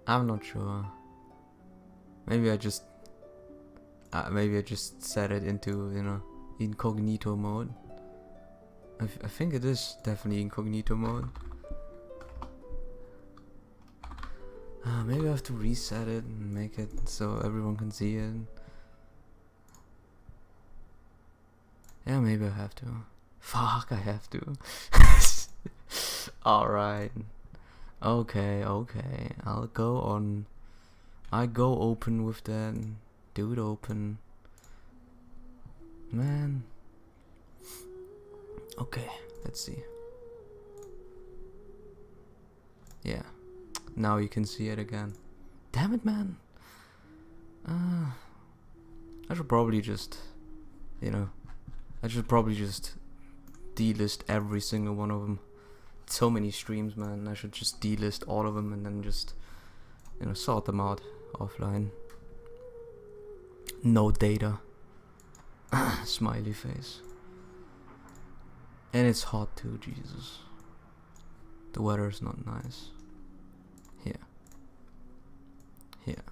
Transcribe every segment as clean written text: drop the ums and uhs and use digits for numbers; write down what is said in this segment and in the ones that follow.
I'm not sure. Maybe I just set it into, you know, incognito mode. I think it is definitely incognito mode. Maybe I have to reset it and make it so everyone can see it. Yeah, maybe I have to. Fuck, I have to. Alright. Okay. I'll go on. I go open with that. Dude, open. Man. Okay, let's see. Yeah. Now you can see it again. Damn it, man. I should probably just, you know, delist every single one of them. So many streams, man. I should just delist all of them and then just, you know, sort them out offline. No data. Smiley face. And it's hot too, Jesus. The weather is not nice. Here.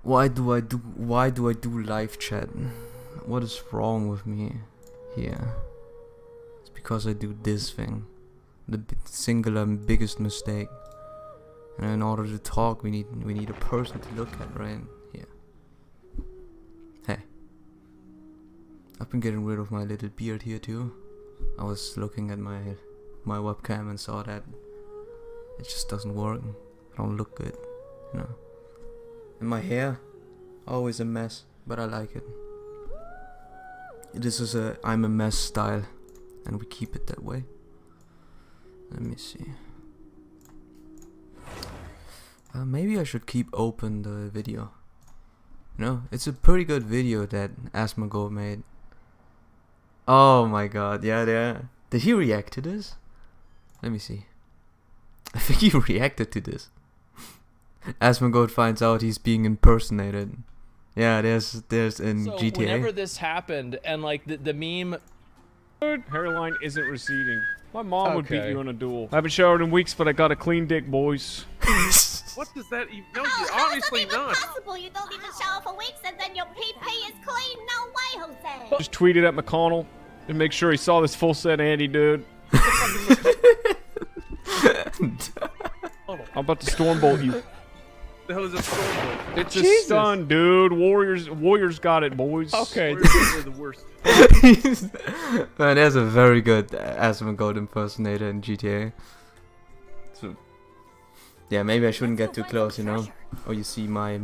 Why do I do live chat? What is wrong with me here? It's because I do this thing. The singular biggest mistake. And in order to talk, we need a person to look at, right? Here. Hey. I've been getting rid of my little beard here too. I was looking at my webcam and saw that it just doesn't work. I don't look good, you know. And my hair, always a mess, but I like it. This is a I'm a mess style, and we keep it that way. Let me see. Maybe I should keep open the video. You know, it's a pretty good video that Asmongold made. Oh my god, yeah. Did he react to this? Let me see. I think he reacted to this. Asmongold finds out he's being impersonated. Yeah, there's in so GTA. Whenever this happened, and like the meme, hairline isn't receding. My mom would beat Okay. you in a duel. I haven't showered in weeks, but I got a clean dick, boys. What does that even? No, How obviously is it even not. possible? You don't even shower for weeks and then your PP is clean? No way, Jose. Just tweeted at McConnell and make sure he saw this full set Andy dude. I'm about to stormbolt you. The hell is a storm? It's a Jesus. stun, dude. Warriors got it, boys. okay, They're the worst. Man, there's a very good Asmongold impersonator in GTA. So, yeah, maybe I shouldn't get too close, you know. Or you see my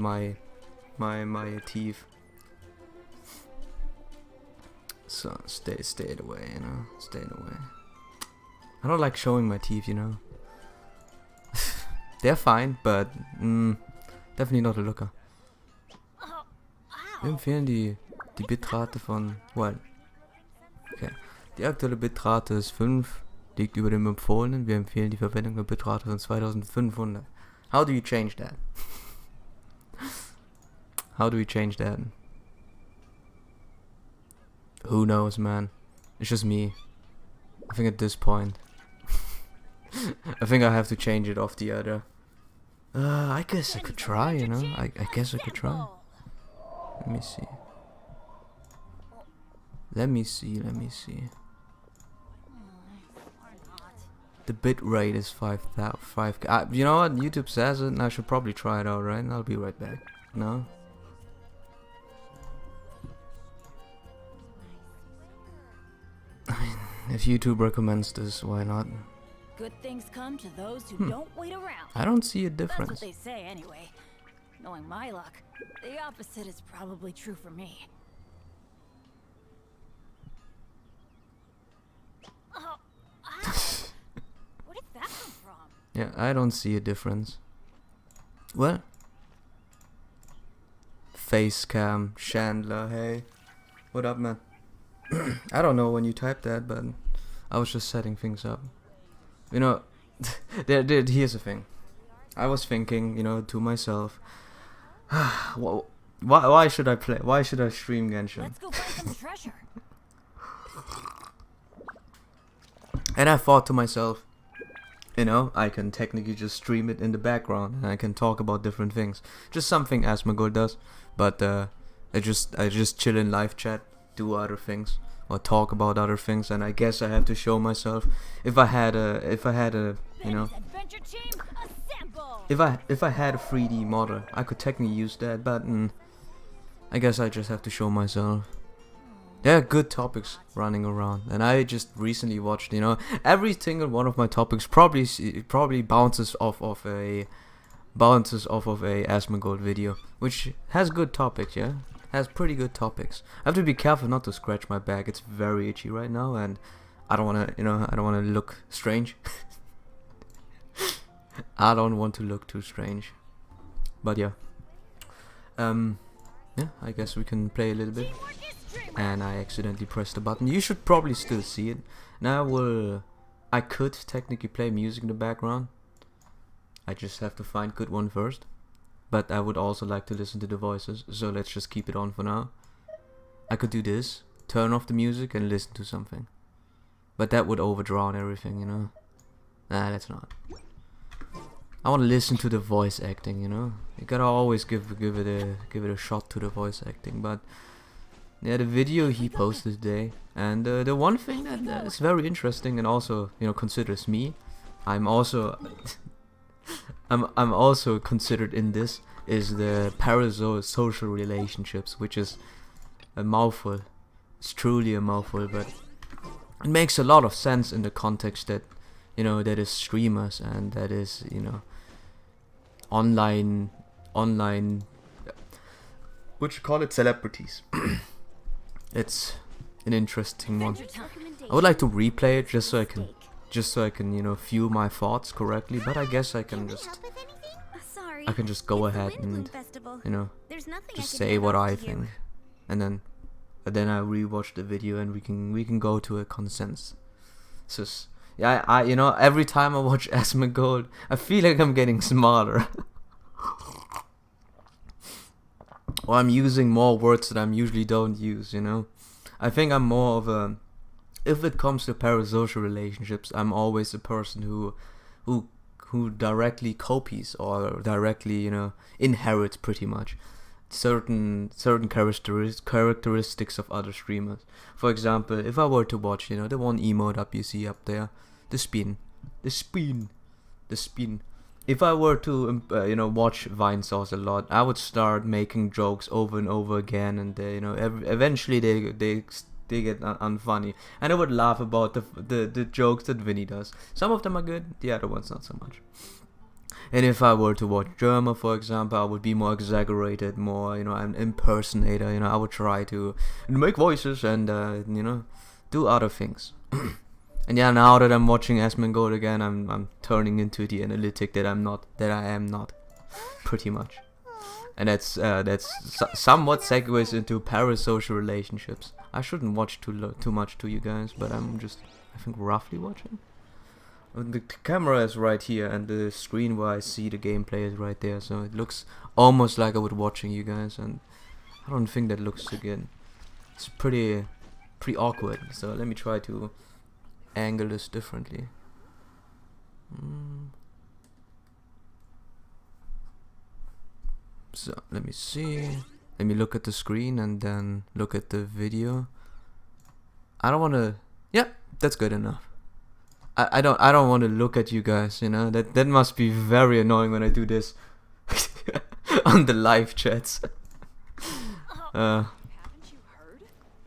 teeth. So stay away, you know. Stay away. I don't like showing my teeth, you know. They're fine, but definitely not a looker. Wir empfehlen die Bitrate von... Well. Okay. Die aktuelle Bitrate ist 5, liegt über dem empfohlenen. Wir empfehlen die Verwendung der Bitrate von 2500. How do you change that? How do we change that? Who knows, man? It's just me. I think at this point... I think I have to change it off the other. I guess I could try, you know. I guess I could try. Let me see. Let me see. The bit rate is 5K. You know what? YouTube says it, and I should probably try it out, right? I'll be right back. No? I mean, if YouTube recommends this, why not? Good things come to those who don't wait around. I don't see a That's what difference. they say anyway. Knowing my luck, the opposite is probably true for me. Oh, ow. Where did that come from? Yeah, I don't see a difference. Well, Facecam Chandler, hey, what up, man? I don't know when you typed that, but I was just setting things up. You know, here's the thing. I was thinking, you know, to myself, why should I play? Why should I stream Genshin? Let's go find some treasure. And I thought to myself, you know, I can technically just stream it in the background and I can talk about different things. Just something Asmongold does, but I just chill in live chat, do other things or talk about other things, and I guess I have to show myself. If I had a you know, Adventure team, assemble! if I had a 3D model, I could technically use that, but I guess I just have to show myself. There are good topics running around, and I just recently watched, you know, every single one of my topics probably bounces off of a Asmongold video, which has good topics, yeah, has pretty good topics. I have to be careful not to scratch my back. It's very itchy right now, and I don't wanna, you know, I don't wanna look strange. I don't want to look too strange, but yeah, yeah, I guess we can play a little bit. And I accidentally pressed the button. You should probably still see it. Now I could technically play music in the background. I just have to find good one first. But I would also like to listen to the voices, so let's just keep it on for now. I could do this, turn off the music and listen to something. But that would overdraw everything, you know. Nah, that's not. I want to listen to the voice acting, you know. You gotta always give it a shot to the voice acting. But yeah, the video he posted today, and the one thing that is very interesting and also, you know, considers me, I'm also I'm also considered in this, is the parasocial relationships, which is a mouthful. It's truly a mouthful, but it makes a lot of sense in the context that, you know, that is streamers and that is, you know, online what you call it, celebrities. It's an interesting one. I would like to replay it just so I can, you know, view my thoughts correctly, but I guess I can just go ahead and, you know, just say what I think, and then I rewatch the video and we can go to a consensus. Yeah, I you know, every time I watch Asmongold, I feel like I'm getting smarter. Or I'm using more words that I usually don't use, you know. I think I'm more of a, if it comes to parasocial relationships, I'm always a person who directly copies or directly, you know, inherits pretty much certain characteristics of other streamers. For example, if I were to watch, you know, the one emote up you see up there, the spin. If I were to, you know, watch Vinesauce a lot, I would start making jokes over and over again, and you know, eventually they get unfunny, and I would laugh about the jokes that Vinny does. Some of them are good, the other ones not so much. And if I were to watch Germa, for example, I would be more exaggerated, more, you know, an impersonator. You know, I would try to make voices and you know, do other things. And yeah, now that I'm watching Asmongold again, I'm turning into the analytic that I am not, pretty much. And that's somewhat segues into parasocial relationships. I shouldn't watch too much to you guys, but I'm just, I think, roughly watching. The camera is right here, and the screen where I see the gameplay is right there, so it looks almost like I was watching you guys, and I don't think that looks so good. It's pretty awkward. So let me try to angle this differently. So let me see. Let me look at the screen and then look at the video. I don't want to. Yeah, that's good enough. I don't want to look at you guys. You know, that must be very annoying when I do this on the live chats.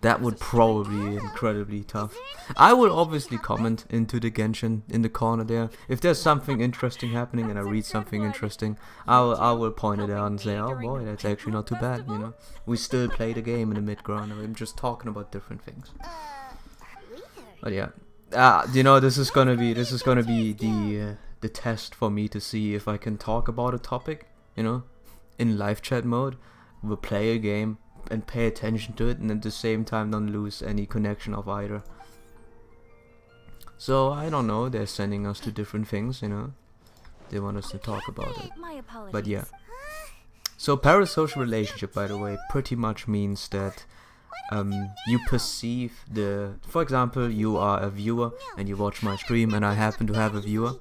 That would probably be incredibly tough. I will obviously comment into the Genshin in the corner there. If there's something interesting happening and I read something interesting, I will point it out and say, oh boy, that's actually not too bad, you know. We still play the game in the mid-ground. I'm just talking about different things. But yeah, you know, this is gonna be the test for me to see if I can talk about a topic, you know, in live chat mode. We'll play a game and pay attention to it, and at the same time don't lose any connection of either. So I don't know, they're sending us to different things, you know. They want us to talk about it. But yeah. So parasocial relationship, by the way, pretty much means that you perceive for example, you are a viewer and you watch my stream and I happen to have a viewer,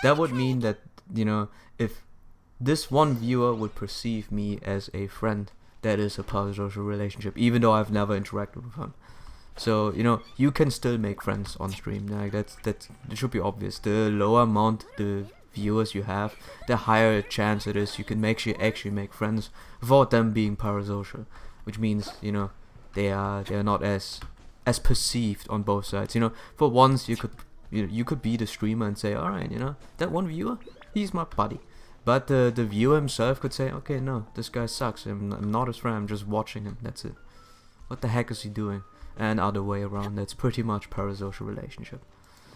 that would mean that, you know, if this one viewer would perceive me as a friend, that is a parasocial relationship, even though I've never interacted with him. So, you know, you can still make friends on stream. Like that should be obvious. The lower amount the viewers you have, the higher chance it is you can actually make friends without them being parasocial, which means, you know, they are not as perceived on both sides. You know, for once you could be the streamer and say, all right, you know, that one viewer, he's my buddy. But the viewer himself could say, okay, no, this guy sucks. I'm not his friend. I'm just watching him. That's it. What the heck is he doing? And other way around. That's pretty much parasocial relationship.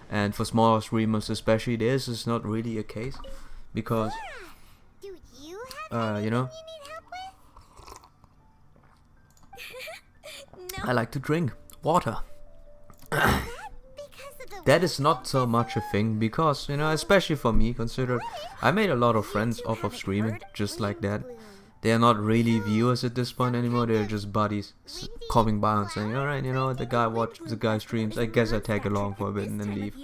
And for smaller streamers especially, this is not really a case, because Do you you know, need help with? I like to drink water. Because of the That is not so much a thing, because, you know, especially for me, consider I made a lot of friends off of streaming just like that. They are not really viewers at this point anymore. They're just buddies coming by and saying, alright, you know, the guy streams, I guess I tag along for a bit and then leave.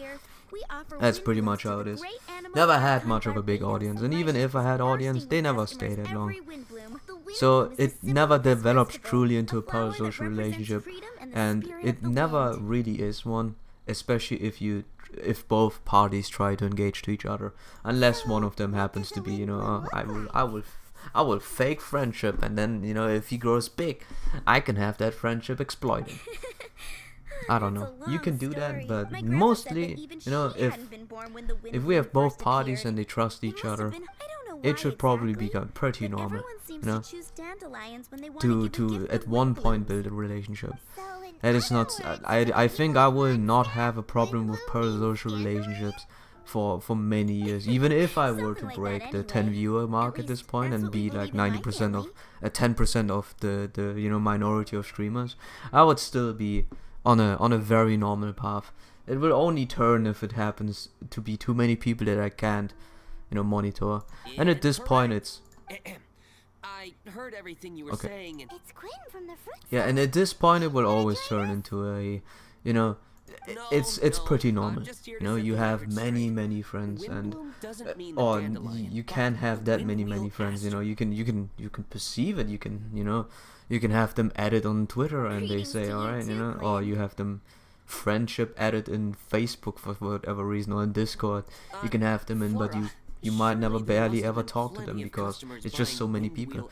That's pretty much how it is. Never had much of a big audience, and even if I had audience, they never stayed that long. So it never developed truly into a parasocial relationship, and it never really is one, especially if both parties try to engage to each other, unless one of them happens to be, you know, I will fake friendship, and then, you know, if he grows big, I can have that friendship exploited. I don't know. You can do that, but mostly, you know, if we have both parties and they trust each other, it should probably become pretty normal, you know, to at one point build a relationship. That is not. I think I will not have a problem with parasocial relationships for many years, even if I were to break the 10 viewer mark at this point and be like 90% of 10% of the you know, minority of streamers, I would still be on a very normal path. It will only turn if it happens to be too many people that I can't, you know, monitor. And at this point it's I heard everything you were Okay. saying, and It's Quinn from the fruit. yeah, and at this point it will always turn into a, you know, it's pretty normal. You know, you have many friends, and or you can't have that many friends. You know, you can perceive it. You can, you know, you can have them added on Twitter and they say, all right, you know, or you have them friendship added in Facebook for whatever reason, or in Discord. You can have them in, but you might never barely ever talk to them because it's just so many people,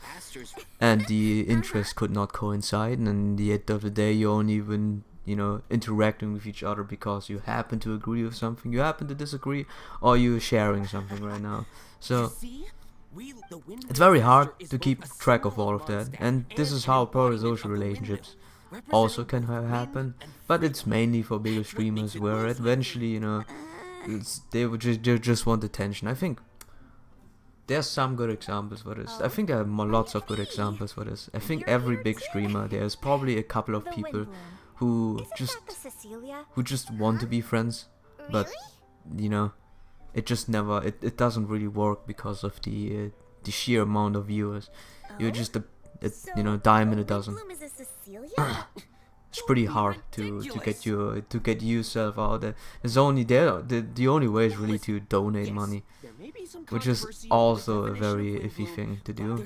and the interest could not coincide, and at the end of the day you only even, you know, interacting with each other because you happen to agree with something, you happen to disagree, or you're sharing something right now. So it's very hard to keep track of all of that, and this is how parasocial relationships also can happen, but it's mainly for bigger streamers where eventually, you know, they would just want attention. I think there's some good examples for this. I think there are lots of good examples for this. I think every big streamer, there's probably a couple of people who just want to be friends, but you know, it just never it doesn't really work because of the sheer amount of viewers. You're just a you know, dime in a dozen. It's pretty hard to get yourself out there. It's only the only way is really to donate money, which is also a very iffy thing to do.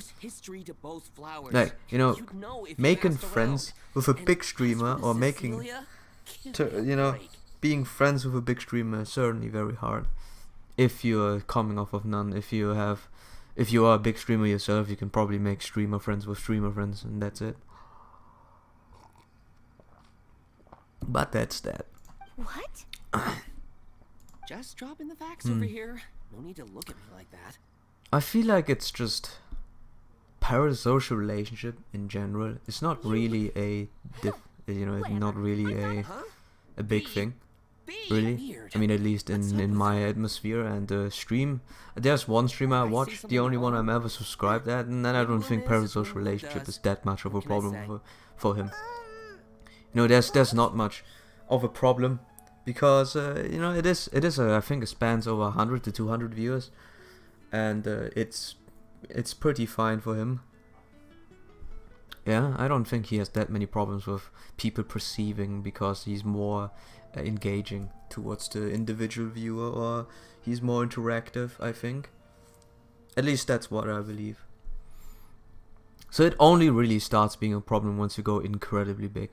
Like, you know, making friends with a big streamer, or you know, being friends with a big streamer is certainly very hard. If you're coming off of none, if you are a big streamer yourself, you can probably make streamer friends with streamer friends, and that's it. But that's that. What? just dropping the facts over here. No need to look at me like that. I feel like it's just parasocial relationship in general. It's not really not really a big thing. Really, I mean, at least in my atmosphere and stream. There's one streamer I watch, the only one I'm ever subscribed at, and then I don't think parasocial relationship is that much of a problem for him. You know, there's not much of a problem because you know, it is I think it spans over 100 to 200 viewers, and it's pretty fine for him. Yeah, I don't think he has that many problems with people perceiving, because he's more engaging towards the individual viewer, or he's more interactive, I think. At least that's what I believe. So it only really starts being a problem once you go incredibly big.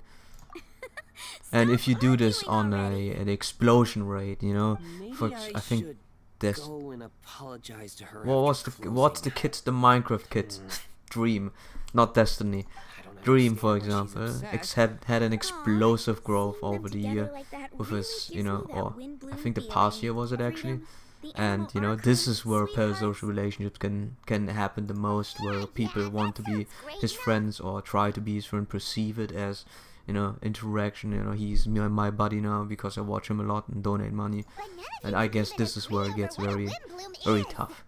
And if you do this on an explosion rate, you know, Maybe for I think should this. go and apologize to her. Well, after what's the closing. kids, the Minecraft kids, Dream, not Destiny. I don't Dream, for understand why she's example, upset. had an explosive growth Seeing them over the together year like that with really his, you gives know, me that or wind I bloom think the past feeling. year was it actually. Freedom, the And animal you know, archive, this is where sweethearts. parasocial relationships can happen the most, where people want to be sounds great, his yeah. friends or try to be his friend, perceive it as, you know, interaction. You know, he's my buddy now because I watch him a lot and donate money. But none of And you I can guess even this is where it agree gets over what a very, wind bloom very is. tough.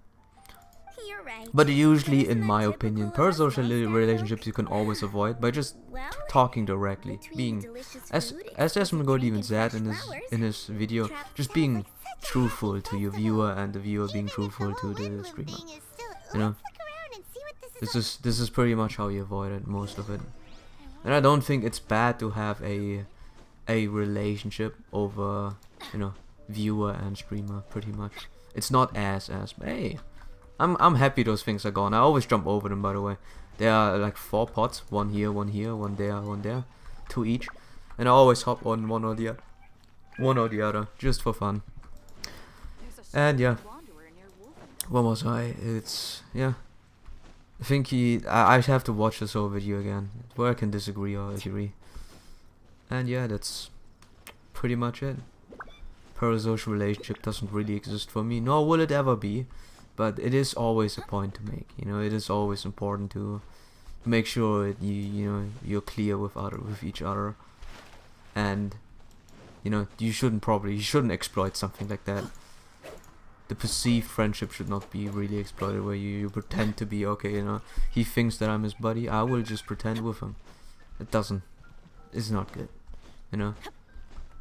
You're right. But usually, Isn't in that my typical opinion, of us parasocial nice guy relationships folk? you can always avoid by just Well, talking directly, between being delicious as food, as exquisite Asmongold drink, even and said fresh in his flowers, video, Trap just sounds being like such a truthful happy to your festival. viewer and the viewer being Even if truthful the to whole the wind bloom streamer. thing is still, You know, let's look around and see what this is this is pretty much how you avoid it, most of it. And I don't think it's bad to have a relationship over, you know, viewer and streamer, pretty much. It's not as hey, I'm happy those things are gone. I always jump over them, by the way. There are like 4 pots, one here, one there, 2 each, and I always hop on one or the other, just for fun. And yeah, what was I? It's yeah. I think I have to watch this whole video again, where I can disagree or agree. And yeah, that's pretty much it. Parasocial relationship doesn't really exist for me, nor will it ever be. But it is always a point to make. You know, it is always important to make sure that you know you're clear with each other, and you know you shouldn't exploit something like that. The perceived friendship should not be really exploited, where you pretend to be okay. You know, he thinks that I'm his buddy. I will just pretend with him. It's not good. You know.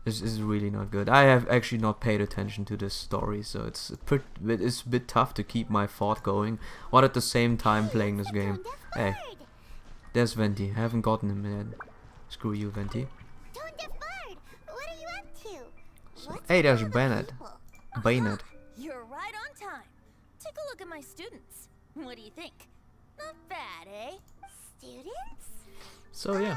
This is really not good. I have actually not paid attention to this story, so it's a bit tough to keep my thought going while at the same time playing this game. Hey, there's Venti. I haven't gotten him yet. Screw you, Venti. Tone deferred. What are you up to? What's Hey, with there's all the Bennett. people? Bennett. You're right on time. Take a look at my students. What do you think? Not bad, eh? Students? So yeah.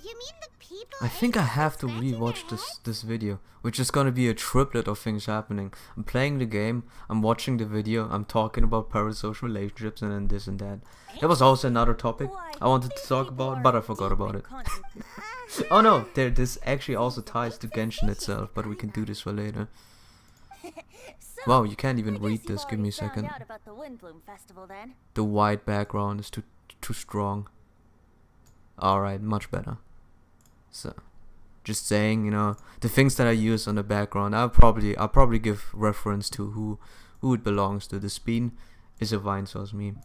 You mean the people? I think I have to scratching their rewatch heads? this video, which is gonna be a triplet of things happening. I'm playing the game, I'm watching the video, I'm talking about parasocial relationships, and then this and that. There was also another topic Why, I wanted to these talk people about, are but I forgot about it. deep in content. Oh no, this actually also ties to Genshin itself, but we can do this for later. So, Wow, you can't I even guess read you've this. Give me a already found second. out about the Windbloom Festival, then. The white background is too strong. Alright, much better. So, just saying, you know, the things that I use on the background, I'll probably give reference to who it belongs to. The Spin is a Vinesauce meme.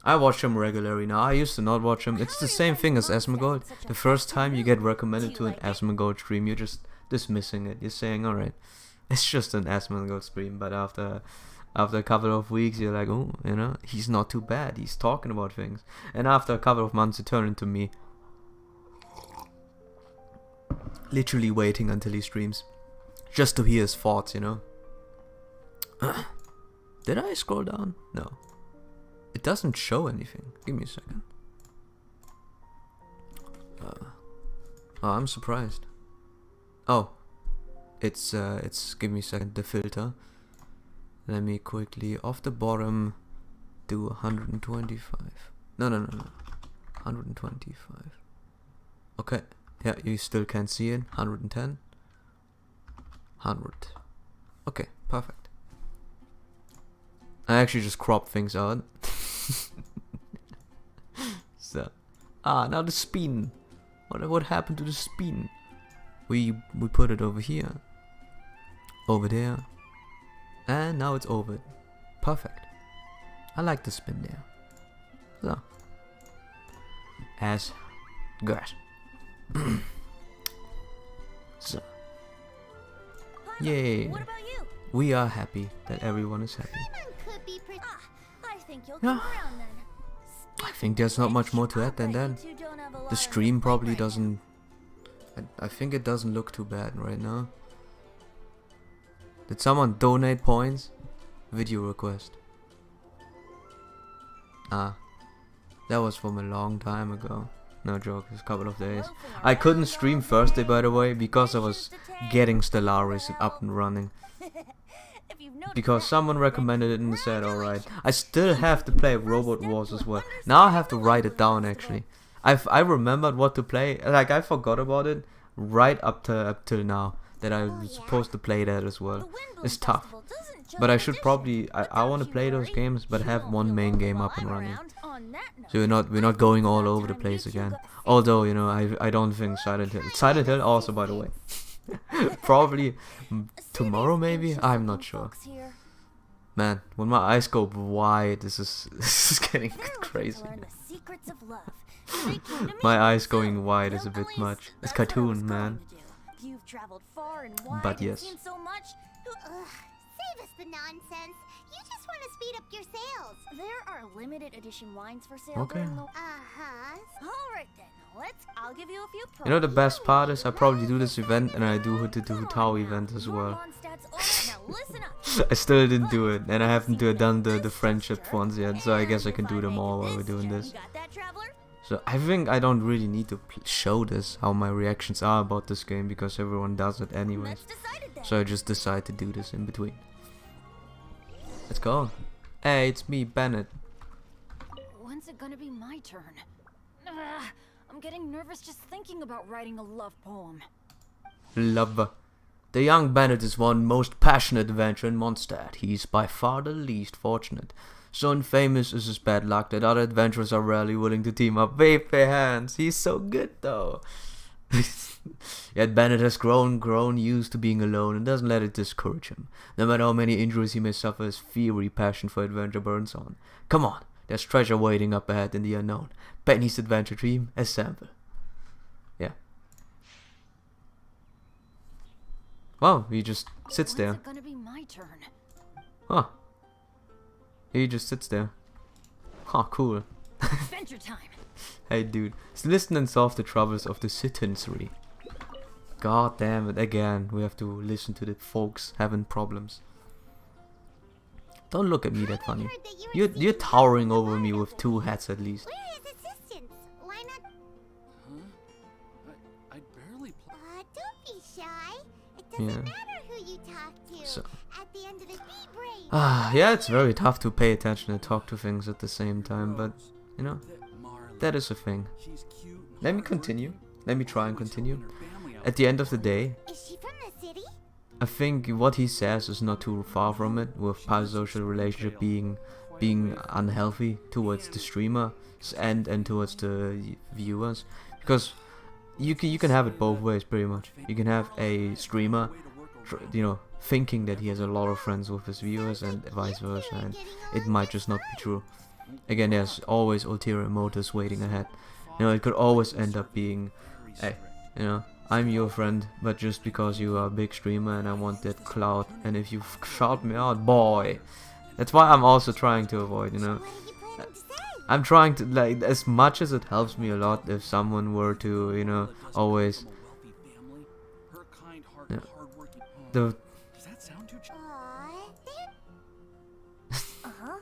I watch him regularly now. I used to not watch him. It's the same thing as Asmongold. The first time you get recommended to an Asmongold stream, you're just dismissing it. You're saying, alright, it's just an Asmongold stream. But after a couple of weeks, you're like, oh, you know, he's not too bad. He's talking about things. And after a couple of months, it turned into me literally waiting until he streams just to hear his thoughts, you know. Did I scroll down? No. It doesn't show anything. Give me a second. Oh, I'm surprised. Oh, it's give me a second. The filter. Let me quickly off the bottom do 125. No. 125. Okay. Yeah, you still can't see it. 110. 100. Okay, perfect. I actually just crop things out. So, now the Spin. What happened to the Spin? We put it over here, over there, and now it's over. Perfect. I like the Spin there. So, as good. So, yay! What about you? We are happy that everyone is happy. Paimon could be pretty. I think you'll Yeah. come around then. I think there's not much more to add than that. The stream probably doesn't... I think it doesn't look too bad right now. Did someone donate points? Video request. Ah. That was from a long time ago. No joke, it's a couple of days. I couldn't stream Thursday, by the way, because I was getting Stellaris up and running. Because someone recommended it and said, alright. I still have to play Robot Wars as well. Now I have to write it down, actually. I remembered what to play. Like, I forgot about it right up till now. That I was supposed to play that as well. It's tough. But I should probably... I want to play those games, but have one main game up and running. So we're not going all over the place again. Although, you know, I don't think Silent Hill also, by the way. Probably tomorrow maybe? I'm not sure. Man, when my eyes go wide, this is getting crazy. My eyes going wide is a bit much. It's cartoon, man. But yes. Save us the nonsense. You just want to speed up your sales. There are limited edition wines for sale Okay. during the... Uh-huh. Alright then, I'll give you a few You know the best part is I probably do this event and I do the Hutao event as well. I still didn't do it and I haven't done the friendship ones yet, so I guess I can do them all while we're doing this. So I think I don't really need to show this, how my reactions are about this game, because everyone does it anyways. So I just decide to do this in between. Let's go. Hey, it's me, Bennett. When's it gonna be my turn? I'm getting nervous just thinking about writing a love poem. Love. The young Bennett is one most passionate adventurer in Mondstadt. He's by far the least fortunate. So infamous is his bad luck that other adventurers are rarely willing to team up. Wave their hands. He's so good though. Yet Bennett has grown used to being alone and doesn't let it discourage him. No matter how many injuries he may suffer, his fiery passion for adventure burns on. Come on, there's treasure waiting up ahead in the unknown. Benny's adventure dream, assemble. Yeah. Wow, he just sits there. When's it gonna be my turn? Huh. He just sits there. Huh, cool. Adventure time. Hey dude, listen and solve the troubles of the citizenry. God damn it, again, we have to listen to the folks having problems. Don't look at me that funny. You're towering over me with two hats at least. Where is assistance? Why not? I barely Don't be shy. It doesn't Yeah. matter who you talk to. So. At the end of the beat break. Yeah, it's very tough to pay attention and talk to things at the same time, but, you know, that is a thing. Let me continue. Let me try and continue. At the end of the day, Is she from the city? I think what he says is not too far from it, with parasocial relationship being unhealthy towards the streamer and towards the viewers, because you can have it both ways pretty much. You can have a streamer, you know, thinking that he has a lot of friends with his viewers and vice versa, and it might just not be true. Again, there's always ulterior motives waiting ahead. You know, it could always end up being, hey, you know, I'm your friend, but just because you are a big streamer and I want that clout, and if you shout me out, boy. That's why I'm also trying to avoid, you know. What are you planning to say? I'm trying to, like, as much as it helps me a lot if someone were to, you know, always... Yeah. The... Does that sound too Aw, Uh-huh.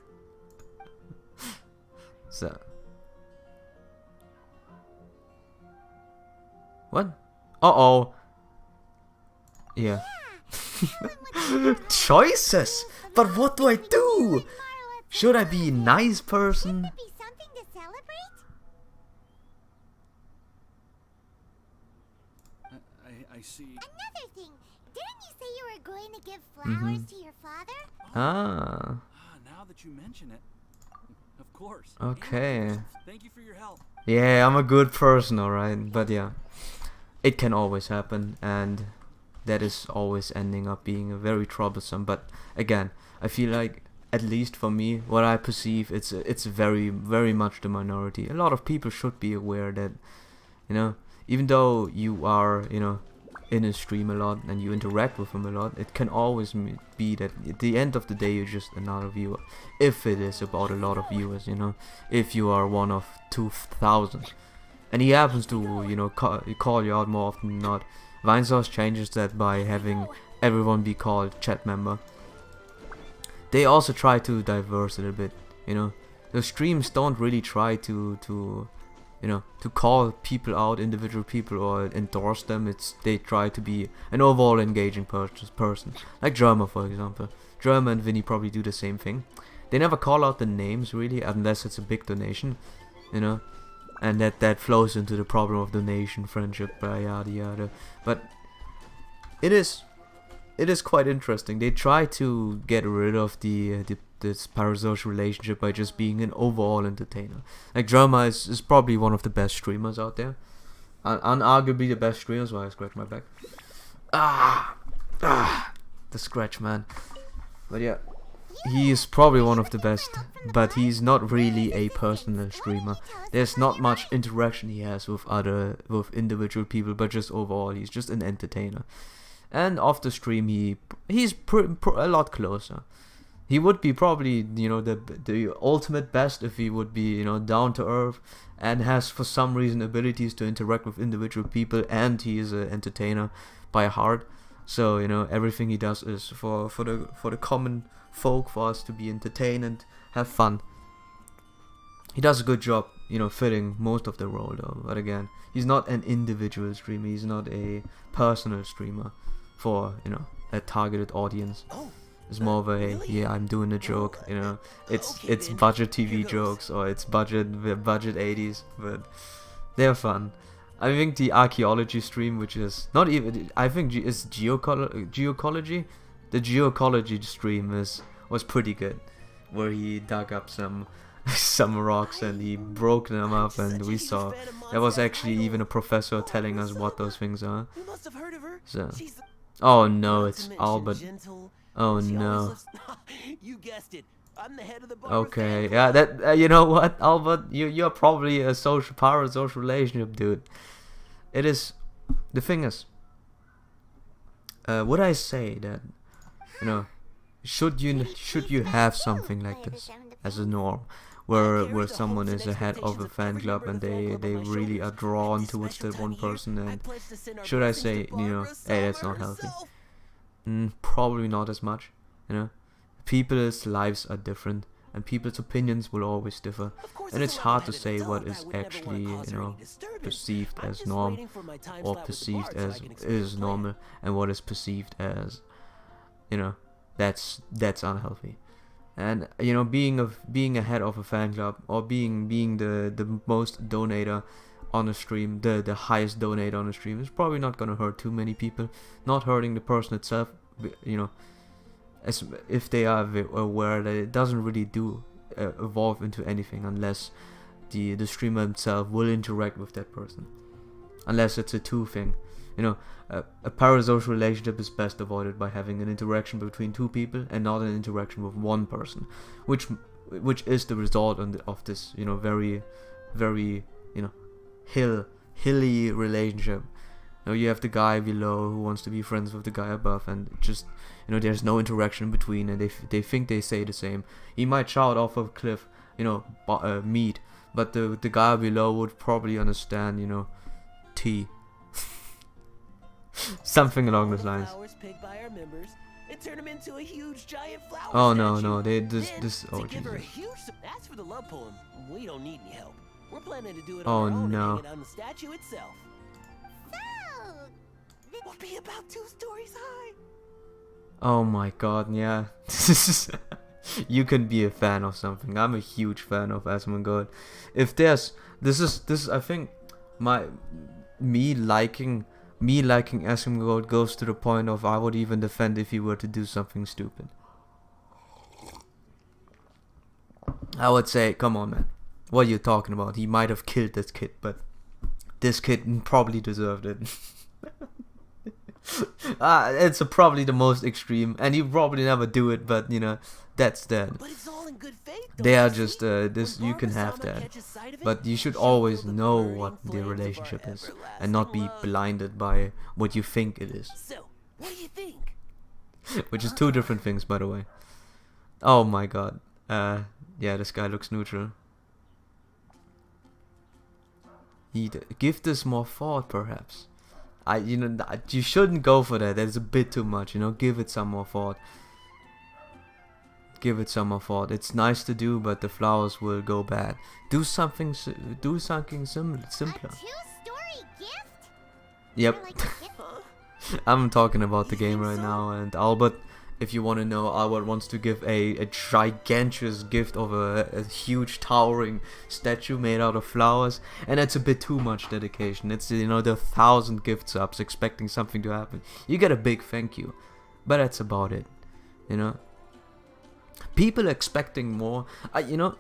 So... What? Uh-oh. Yeah. Choices! But what do I do? Should I be a nice person? Would it be something to celebrate? I see. Another thing, didn't you say you were going to give flowers to your father? Ah, Now that you mention it. Of course. okay. Thank you for your help. Yeah, I'm a good person, alright. But yeah, it can always happen, and that is always ending up being very troublesome. But again, I feel like, at least for me, what I perceive, it's very, very much the minority. A lot of people should be aware that, you know, even though you are, you know, in his stream a lot and you interact with him a lot, it can always be that at the end of the day you're just another viewer. If it is about a lot of viewers, you know, if you are one of 2,000, and he happens to, you know, call you out more often than not. Vinesauce changes that by having everyone be called chat member. They also try to diverse it a bit, you know. The streams don't really try to you know, to call people out, individual people, or endorse them. They try to be an overall engaging person. Like Germa, for example. Germa and Vinny probably do the same thing. They never call out the names really, unless it's a big donation, you know. And that flows into the problem of donation, friendship, yada yada. But it is quite interesting. They try to get rid of this parasocial relationship by just being an overall entertainer. Like Germa is probably one of the best streamers out there, unarguably the best streamers. Why I scratch my back? The scratch, man. But yeah, he is probably one of the best, but he's not really a personal streamer. There's not much interaction he has with individual people, but just overall he's just an entertainer. And off the stream he's a lot closer. He would be probably, you know, the ultimate best if he would be, you know, down to earth and has for some reason abilities to interact with individual people, and he is an entertainer by heart. So, you know, everything he does is for the common folk, for us to be entertained and have fun. He does a good job, you know, fitting most of the role though. But again, he's not an individual streamer. He's not a personal streamer for, you know, a targeted audience. It's more of a, yeah, I'm doing a joke, you know. It's budget TV jokes, or it's budget 80s, but they're fun. I think the archaeology stream, which is not even, I think is geocology. The geocology stream was pretty good, where he dug up some rocks and he broke them up, and we saw there was actually even a professor telling us what those things are. So, oh no, it's Albert. Oh no. You guessed it. I'm the head of the bar. Okay, yeah, that you know what, Albert, you're probably a parasocial relationship dude. It is. The thing is, would I say that, you know, should you have something like this as a norm, where someone is a head of a fan club and they really are drawn towards that one person, and should I say, you know, hey, that's not healthy? Probably not as much, you know. People's lives are different, and people's opinions will always differ, and it's hard to say what is actually, you know, perceived as norm, or perceived as is normal, and what is perceived as, you know, that's unhealthy. And, you know, being a head of a fan club, or being the most donator on a stream, the highest donator on a stream, is probably not gonna hurt too many people. Not hurting the person itself, you know, as if they are aware that it doesn't really evolve into anything unless the streamer himself will interact with that person, unless it's a two thing. You know, a parasocial relationship is best avoided by having an interaction between two people and not an interaction with one person, which is the result of this, you know, very, very, you know, hilly relationship. You know, you have the guy below who wants to be friends with the guy above, and just, you know, there's no interaction between, and they think they say the same. He might shout off of a cliff, you know, meat, but the guy below would probably understand, you know, tea. Something along those lines. Oh no, this oh Jesus. That's for the love poem. We don't need any help. We're planning to do it Oh, on our own, no. hanging on the statue itself. We'll be about 2 stories high. Oh my god, yeah. You can be a fan of something. I'm a huge fan of Asmongold. If there's this is I think me liking Asmongold goes to the point of I would even defend if he were to do something stupid. I would say, come on, man. What are you talking about? He might have killed this kid, but this kid probably deserved it. It's probably the most extreme, and you probably never do it, but you know, that's that. But it's all in good faith. They are just this. You can have that, but you should always know what the relationship is, and not be blinded by what you think it is, So, what do you think? which is two different things, by the way. Oh my god. Yeah, this guy looks neutral. Give this more thought, perhaps. You shouldn't go for that. That's a bit too much. You know, give it some more thought. Give it some more thought. It's nice to do, but the flowers will go bad. Do something simpler. A 2-story gift? Yep. Or like a gift? I'm talking about the game right now, and Albert, if you want to know, Albert wants to give a gigantic gift of a huge towering statue made out of flowers, and that's a bit too much dedication. It's, you know, the 1,000 gift subs expecting something to happen. You get a big thank you, but that's about it, you know. People expecting more, you know,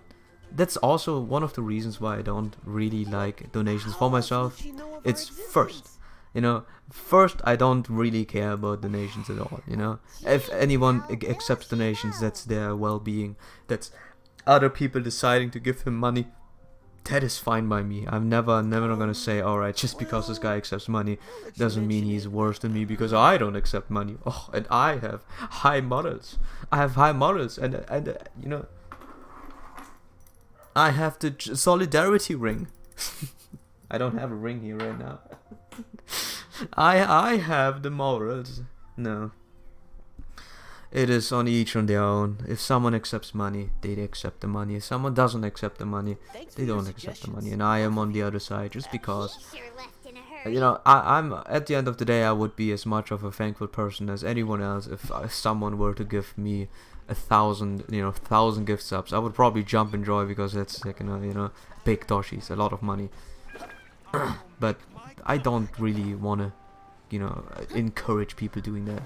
that's also one of the reasons why I don't really like donations for myself. It's first. You know, first, I don't really care about donations at all, you know. If anyone accepts donations, that's their well-being. That's other people deciding to give him money. That is fine by me. I'm never gonna say, alright, just because this guy accepts money doesn't mean he's worse than me because I don't accept money. Oh, and I have high morals. I have high morals, and you know, I have the solidarity ring. I don't have a ring here right now. I have the morals. No. It is on each on their own. If someone accepts money, they accept the money. If someone doesn't accept the money, they don't accept the money. And I am on the other side just because, He sure left in a hurry. you know, I'm at the end of the day, I would be as much of a thankful person as anyone else if someone were to give me 1,000 gift subs. I would probably jump in joy because that's like, you know, big doshis, a lot of money. But I don't really want to, you know, encourage people doing that.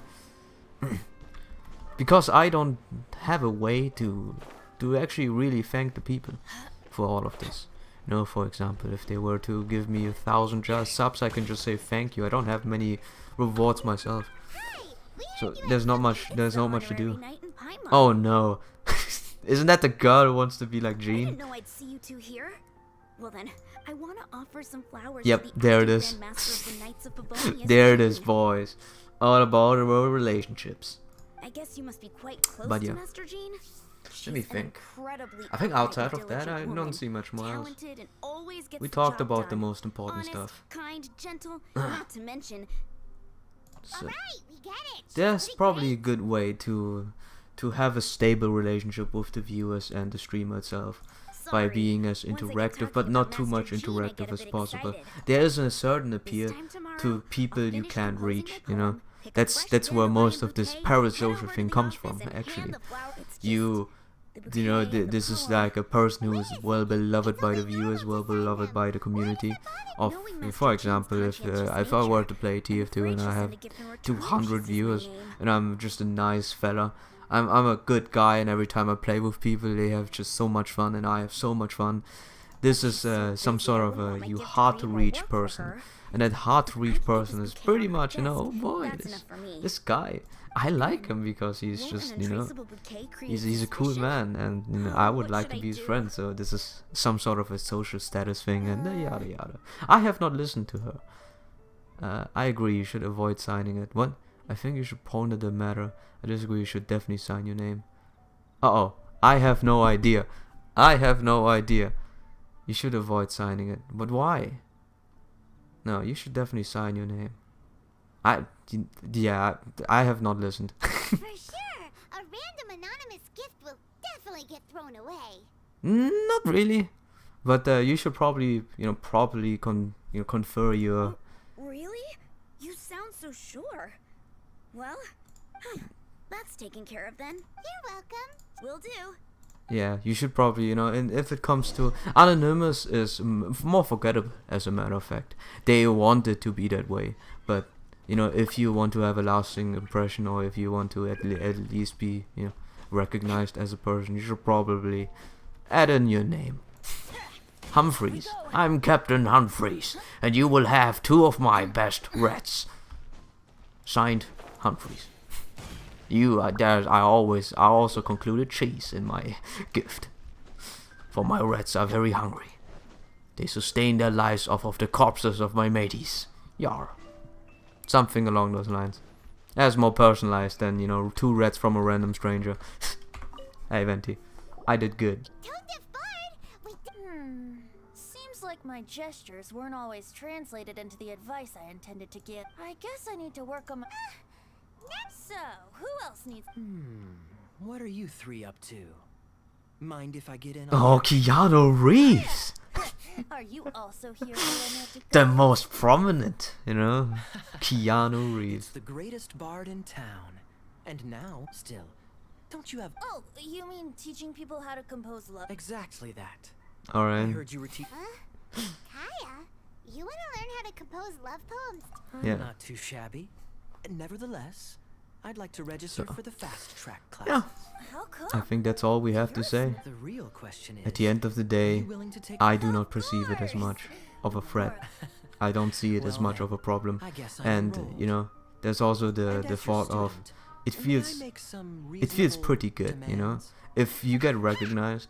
Because I don't have a way to actually really thank the people for all of this. You know, for example, if they were to give me 1,000 subs, I can just say thank you. I don't have many rewards myself. Hi, we So heard you there's not had much a to honorary do. night in Paimon. Oh no. Isn't that the girl who wants to be like I Jean? didn't know I'd see you two here. Well then, I want to offer some flowers Yep, to the there it acting is. Grand Master of the Knights of Favonius. There it is, boys. All about our relationships. I guess you must be quite close But to yeah. Master Jean. Let me She's an think. incredibly I think upright outside and of that, I diligent don't woman. see much more else. Talented and always gets We the talked job about the done. most important Honest, stuff. kind, gentle, not to mention So Right, we get it. there's Pretty probably a great. good way to have a stable relationship with the viewers and the streamer itself. By sorry. being as Once I get interactive, talking but not about too Master much Jean, I interactive get a as bit possible. excited. There is a certain This appeal time tomorrow, to people I'll you finish can't composing reach, my you know. poem, pick a That's fresh where dandelion most of this bouquet, head parasocial over to thing the comes office from, and hand actually. the flower- it's just You the you know, bouquet and the this is poem. like a person who is well beloved by the viewers, well beloved by the community. Of, for example, if I were to play TF2 and I have 200 viewers and I'm just a nice fella, I'm a good guy, and every time I play with people, they have just so much fun, and I have so much fun. This is some sort of a hard to reach person, and that hard to reach person is pretty much, you know, oh boy, this guy, I like him because he's just, you know, he's a cool man, and you know, I would like to be his friend. So this is some sort of a social status thing, and yada yada. I have not listened to her. I agree, you should avoid signing it. What? I think you should ponder the matter. I disagree, you should definitely sign your name. Uh-oh. I have no idea. I have no idea. You should avoid signing it. But why? No, you should definitely sign your name. Yeah, I have not listened. For sure, a random anonymous gift will definitely get thrown away. Not really. But you should probably, you know, properly confer your... Really? You sound so sure. Well, that's taken care of then. You're welcome. Will do. Yeah, you should probably, you know, and if it comes to... Anonymous is more forgettable, as a matter of fact. They want it to be that way, but, you know, if you want to have a lasting impression, or if you want to at least be, you know, recognized as a person, you should probably add in your name. Humphreys. I'm Captain Humphreys, and you will have 2 of my best rats. Signed, Humphreys. I also concluded cheese in my gift. For my rats are very hungry. They sustain their lives off of the corpses of my mateys. Yar. Something along those lines. That's more personalized than, you know, 2 rats from a random stranger. Hey, Venti. I did good. Seems like my gestures weren't always translated into the advice I intended to give. I guess I need to work on my... So, who else needs... What are you 3 up to? Mind if I get in on Oh, Keanu Reeves! Are you also here for The most prominent, you know? Keanu Reeves. the greatest bard in town. And now, still, don't you have... Oh, you mean teaching people how to compose love? Exactly that. I Alright. heard you were teaching... Kaya, you want to learn how to compose love poems? Yeah. Not too shabby. Nevertheless, I'd like to register for the fast track class. Yeah. How come? I think that's all we have to say. The real question is... At the end of the day, willing to take... I do not perceive it as much of a threat. I don't see it as much of a problem. I guess I'm And, enrolled. you know, there's also And the as your thought of... student, It may I feels... make some It feels reasonable pretty good, you know? demands? If you get recognized,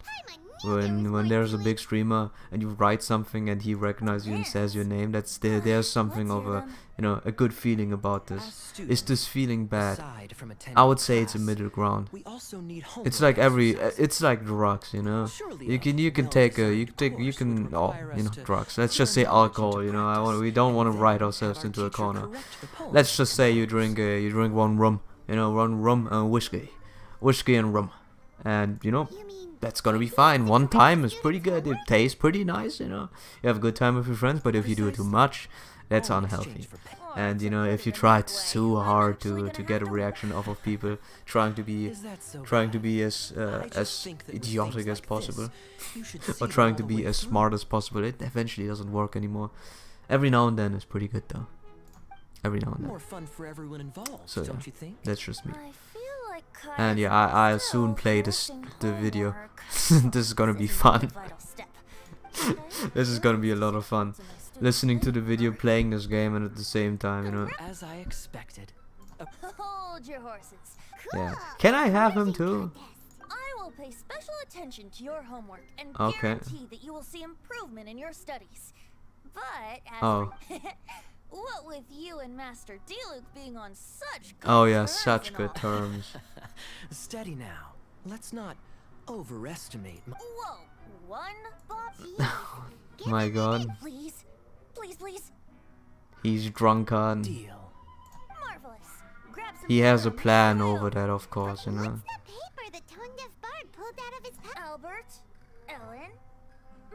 when there's a big streamer and you write something and he recognizes you and says your name, there's something of a, you know, a good feeling about this. Is this feeling bad? Aside from attending I would say it's a class, middle ground. we also need It's homework like exercises. it's like drugs, you know. Surely You can a take you well-designed course would require you know, us to drugs. Let's turn just say knowledge into alcohol, you know. practice, We don't want to and write then ourselves have our into a teacher corner. correct the poem. Let's just say you drink one rum, you know, one rum and whiskey and rum, and you know. You mean That's gonna be fine. One time is pretty good. It tastes pretty nice, you know. You have a good time with your friends, but if you do it too much, that's All in unhealthy. exchange for pay. And you know, if you try too hard to get a reaction off of people, trying to be Is that so as bad? I just as think that with idiotic things as like possible, this, you should or see them trying all to the be way as through. smart as possible, it eventually doesn't work anymore. Every now and then is pretty good though. Every now and then. More fun for everyone involved, So, yeah. don't you think? That's just me. I feel like And Kaya's yeah, I'll still soon play the forcing video. homework. This is gonna be This is fun. a vital step. This is gonna be a lot of fun. To my students. Listening to the video, playing this game, and at the same time, you know. As I expected. Hold your horses. Yeah. Can I have him too? I will pay special attention to your homework and Okay. guarantee that you will see improvement in your studies. But as Oh. for what with you and Master Diluc being on such good Oh yeah, terms such and good all. terms. Steady now. Let's not overestimate. Whoa, one Bob? My god. Please, please, please. He's drunken. Deal. Marvelous. Grab some He has a paper and plan smile. over that, of course, you know. What's the paper the tone deaf bard pulled out of his pouch? Albert, Ellen,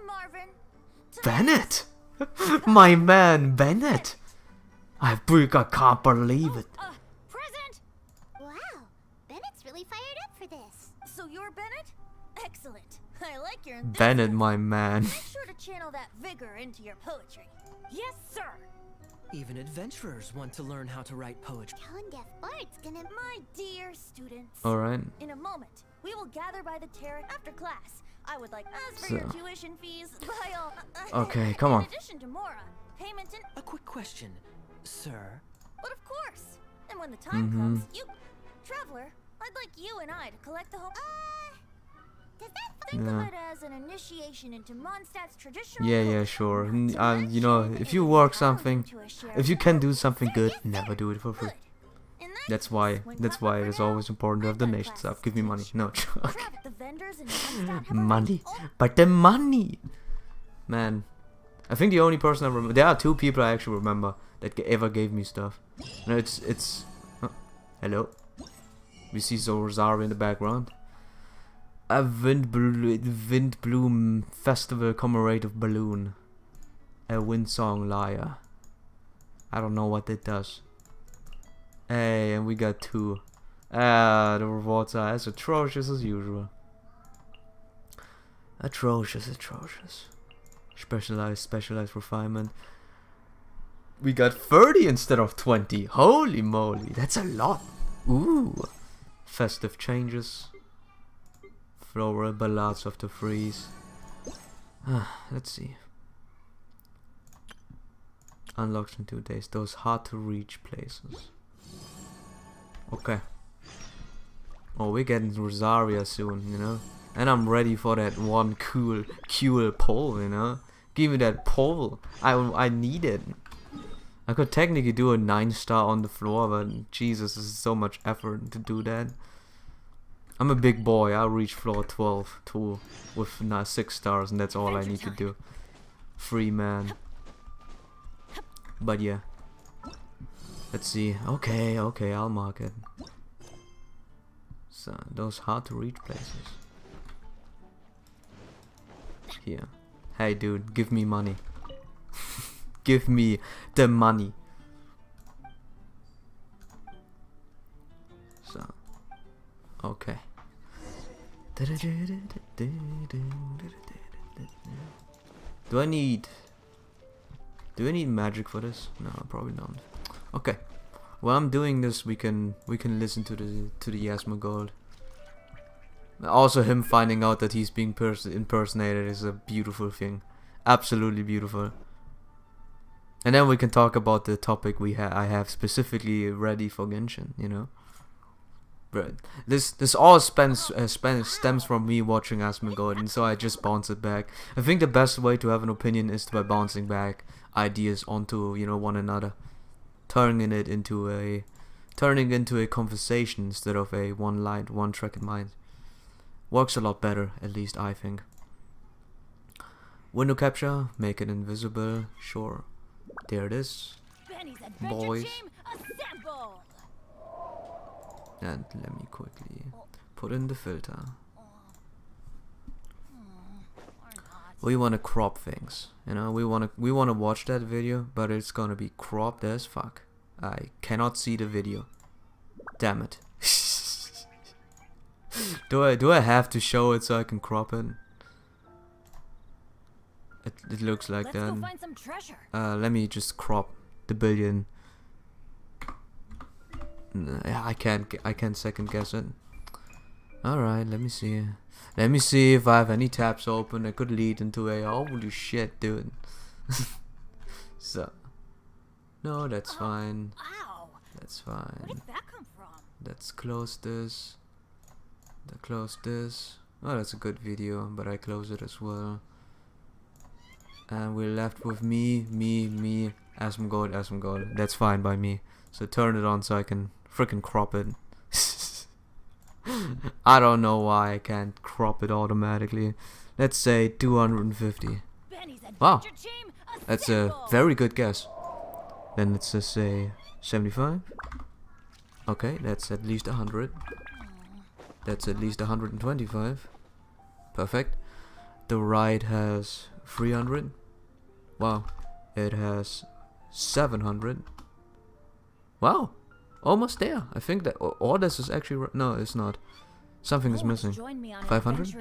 Marvin. Bennett! My man, Bennett! I can't believe it. Present. Wow, Bennett's really fired up for this. So you're Bennett? Excellent. I like your enthusiasm. Bennett, my man. Make sure to channel that vigor into your poetry. Yes, sir. Even adventurers want to learn how to write poetry. Tone deaf bard's gonna. My dear students. Alright. In a moment, we will gather by the terrace after class. I would like, as for your So- tuition fees, by all. Okay, come on. In addition to Mora, payment in. A quick question, sir. But of course. And when the time comes, you, traveler, I'd like you and I to collect the whole. Does that Think Yeah. of it as an initiation into Mondstadt's traditional. Yeah, culture. sure. Not to You know, mention if you it work allows something, to a share if you of can do wealth. something Sir, good, yes, sir. never do it for free. Good. In that That's case, why. when That's Papa why for it's now, always important to have I've got donations. classes Up, give me to money. teach. No joke. Crap, the vendors in Mondstadt have a Money, right- but the money, man. I think the only person I remember. There are 2 people I actually remember that ever gave me stuff. No, it's. Oh, hello. We see Zorzara in the background. A Windbloom Festival commemorative balloon. A wind song lyre. I don't know what it does. Hey, and we got 2. The rewards are as atrocious as usual. Atrocious. Specialized refinement. We got 30 instead of 20. Holy moly, that's a lot. Ooh. Festive changes. Floral ballads of the freeze. Let's see. Unlocks in 2 days. Those hard to reach places. Okay. Oh, we're getting Rosaria soon, you know? And I'm ready for that one cool pole, you know? Give me that pole. I need it. I could technically do a 9-star on the floor, but Jesus, this is so much effort to do that. I'm a big boy. I'll reach floor 12 too with 6 stars, and that's all I need to do. Free man. But yeah. Let's see. Okay, I'll mark it. So those hard to reach places. Here. Hey dude, give me money. Give me the money. So. Okay. Do I need magic for this? No, probably not. Okay. While I'm doing this, we can listen to the Asmongold. Also, him finding out that he's being impersonated is a beautiful thing. Absolutely beautiful. And then we can talk about the topic I have specifically ready for Genshin, you know. But this all stems from me watching Asmongold, and so I just bounce it back. I think the best way to have an opinion is by bouncing back ideas onto, you know, one another, turning it into a conversation instead of a one track in mind. Works a lot better, at least I think. Window capture, make it invisible, sure. There it is, boys. And let me quickly put in the filter. We want to crop things, you know. We want to watch that video, but it's gonna be cropped as fuck. I cannot see the video. Damn it. Do I have to show it so I can crop it? It looks like that. Let's go find some treasure. Let me just crop the billion. I can't second guess it. Alright, let me see. Let me see if I have any tabs open that could lead into a holy shit, dude. So no, that's fine. Wow. That's fine. Where did that come from? Let's close this. Close this. Oh, that's a good video, but I close it as well. And we're left with me, Asmongold. That's fine by me. So turn it on so I can freaking crop it. I don't know why I can't crop it automatically. Let's say 250. Wow, that's a very good guess. Then let's just say 75. Okay, that's at least 100. That's at least 125. Perfect. The right has 300. Wow, it has 700. Wow, almost there. I think that all this is actually no, it's not. Something is missing. 500?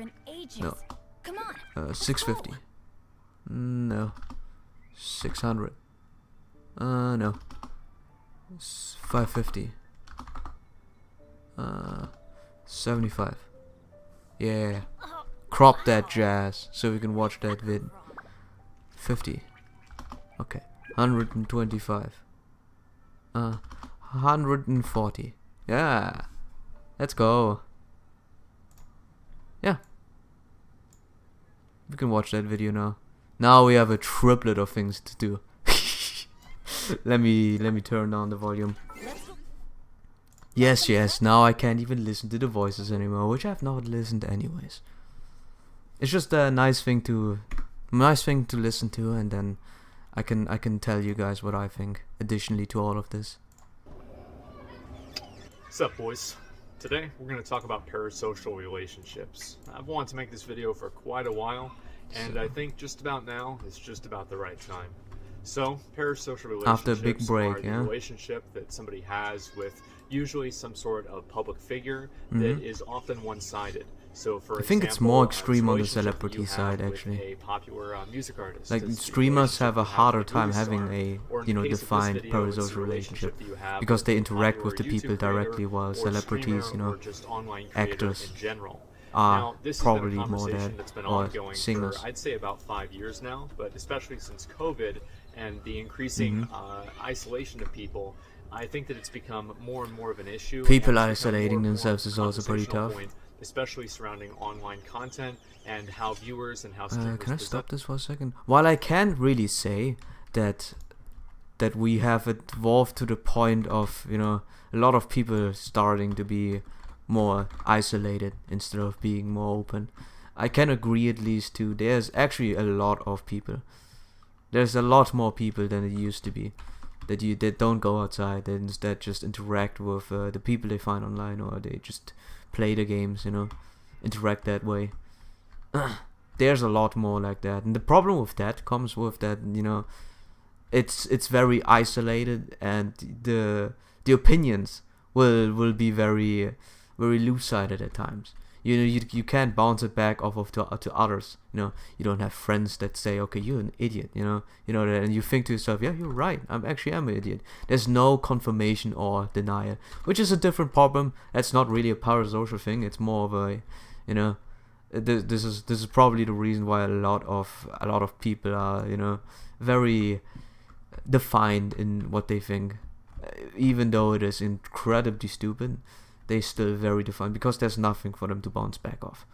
No. Come on. 650. No. 600. No. 550. 75. Yeah. Crop that jazz so we can watch that vid. 50. Okay. 125. 140. Yeah. Let's go. Yeah. We can watch that video now. Now we have a triplet of things to do. let me turn down the volume. Yes, now I can't even listen to the voices anymore, which I've not listened anyways. It's just a nice thing to listen to, and then I can tell you guys what I think additionally to all of this. What's up, boys? Today we're going to talk about parasocial relationships. I've wanted to make this video for quite a while, and I think just about now is just about the right time. So, parasocial relationships after a big break, are the relationship that somebody has with usually some sort of public figure that is often one-sided. So, for I think it's more extreme on the celebrity side, actually. A popular music artist. Like, streamers have a harder time having a, you know, defined parasocial relationship because they interact with the people directly, while celebrities, you know, actors are probably more that, or singers. I'd say about 5 years now, but especially since COVID and the increasing isolation of people, I think that it's become more and more of an issue. People and it's become isolating more and more themselves is also pretty conversational tough. point, especially surrounding online content and how viewers and how streamers Can I present stop this for a second? While I can't really say that we have evolved to the point of, you know, a lot of people starting to be more isolated instead of being more open, I can agree at least to there's actually a lot of people. There's a lot more people than it used to be that don't go outside, that instead just interact with the people they find online, or they just play the games, you know, interact that way. There's a lot more like that, and the problem with that comes with that, you know, it's very isolated, and the opinions will be very loose-sided at times. You know, you can't bounce it back off of to others. You know, you don't have friends that say, okay, you're an idiot. You know that, and you think to yourself, yeah, you're right. I'm an idiot. There's no confirmation or denial, which is a different problem. That's not really a parasocial thing. It's more of a, you know, this is probably the reason why a lot of people are, you know, very defined in what they think, even though it is incredibly stupid. They still very defined because there's nothing for them to bounce back off,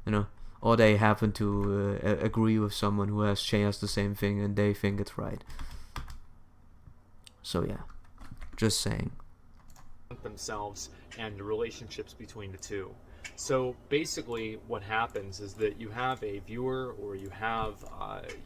you know, or they happen to agree with someone who has shares the same thing and they think it's right. So yeah, just saying. Themselves and the relationships between the two. So basically what happens is that you have a viewer, or you have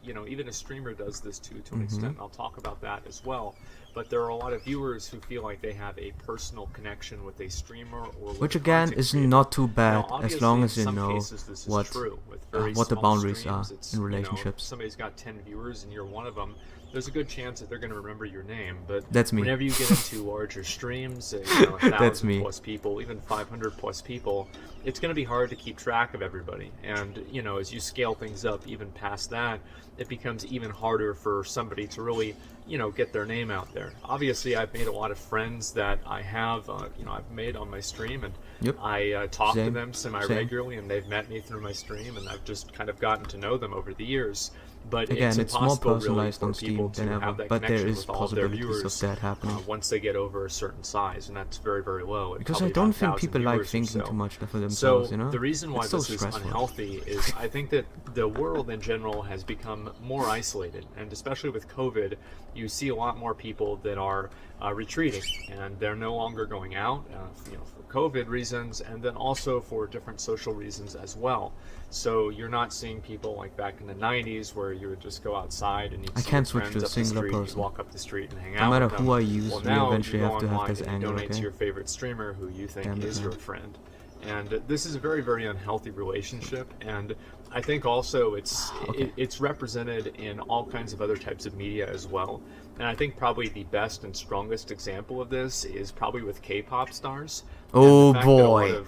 you know, even a streamer does this to an extent, and I'll talk about that as well, but there are a lot of viewers who feel like they have a personal connection with a streamer, or with Which again is not too bad, now, as long as you in some know cases, this is what true. With very the small boundaries streams, are it's, in you know, relationships. if somebody's got 10 viewers and you're one of them, there's a good chance that they're going to remember your name. But That's me. whenever you get into larger streams, you know, 1,000 plus people, even 500 plus people, it's going to be hard to keep track of everybody. And, you know, as you scale things up even past that, it becomes even harder for somebody to really, you know, get their name out there. Obviously, I've made a lot of friends that I have, you know, I've made on my stream, and Yep. I talk to Same. them semi-regularly, and they've met me through my stream, and I've just kind of gotten to know them over the years. But Again, it's more impossible personalized really on for people Steam than to have ever, that but there connection is with all of their possibilities viewers, of that happening. once they get over a certain size, and that's very, very low. It's Because I probably don't about think 1,000 people like viewers or thinking so. too much for So themselves, you know? the reason why It's so this is stressful. unhealthy is I think that the world in general has become more isolated, and especially with COVID, you see a lot more people that are retreating, and they're no longer going out, you know, for COVID reasons, and then also for different social reasons as well. So you're not seeing people like back in the 90s where you would just go outside and you'd I see can't your switch friends to a up the singular street, you'd person. walk up the street and hang No out matter with who them. I use, Well, we now eventually you go have to have online this and you angle, donate to okay? your favorite streamer who you think Damn it, is man. your friend. And this is a very, very unhealthy relationship, and I think also it's represented in all kinds of other types of media as well. And I think probably the best and strongest example of this is probably with K-pop stars. And Oh, the fact that a lot boy. of,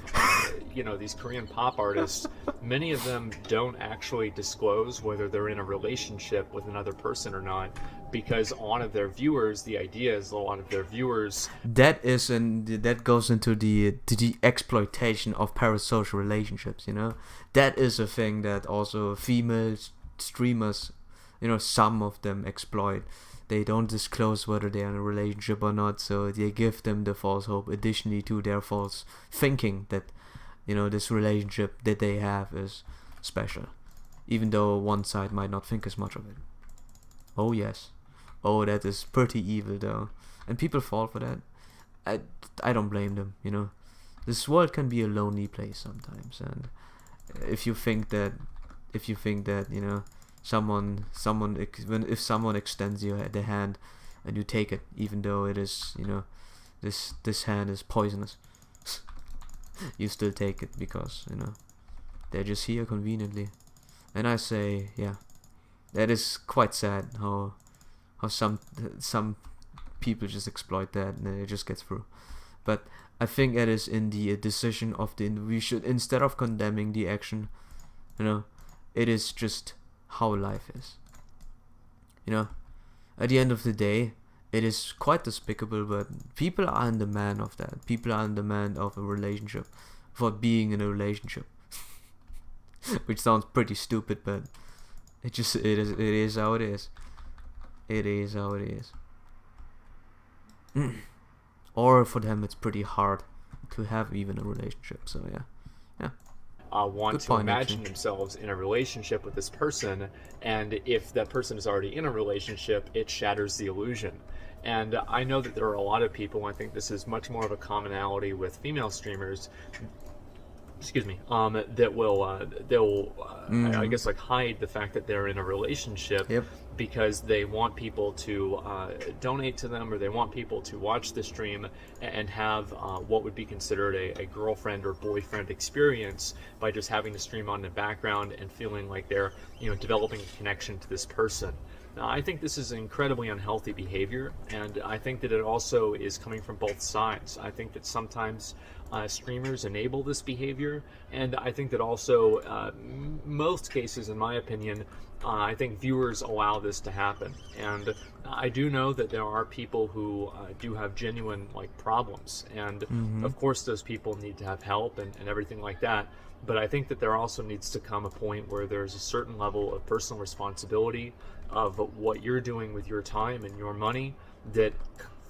you know, these Korean pop artists, many of them don't actually disclose whether they're in a relationship with another person or not, because a lot of their viewers, the idea is a lot of their viewers That goes into the exploitation of parasocial relationships, you know? That is a thing that also female streamers, you know, some of them exploit. They don't disclose whether they're in a relationship or not, so they give them the false hope, additionally to their false thinking that, you know, this relationship that they have is special, even though one side might not think as much of it. Oh yes. Oh, that is pretty evil though, and people fall for that. I don't blame them, you know. This world can be a lonely place sometimes, and if you think that, you know, if someone extends you the hand and you take it, even though it is, you know, this hand is poisonous, you still take it because, you know, they're just here conveniently. And I say, yeah, that is quite sad how some people just exploit that and it just gets through. But I think that is in the decision of we should, instead of condemning the action, you know, it is just how life is. You know, at the end of the day, it is quite despicable, but people are in demand of that. People are in demand of a relationship, for being in a relationship. Which sounds pretty stupid, but it is how it is. It is how it is. or for them it's pretty hard to have even a relationship. So yeah. Want Good to point, imagine actually. themselves in a relationship with this person, and if that person is already in a relationship, it shatters the illusion. And I know that there are a lot of people, I think this is much more of a commonality with female streamers, excuse me, that will they'll I guess like hide the fact that they're in a relationship. Yep. Because they want people to donate to them, or they want people to watch the stream and have what would be considered a girlfriend or boyfriend experience by just having the stream on in the background and feeling like they're, you know, developing a connection to this person. Now, I think this is incredibly unhealthy behavior, and I think that it also is coming from both sides. I think that sometimes streamers enable this behavior, and I think that also most cases, in my opinion, I think viewers allow this to happen. And I do know that there are people who do have genuine like problems, and of course those people need to have help and everything like that. But I think that there also needs to come a point where there's a certain level of personal responsibility of what you're doing with your time and your money that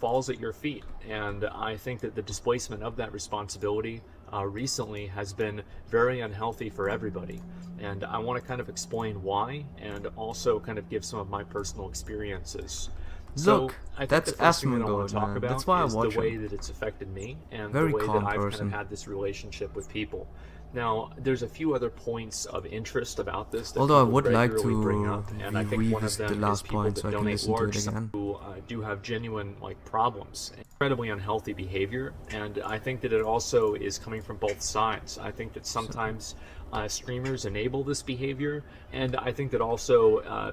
falls at your feet. And I think that the displacement of that responsibility recently has been very unhealthy for everybody. And I want to kind of explain why, and also kind of give some of my personal experiences. So Look, I think that's the first thing that I Asmongold, want to talk man. about That's why I is the watch way him. that it's affected me, and Very the way that calm I've kind person. of had this relationship with people. Now, there's a few other points of interest about this that Although I people would like regularly bring to up, and I think one of revisit the them is last people point that so I can donate listen to large it sums again. who do have genuine like problems, incredibly unhealthy behavior, and I think that it also is coming from both sides. I think that sometimes streamers enable this behavior, and I think that also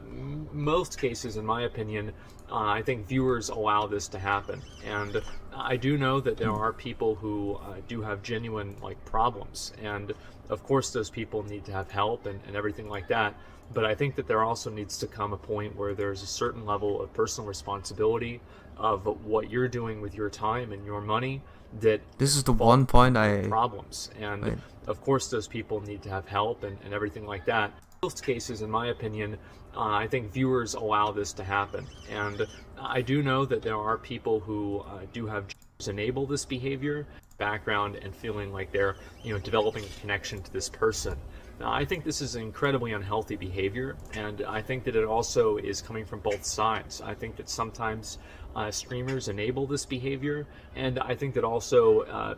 most cases, in my opinion, I think viewers allow this to happen. And I do know that there are people who do have genuine like problems, and of course those people need to have help and everything like that. But I think that there also needs to come a point where there's a certain level of personal responsibility of what you're doing with your time and your money that This is the one point problems. And Right. of course those people need to have help and everything like that. In most cases, in my opinion, I think viewers allow this to happen. And I do know that there are people who do have enable this behavior, background, and feeling like they're, you know, developing a connection to this person. Now, I think this is incredibly unhealthy behavior, and I think that it also is coming from both sides. I think that sometimes streamers enable this behavior, and I think that also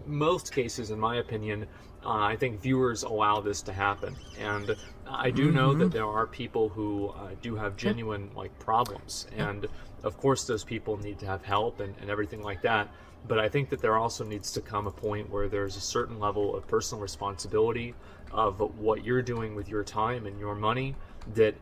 most cases, in my opinion, I think viewers allow this to happen. And I do know that there are people who do have genuine like problems, and of course those people need to have help and everything like that. But I think that there also needs to come a point where there's a certain level of personal responsibility of what you're doing with your time and your money that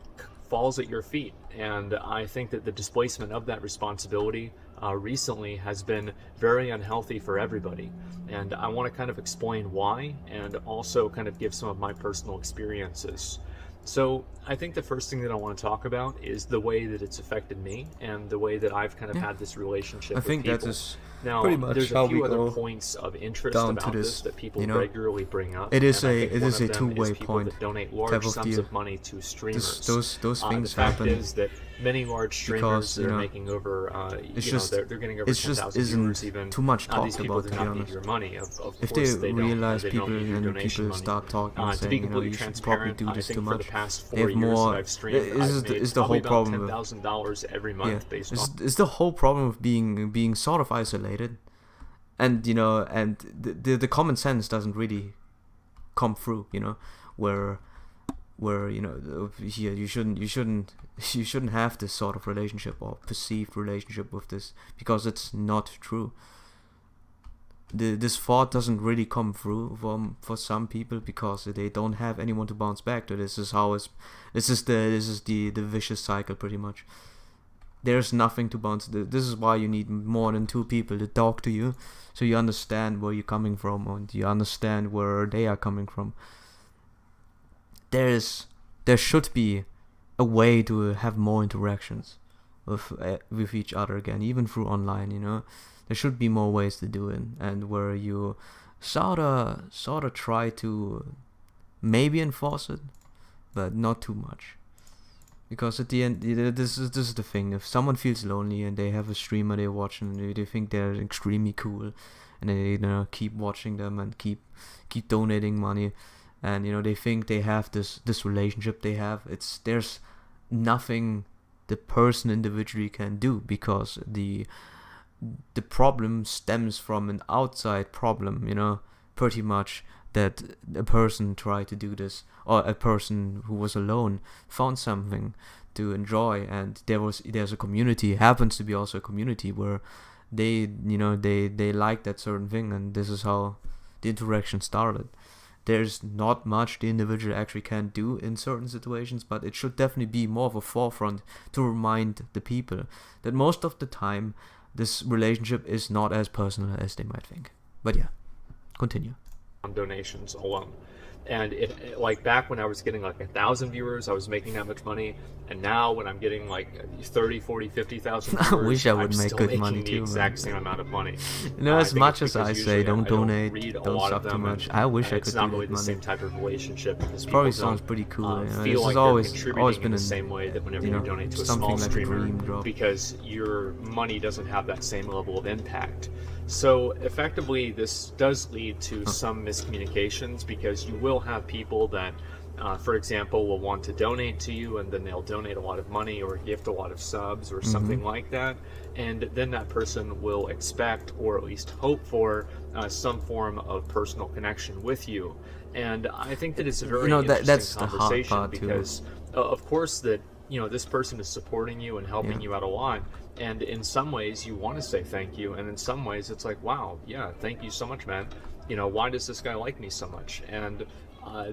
falls at your feet. And I think that the displacement of that responsibility recently has been very unhealthy for everybody. And I want to kind of explain why, and also kind of give some of my personal experiences. So I think the first thing that I want to talk about is the way that it's affected me, and the way that I've kind of had this relationship I with think people. that is Now, pretty much there's how a few we other go points of interest down to about this, this that people you know? regularly bring up. It is and I a- think it one is of a them two-way is people point that donate large type of sums deal. of money to streamers. Those things the fact happen is that many large streamers because, that you are know, making over, it's you know, just- they're getting over it just 10,000 isn't viewers even. too much These talked people about, do to be not need honest. your money. Of If course they don't. realize They people don't need your and donation people money. start talking and To be saying, you know, completely you should probably transparent, do I this think too for the much. past They 4 have years more. that I've streamed, This I've made is the probably whole about problem. $10,000 every month based on. It's the whole problem of being sort of isolated, and you know, and the common sense doesn't really come through, you know, where you know, here you shouldn't have this sort of relationship or perceived relationship with this, because it's not true. This thought doesn't really come through for some people because they don't have anyone to bounce back to. This is the vicious cycle pretty much. There's nothing to bounce. This is why you need more than 2 people to talk to you, so you understand where you're coming from and you understand where they are coming from. There should be a way to have more interactions with each other again, even through online. You know, there should be more ways to do it, and where you sorta try to maybe enforce it, but not too much. Because at the end, this is the thing. If someone feels lonely and they have a streamer they're watching, and they think they're extremely cool, and they keep watching them and keep donating money, and they think they have this relationship they have. There's nothing the person individually can do, because the problem stems from an outside problem, pretty much, that a person tried to do this, or a person who was alone found something to enjoy, and there's a community, happens to be also a community where they like that certain thing, and this is how the interaction started. There's not much the individual actually can do in certain situations, but it should definitely be more of a forefront to remind the people that most of the time this relationship is not as personal as they might think. But yeah, continue. On donations alone. And like back when I was getting like 1,000 viewers, I was making that much money. And now when I'm getting like 30, 40, 50,000 viewers, I wish I would I'm make still good making money the too, exact man. same amount of money. As think much it's as I because say, usually don't I don't donate, read a don't lot sub of too them, much. and I wish I it's could not do really that the money. same type of relationship, because Probably people don't sounds pretty cool. feel This like has always they're contributing always in been the same way that whenever you donate to a something small like a streamer, dream job. because your money doesn't have that same level of impact. So effectively, this does lead to some miscommunications, because you will have people that, for example, will want to donate to you, and then they'll donate a lot of money or gift a lot of subs or something like that, and then that person will expect, or at least hope for, some form of personal connection with you. And I think that it's a very interesting that's the hard conversation, part too. because of course that this person is supporting you and helping you out a lot, and in some ways you want to say thank you, and in some ways it's like, wow, yeah, thank you so much, man. Why does this guy like me so much? And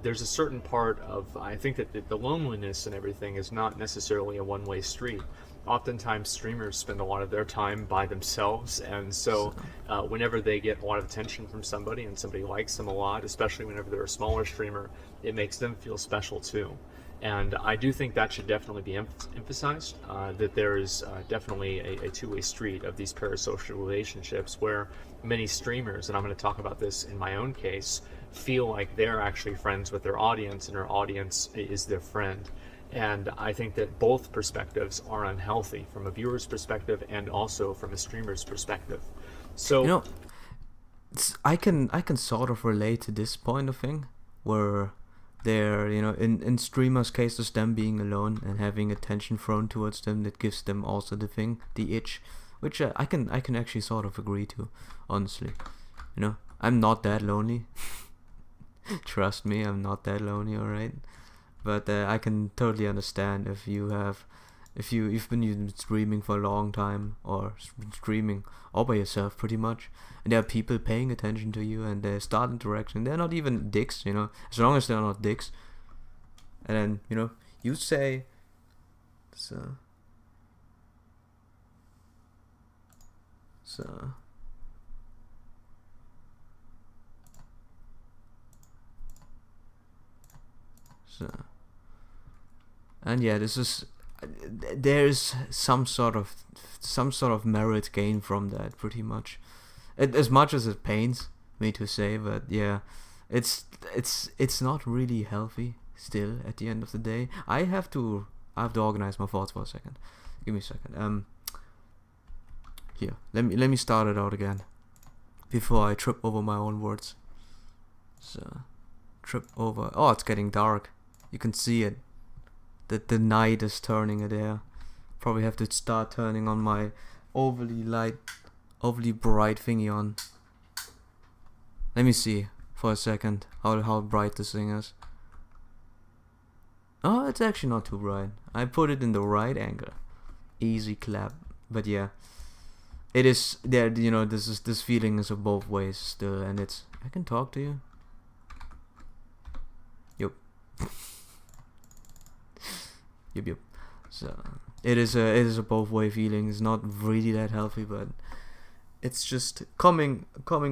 there's a certain part of, I think that the loneliness and everything is not necessarily a one-way street. Oftentimes streamers spend a lot of their time by themselves, and so whenever they get a lot of attention from somebody and somebody likes them a lot, especially whenever they're a smaller streamer, it makes them feel special too. And I do think that should definitely be emphasized, that there is definitely a two-way street of these parasocial relationships, where many streamers, and I'm going to talk about this in my own case, feel like they're actually friends with their audience, and their audience is their friend. And I think that both perspectives are unhealthy, from a viewer's perspective and also from a streamer's perspective. So I can sort of relate to this point of thing, where they're in streamers' cases, them being alone and having attention thrown towards them, that gives them also the itch, which I can actually sort of agree to, honestly. I'm not that lonely. Trust me, I'm not that lonely, alright? But I can totally understand if you've been streaming for a long time, or streaming all by yourself pretty much, and there are people paying attention to you, and they start interaction. They're not even dicks, as long as they're not dicks. And then you say so and yeah, there's some sort of merit gain from that, pretty much. As much as it pains me to say, but yeah, it's not really healthy still at the end of the day. I have to organize my thoughts for a second. Give me a second. Here, let me start it out again before I trip over my own words. So, trip over. Oh, it's getting dark. You can see it. That the night is turning there. Probably have to start turning on my overly bright thingy on. Let me see for a second how bright this thing is. Oh, it's actually not too bright. I put it in the right angle. Easy clap. But yeah, it is there. This feeling is of both ways still, and it's. I can talk to you. Yup. Yep. So it is a both way feeling. It's not really that healthy, but it's just coming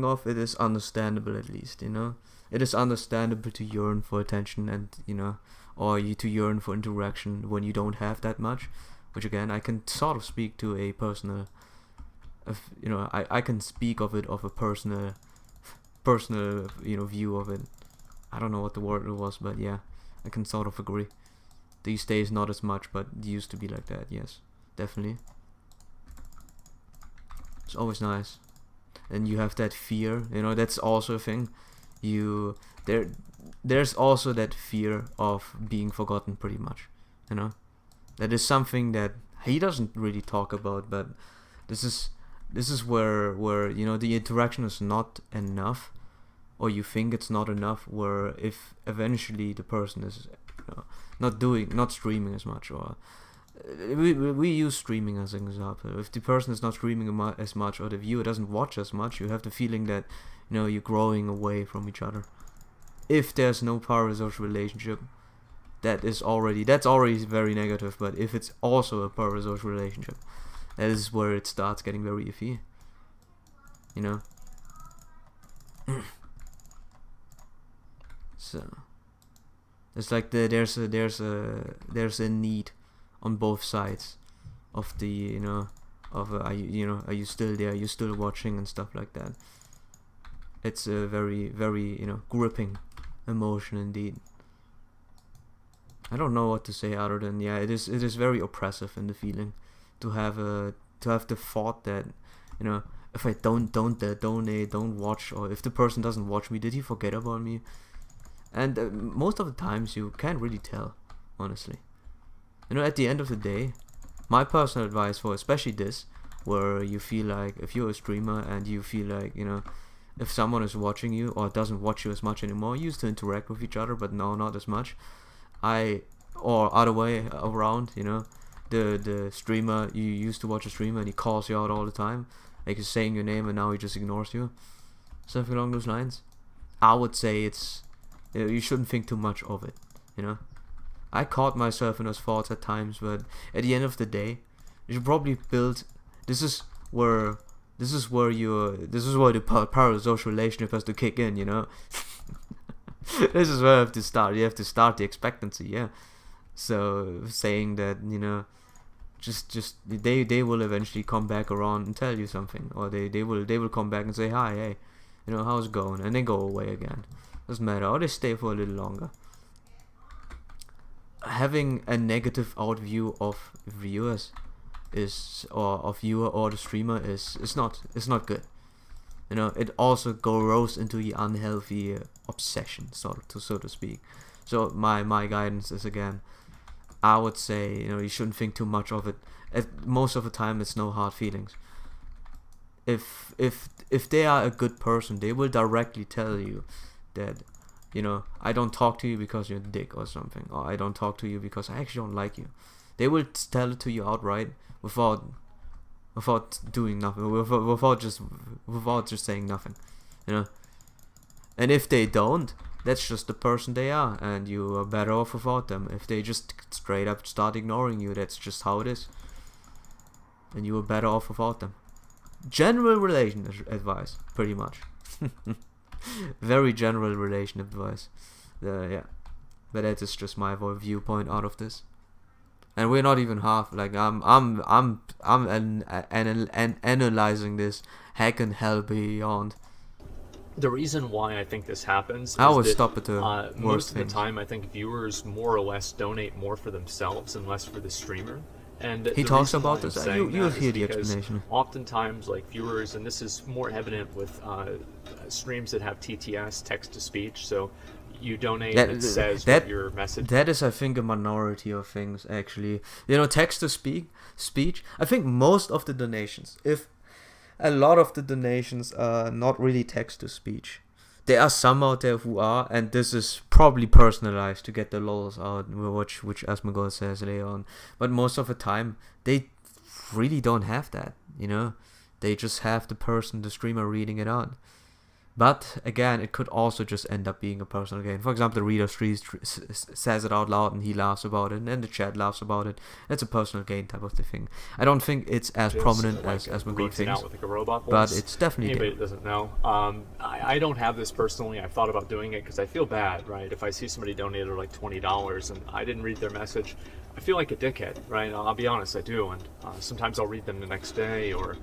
off. It is understandable, at least. It is understandable to yearn for attention, and or to yearn for interaction when you don't have that much. Which again, I can sort of speak to a personal. I can speak of it of a personal view of it. I don't know what the word was, but yeah, I can sort of agree These days not as much, but it used to be like that. Yes, definitely. It's always nice. And you have that fear, you know, that's also a thing. There's also that fear of being forgotten, pretty much, you know. That is something that he doesn't really talk about, but this is where you know, the interaction is not enough, or you think it's not enough, where if eventually the person is, you know, not streaming as much, or we use streaming as an example. If the person is not streaming as much, or the viewer doesn't watch as much, you have the feeling that, you know, you're growing away from each other. If there's no parasocial relationship, that's already very negative. But if it's also a parasocial relationship, that is where it starts getting very iffy, you know. So it's like there's a need on both sides of the, you know, of are you still there, are you still watching, and stuff like that. It's a very, very, you know, gripping emotion indeed. I don't know what to say other than, yeah, it is very oppressive in the feeling to have the thought that, you know, if I don't donate, don't watch, or if the person doesn't watch me, did he forget about me? And most of the times you can't really tell, honestly. You know, at the end of the day, my personal advice for especially this, where you feel like, if you're a streamer and you feel like, you know, if someone is watching you or doesn't watch you as much anymore, you used to interact with each other, but no, not as much. Or other way around, you know, the streamer, you used to watch a streamer and he calls you out all the time, like he's saying your name, and now he just ignores you. Something along those lines. I would say it's, you know, you shouldn't think too much of it, you know. I caught myself in those thoughts at times, but at the end of the day, you should probably build. This is where the parasocial relationship has to kick in, you know. This is where you have to start. You have to start the expectancy, yeah. So saying that, you know, just they will eventually come back around and tell you something, or they will come back and say, hi, hey, you know, how's it going, and they go away again. Doesn't matter, or they stay for a little longer. Having a negative out view of viewers of viewer or the streamer is not good. You know, it also grows into the unhealthy obsession, so to speak. So my guidance is, again, I would say, you know, you shouldn't think too much of it. Most of the time, it's no hard feelings. If they are a good person, they will directly tell you that, you know, I don't talk to you because you're a dick or something, or I don't talk to you because I actually don't like you. They will tell it to you outright without doing nothing, without just saying nothing, you know. And if they don't, that's just the person they are, and you are better off without them. If they just straight up start ignoring you, that's just how it is, and you are better off without them. General relation advice, pretty much. Very general relation advice. Yeah, but that is just my viewpoint out of this. And we're not even half. Like I'm analyzing this heck and hell beyond. The reason why I think this happens I is would that stop at the most of the things. time I think viewers more or less donate more for themselves and less for the streamer. And He the talks reason about why I'm this. saying You'll that is hear the because explanation. Oftentimes, like viewers, and this is more evident with streams that have TTS, text to speech. So you donate and it says what your message. That is, I think, a minority of things, actually. You know, text to speech. I think most of the donations, if a lot of the donations are not really text to speech. There are some out there who are, and this is probably personalized to get the lols out, which Asmongold says later on. But most of the time, they really don't have that, you know? They just have the streamer reading it out. But again, it could also just end up being a personal gain. For example, the reader says it out loud and he laughs about it, and then the chat laughs about it. It's a personal gain type of thing. I don't think it's as prominent as Asmongold thinks, with like a robot voice. but it's definitely Anybody there. that doesn't know, I don't have this personally. I've thought about doing it because I feel bad, right? If I see somebody donated like $20 and I didn't read their message, I feel like a dickhead, right? I'll be honest, I do. And sometimes I'll read them the next day or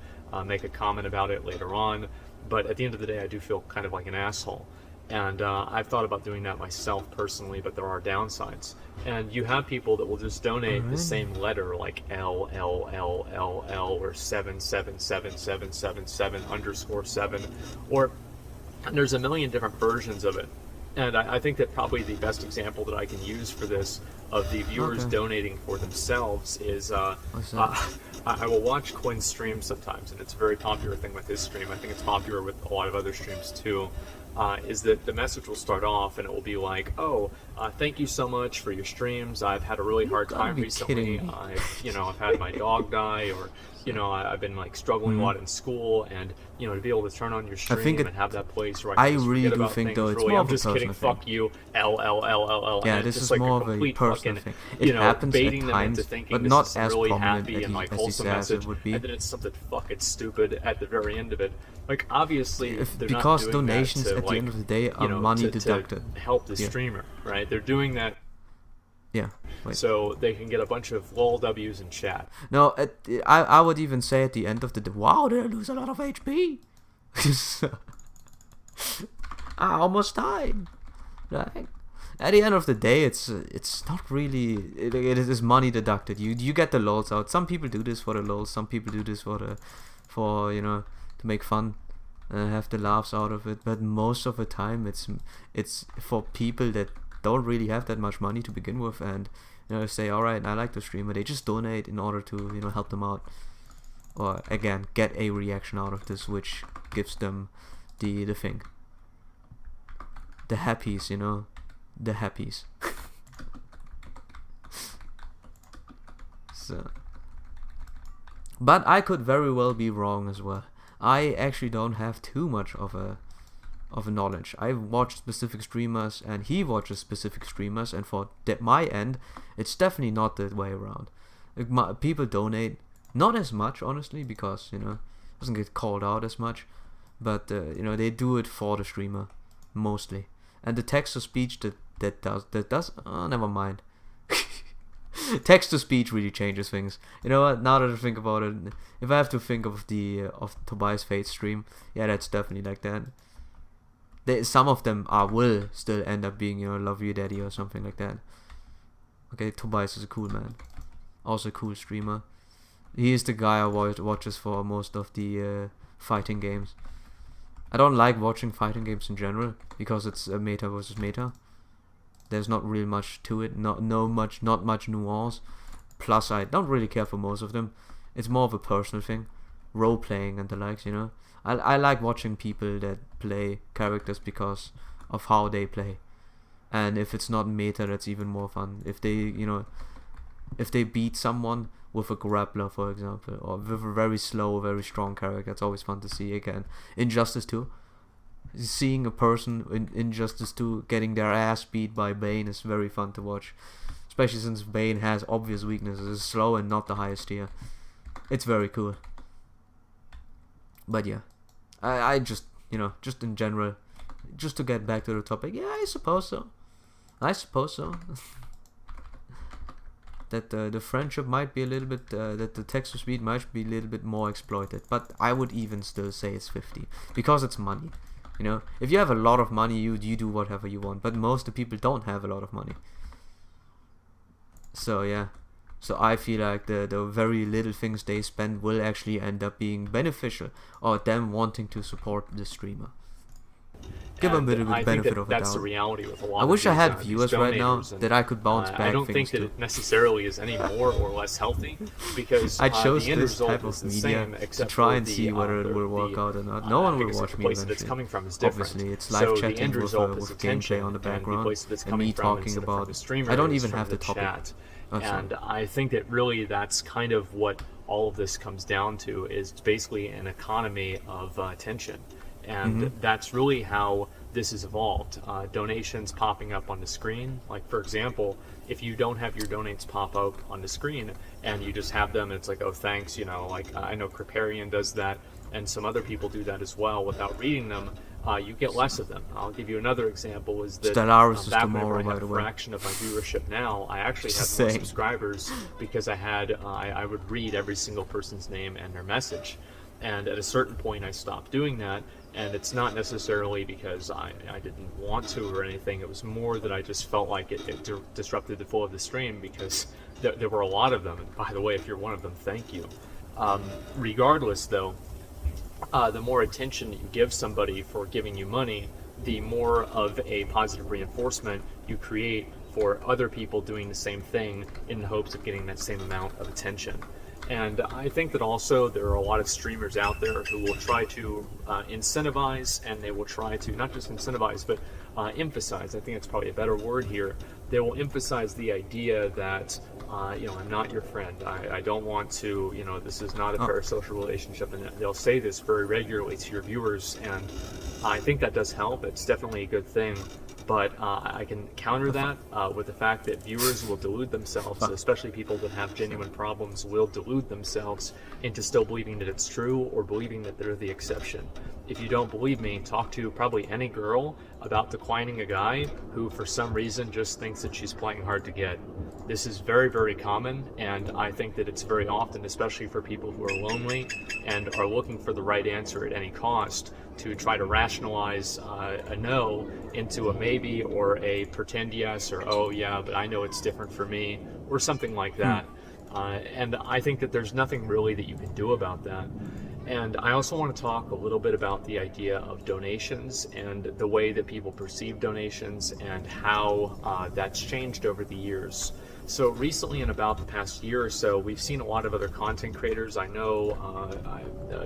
make a comment about it later on. But at the end of the day, I do feel kind of like an asshole. And I've thought about doing that myself personally, but there are downsides. And you have people that will just donate the same letter, like L, L, L, L, L, or 7777777_7, or there's a million different versions of it. And I think that probably the best example that I can use for this, of the viewers donating for themselves, is I will watch Quinn's stream sometimes, and it's a very popular thing with his stream. I think it's popular with a lot of other streams too. Is that the message will start off and it will be like, oh, thank you so much for your streams. I've had a really hard time recently. I've had my dog die, or I've been like struggling a lot in school, and to be able to turn on your stream and have that place where I can really forget do about think things, though it's really, more I'm of a just kidding, personal fuck you, L, L, L, L, L. Yeah, and this it's is like more a of a complete personal fucking, thing. It happens baiting at them times, into thinking but this not is as really prominent happy and like as he wholesome says message, it would be. and then it's something fucking stupid at the very end of it. Like, obviously, they're because not doing donations that to, at the end of the day are money deducted. to help the streamer, right? They're doing that so they can get a bunch of lol W's in chat. No, I would even say at the end of the day, wow, did I lose a lot of HP? I almost died. Right? At the end of the day, it's not really, it is money deducted. You get the lols out. Some people do this for the lols. Some people do this for to make fun and have the laughs out of it. But most of the time, it's for people that don't really have that much money to begin with, and say, all right, I like the streamer. They just donate in order to help them out, or again get a reaction out of this, which gives them the thing, the happies, the happies. So, but I could very well be wrong as well. I actually don't have too much of a knowledge. I've watched specific streamers, and he watches specific streamers, and for my end, it's definitely not the way around. Like, people donate not as much, honestly, because it doesn't get called out as much, but they do it for the streamer mostly. And the text to speech that does never mind. Text to speech really changes things. You know what? Now that I think about it, if I have to think of of Tobias Fate's stream, yeah, that's definitely like that. Some of them will still end up being, Love You Daddy or something like that. Okay, Tobias is a cool man. Also a cool streamer. He is the guy I watches for most of the fighting games. I don't like watching fighting games in general, because it's a meta versus meta. There's not really much to it, not much nuance. Plus, I don't really care for most of them. It's more of a personal thing. Role playing and the likes, I like watching people that play characters because of how they play, and if it's not meta, that's even more fun. If they if they beat someone with a grappler, for example, or with a very slow, very strong character, it's always fun to see. Again, Injustice 2, seeing a person in Injustice 2 getting their ass beat by Bane is very fun to watch, especially since Bane has obvious weaknesses, is slow and not the highest tier. It's very cool. But yeah, I just, just in general, just to get back to the topic, yeah, I suppose so. That the friendship might be a little bit, that the text to speed might be a little bit more exploited, but I would even still say it's 50, because it's money. If you have a lot of money, you do whatever you want, but most of the people don't have a lot of money. So yeah. So I feel like the very little things they spend will actually end up being beneficial, or them wanting to support the streamer. Give them a bit of a benefit of a doubt. That's the reality with a lot I of wish I these, had viewers right now that I could bounce back. I don't things think that it necessarily is any more or less healthy, because I chose the end this result type is of the media same, except to try for and see whether it will work out or not. No one will watch me the place that eventually. it's coming from is different. Obviously, it's live so chatting the end with result is gameplay on the background, and me talking about. I don't even have the topic. Chat. And I think that really that's kind of what all of this comes down to, is basically an economy of attention. And that's really how this has evolved. Donations popping up on the screen. Like, for example, if you don't have your donates pop up on the screen and you just have them, it's like, oh, thanks, like I know Kriparian does that, and some other people do that as well without reading them. You get less of them. I'll give you another example. Is that back whenever I had a fraction of my viewership now, I actually had more subscribers because I had I would read every single person's name and their message. And at a certain point I stopped doing that, and it's not necessarily because I didn't want to or anything. It was more that I just felt like it disrupted the flow of the stream, because there were a lot of them. And by the way, if you're one of them, thank you. Regardless though, the more attention you give somebody for giving you money, the more of a positive reinforcement you create for other people doing the same thing in the hopes of getting that same amount of attention. And I think that also there are a lot of streamers out there who will try to incentivize, and they will try to not just incentivize, but emphasize. I think it's probably a better word here. They will emphasize the idea that, I'm not your friend. I don't want to, this is not a parasocial relationship. And they'll say this very regularly to your viewers. And I think that does help. It's definitely a good thing. But I can counter that with the fact that viewers will delude themselves, especially people that have genuine problems will delude themselves into still believing that it's true or believing that they're the exception. If you don't believe me, talk to probably any girl about declining a guy who for some reason just thinks that she's playing hard to get. This is very, very common, and I think that it's very often, especially for people who are lonely and are looking for the right answer at any cost, to try to rationalize a no into a maybe or a pretend yes, or oh yeah, but I know it's different for me, or something like that. And I think that there's nothing really that you can do about that. And I also want to talk a little bit about the idea of donations and the way that people perceive donations and how that's changed over the years. So recently, in about the past year or so, we've seen a lot of other content creators. I know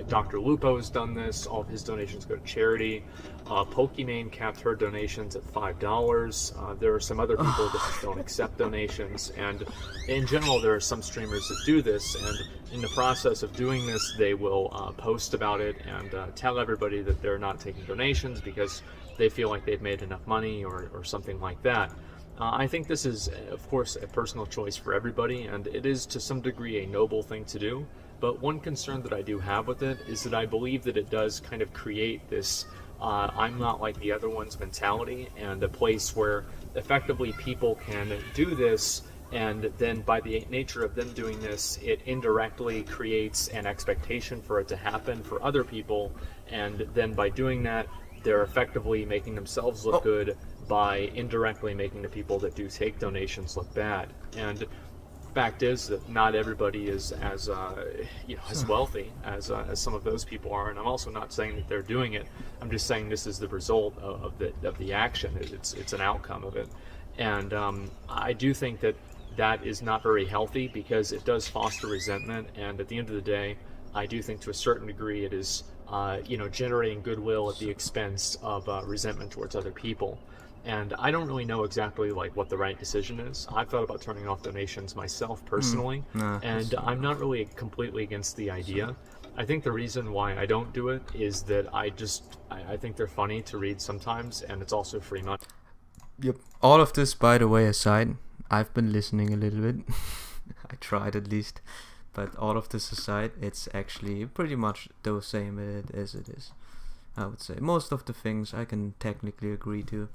Dr. Lupo has done this. All of his donations go to charity. Pokimane capped her donations at $5. There are some other people that just don't accept donations. And in general, there are some streamers that do this. And in the process of doing this, they will post about it and tell everybody that they're not taking donations because they feel like they've made enough money or something like that. I think this is, of course, a personal choice for everybody, and it is to some degree a noble thing to do. But one concern that I do have with it is that I believe that it does kind of create this I'm not like the other ones mentality, and a place where effectively people can do this, and then by the nature of them doing this, it indirectly creates an expectation for it to happen for other people, and then by doing that, they're effectively making themselves look good by indirectly making the people that do take donations look bad. And fact is that not everybody is as as wealthy as some of those people are, and I'm also not saying that they're doing it. I'm just saying this is the result of the action. It's an outcome of it, and I do think that is not very healthy because it does foster resentment. And at the end of the day, I do think to a certain degree it is generating goodwill at the expense of resentment towards other people. And I don't really know exactly what the right decision is. I've thought about turning off donations myself personally, and I'm not really completely against the idea. I think the reason why I don't do it is that I think they're funny to read sometimes, and it's also free money. Yep. All of this, by the way, aside, I've been listening a little bit. I tried at least. But all of this aside, it's actually pretty much the same as it is. I would say most of the things I can technically agree to.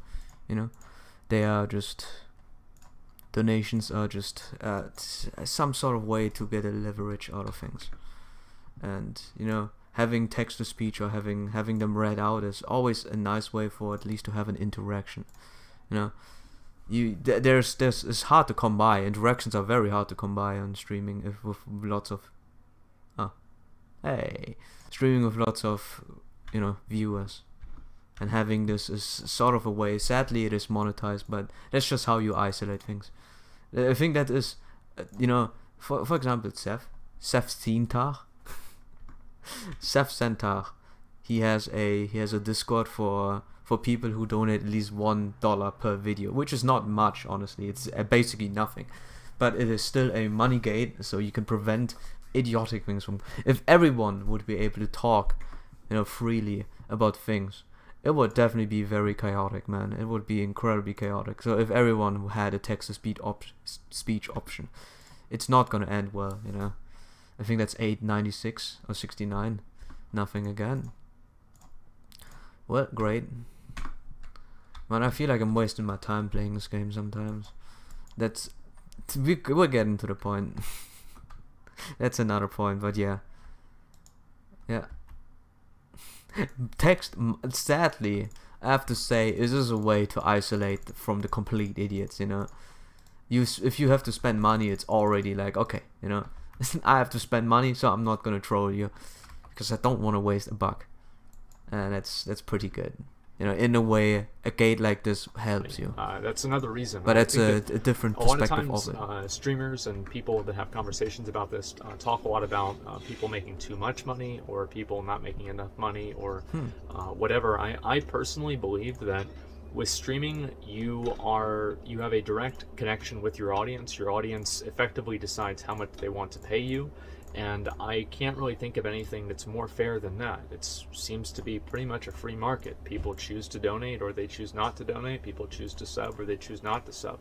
They are just donations are just some sort of way to get a leverage out of things, and having text to speech or having them read out is always a nice way for at least to have an interaction. It's hard to come by. Interactions are very hard to come by on streaming with lots of viewers. And having this is sort of a way. Sadly, it is monetized, but that's just how you isolate things. I think that is, for example, Seth Centar. Seth Centar. He has a Discord for people who donate at least $1 per video, which is not much, honestly. It's basically nothing, but it is still a money gate, so you can prevent idiotic things from. If everyone would be able to talk, freely about things, it would definitely be very chaotic, man. It would be incredibly chaotic. So if everyone had a text-to-speech option, it's not gonna end well, I think that's 896 or 69. Nothing again. Well, great. Man, I feel like I'm wasting my time playing this game sometimes. We're getting to the point. That's another point, but yeah. Yeah. Sadly, I have to say, this is a way to isolate from the complete idiots, you know. If you have to spend money, it's already like, okay, you know, I have to spend money, so I'm not gonna troll you, because I don't want to waste a buck. And that's pretty good. You know, in a way, a gate like this helps you. That's another reason. But I it's think a different a lot of perspective times, of it. streamers and people that have conversations about this talk a lot about people making too much money or people not making enough money or whatever. I personally believe that with streaming, you have a direct connection with your audience. Your audience effectively decides how much they want to pay you. And I can't really think of anything that's more fair than that. It seems to be pretty much a free market. People choose to donate or they choose not to donate. People choose to sub or they choose not to sub.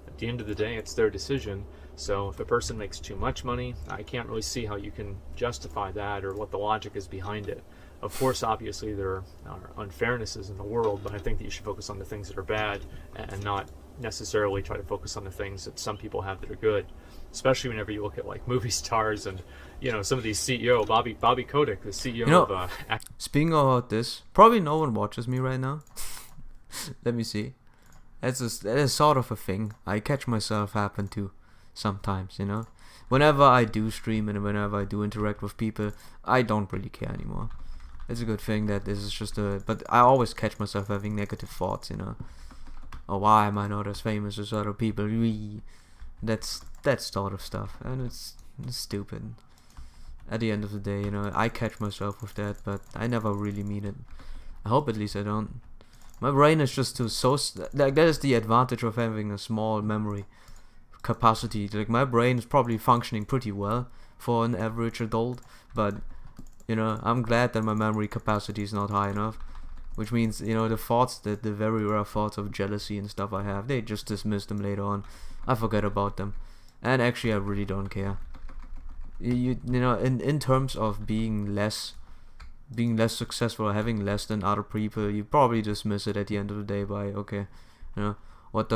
At the end of the day, it's their decision. So if a person makes too much money, I can't really see how you can justify that or what the logic is behind it. Of course, obviously, there are unfairnesses in the world, but I think that you should focus on the things that are bad and not necessarily try to focus on the things that some people have that are good. Especially whenever you look at like movie stars and, you know, some of these CEO, Bobby Kotick, the CEO of speaking about this, probably no one watches me right now. Let me see. That is sort of a thing I catch myself happen to sometimes, you know. Whenever I do stream and whenever I do interact with people, I don't really care anymore. It's a good thing that this is just but I always catch myself having negative thoughts, you know. Oh, why am I not as famous as other people? That's that sort of stuff, and it's stupid. At the end of the day, you know, I catch myself with that, but I never really mean it. I hope at least I don't. My brain is just like, that is the advantage of having a small memory capacity. Like, my brain is probably functioning pretty well for an average adult, but, you know, I'm glad that my memory capacity is not high enough. Which means, you know, the very rare thoughts of jealousy and stuff I have, they just dismiss them later on. I forget about them. And actually, I really don't care. You know, in terms of being less successful or having less than other people, you probably dismiss it at the end of the day by, okay, you know, what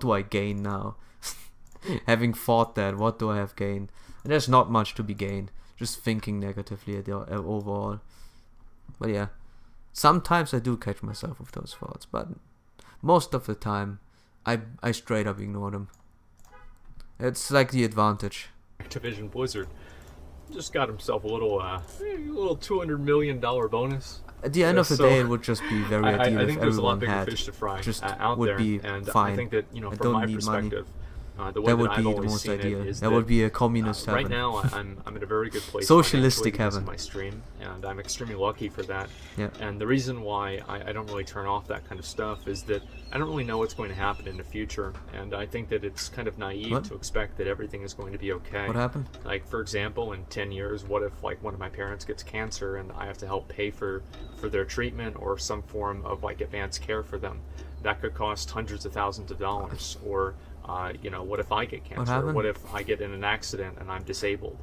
do I gain now? Having thought that, what do I have gained? And there's not much to be gained. Just thinking negatively overall. But yeah, sometimes I do catch myself with those thoughts, but most of the time, I straight up ignore them. It's like the advantage. Activision Blizzard just got himself a little $200 million bonus. At the end of the day, it would just be very ideal I if think there's a lot everyone bigger had fish to fry just out would there, be and fine. I think that, you know, I from don't my need money. perspective, the way That would that be I've the always most seen ideal. it is That would be a communist right heaven. now I'm in a very good place Socialistic financially because heaven. of my stream, and I'm extremely lucky for that. Yeah. And the reason why I don't really turn off that kind of stuff is that I don't really know what's going to happen in the future, and I think that it's kind of naive to expect that everything is going to be okay. What happened? Like, for example, in 10 years, what if like one of my parents gets cancer and I have to help pay for their treatment or some form of like advanced care for them? That could cost hundreds of thousands of dollars. Or you know, what if I get cancer? What if I get in an accident and I'm disabled?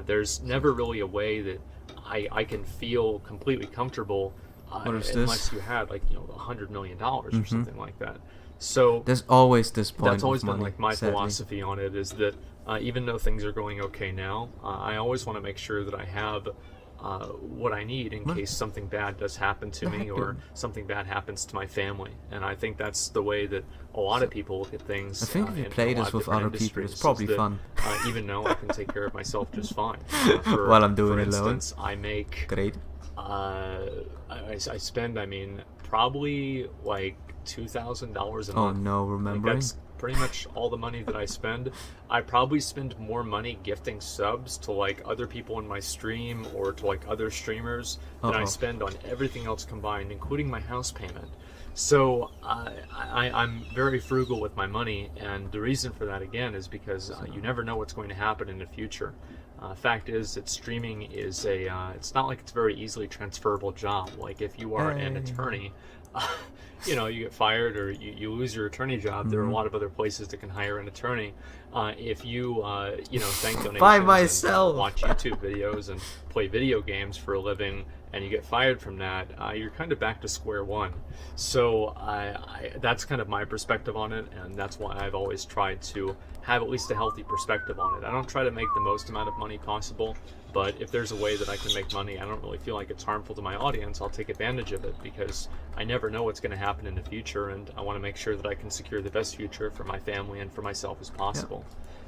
There's never really a way that I can feel completely comfortable unless you had like, you know, $100 million or something like that. So there's always this point. that's always of been money, like my sadly. philosophy on it, is that even though things are going okay now, I always want to make sure that I have what I need in case something bad does happen to me or something bad happens to my family. And I think that's the way that a lot of people look at things. I think if you in play a lot this of with different other people, industries, it's probably is that, fun. even though I can take care of myself just fine. While I'm doing for it alone. instance, I make Great. I spend, I mean, probably like $2,000 a month. Oh no, Like, remembering? that's pretty much all the money that I spend. I probably spend more money gifting subs to like other people in my stream or to like other streamers than I spend on everything else combined, including my house payment. So I'm very frugal with my money, and the reason for that again is because you never know what's going to happen in the future. Fact is that streaming is it's not like it's a very easily transferable job. Like if you are an attorney, you know, you get fired or you lose your attorney job, there are a lot of other places that can hire an attorney. If you, you know, thank donations By and myself. watch YouTube videos and play video games for a living, and you get fired from that, you're kind of back to square one. So that's kind of my perspective on it, and that's why I've always tried to have at least a healthy perspective on it. I don't try to make the most amount of money possible, but if there's a way that I can make money, I don't really feel like it's harmful to my audience, I'll take advantage of it, because I never know what's going to happen in the future, and I want to make sure that I can secure the best future for my family and for myself as possible.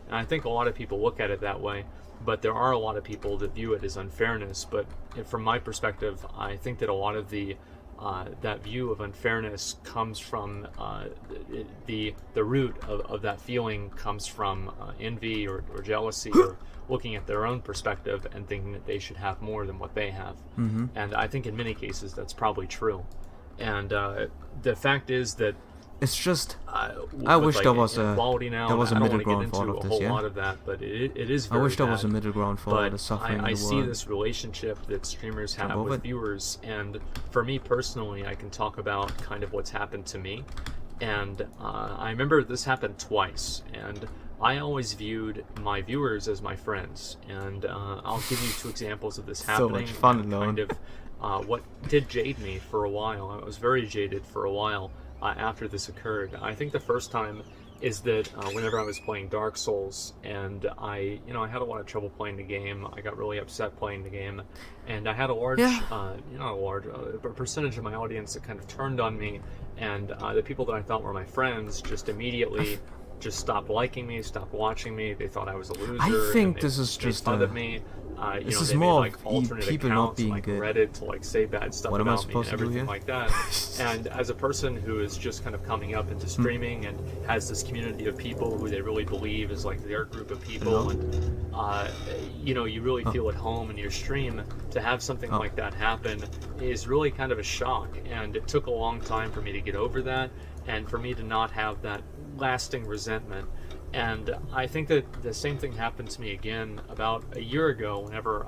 And I think a lot of people look at it that way, but there are a lot of people that view it as unfairness. But from my perspective, I think that a lot of the that view of unfairness comes from the root of that feeling comes from envy or jealousy, or looking at their own perspective and thinking that they should have more than what they have. And I think in many cases that's probably true. And the fact is that It's just I wish there was a now, there was a I don't middle want to get ground for all into of a this, whole yeah? lot of that, but it is I very wish there was a bad. middle ground for all But the suffering in I the see world. this relationship that streamers have above with it. viewers, and for me personally, I can talk about kind of what's happened to me. And I remember this happened twice, and I always viewed my viewers as my friends. And I'll give you two examples of this So happening. much fun and alone. kind of what did jade me for a while. I was very jaded for a while after this occurred. I think the first time is that whenever I was playing Dark Souls, and I had a lot of trouble playing the game. I got really upset playing the game, and I had a large, a percentage of my audience that kind of turned on me, and the people that I thought were my friends just immediately just stopped liking me, stopped watching me. They thought I was a loser. I think and this is they just made fun a- of me. this They is made, more like of alternate people not accounts being like good. Reddit to like say bad stuff What am I about me and supposed to do everything here? like that. And as a person who is just kind of coming up into streaming and has this community of people who they really believe is like their group of people, Hello? and you really feel at home in your stream, to have something Oh. like that happen is really kind of a shock. And it took a long time for me to get over that, and for me to not have that lasting resentment. And I think that the same thing happened to me again about a year ago, whenever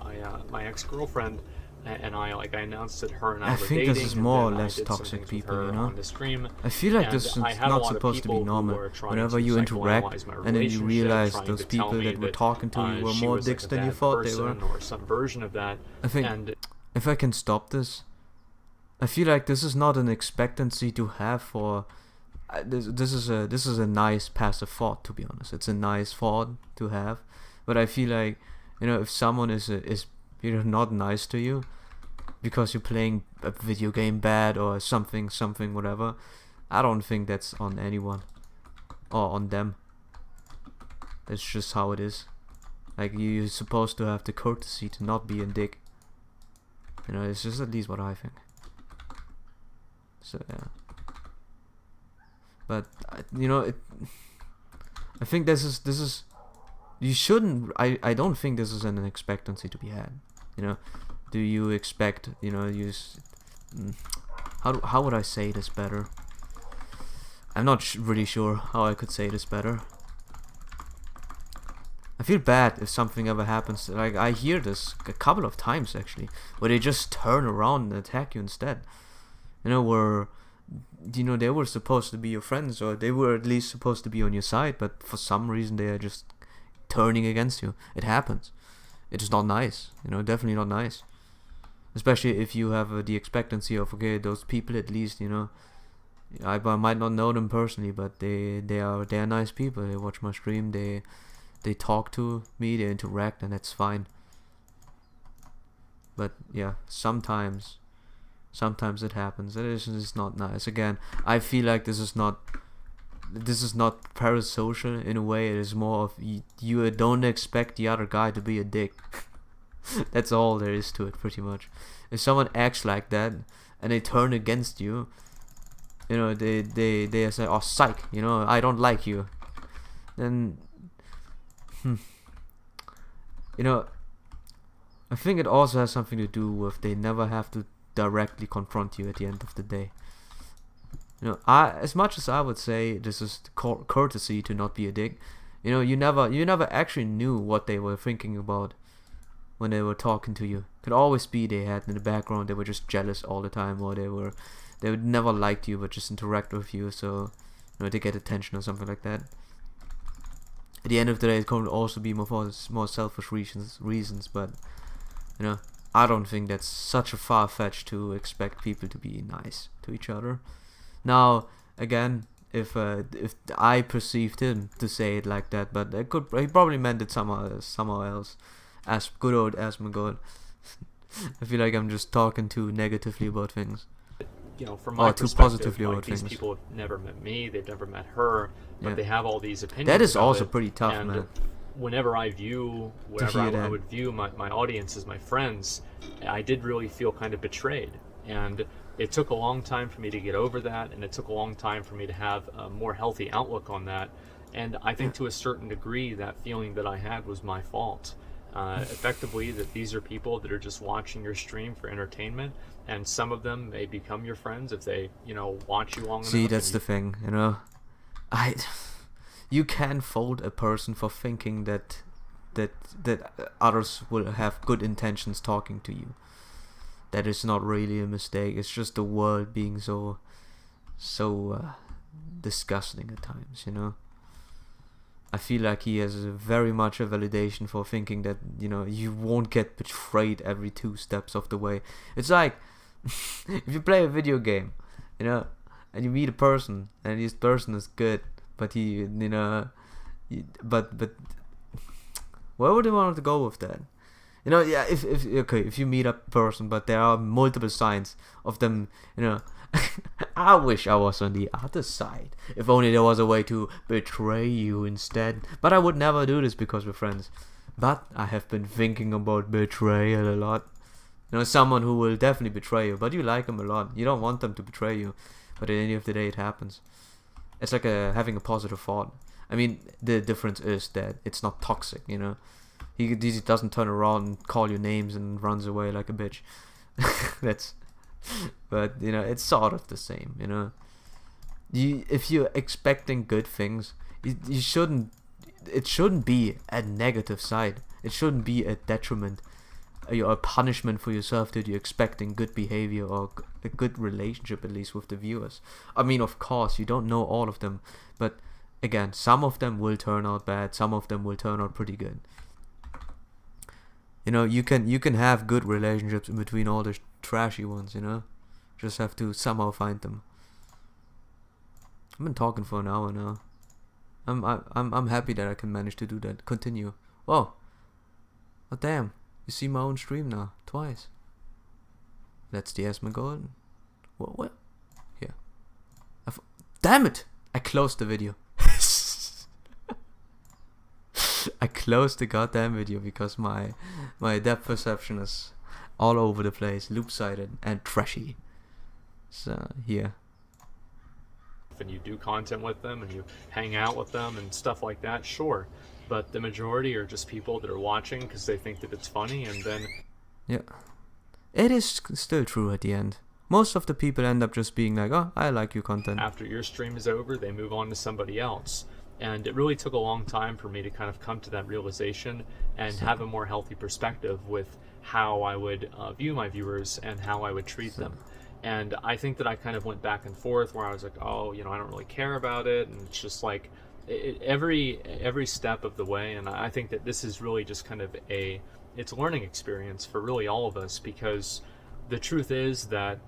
my ex-girlfriend and I announced that her and I I were think dating. this is and more or then I less did some toxic things with people, her you know? on the stream. I feel like And this is I had a not lot of supposed to be people who normal. were trying Whenever to you interact, psychoanalyze my and then you relationship, realize trying those to tell people me that were talking to you were she more was, like, dicks a than you bad thought they were. person or some version of that. I think And if I can stop this, I feel like this is not an expectancy to have for. This is a nice passive thought, to be honest. It's a nice thought to have, but I feel like, if someone is not nice to you because you're playing a video game bad or something whatever, I don't think that's on anyone or on them. That's just how it is. Like, you're supposed to have the courtesy to not be a dick. It's just at least what I think. So yeah. But I think this is you shouldn't. I don't think this is an expectancy to be had. Do you expect? How would I say this better? I'm not really sure how I could say this better. I feel bad if something ever happens. Like, I hear this a couple of times actually, where they just turn around and attack you instead. Where they were supposed to be your friends, or they were at least supposed to be on your side, but for some reason they are just turning against you. It happens. It is not nice. Definitely not nice. Especially if you have the expectancy of, okay, those people at least, I might not know them personally, but they are nice people. They watch my stream. They talk to me. They interact, and that's fine. But yeah, sometimes it happens. It is not nice. Again, I feel like this is not parasocial in a way. It is more of you don't expect the other guy to be a dick. That's all there is to it, pretty much. If someone acts like that and they turn against you, they say, "Oh, psych, I don't like you," then I think it also has something to do with they never have to directly confront you at the end of the day. As much as I would say this is courtesy to not be a dick, you never actually knew what they were thinking about when they were talking to you. Could always be they had in the background they were just jealous all the time, or they were They would never like you, but just interact with you, so you know, to get attention or something like that. At the end of the day, it could also be more selfish reasons, but you know, I don't think that's such a far-fetched to expect people to be nice to each other. Now, again, if I perceived him to say it like that, but he probably meant it somewhere else. As good old Asmongold. I feel like I'm just talking too negatively about things. You know, from my too perspective, positively like, about these things. people have never met me, they've never met her, but Yeah. they have all these opinions. That is about also it, pretty tough, and man. Whenever I view, whenever hear I that. would view my audience as my friends, I did really feel kind of betrayed. And it took a long time for me to get over that, and it took a long time for me to have a more healthy outlook on that. And I think to a certain degree, that feeling that I had was my fault. Effectively, that these are people that are just watching your stream for entertainment, and some of them may become your friends if they, you know, watch you long enough. See, and that's you- the thing, you know. You can fault a person for thinking that others will have good intentions talking to you. That is not really a mistake. It's just the world being so disgusting at times, you know. I feel like he has very much a validation for thinking that, you know, you won't get betrayed every 2 steps of the way. It's like if you play a video game, you know, and you meet a person and this person is good, but but where would you want to go with that? You know, yeah, if you meet a person, but there are multiple signs of them, you know. I wish I was on the other side. If only there was a way to betray you instead. But I would never do this because we're friends. But I have been thinking about betrayal a lot. You know, someone who will definitely betray you, but you like them a lot. You don't want them to betray you, but at the end of the day it happens. It's like having a positive thought. I mean, the difference is that it's not toxic, you know. He doesn't turn around and call you names and runs away like a bitch. But you know, it's sort of the same, you know. If you're expecting good things, you shouldn't. It shouldn't be a negative side. It shouldn't be a detriment, a punishment for yourself that you're expecting good behavior or a good relationship, at least with the viewers. I mean, of course, you don't know all of them, but again, some of them will turn out bad. Some of them will turn out pretty good. You know, you can have good relationships in between all the trashy ones, you know. Just have to somehow find them. I've been talking for an hour now. I'm happy that I can manage to do that. Continue. Oh damn! You see my own stream now twice. That's the Asmongold. What? Here. Damn it! I closed the video. I closed the goddamn video because my depth perception is all over the place, loop-sided and trashy. So here. And you do content with them and you hang out with them and stuff like that, sure. But the majority are just people that are watching because they think that it's funny, and then... Yeah. It is still true at the end. Most of the people end up just being like, oh, I like your content. After your stream is over, they move on to somebody else. And it really took a long time for me to kind of come to that realization and have a more healthy perspective with how I would view my viewers and how I would treat them. And I think that I kind of went back and forth where I was like, oh, you know, I don't really care about it. And it's just like every step of the way. And I think that this is really just kind of it's a learning experience for really all of us, because the truth is that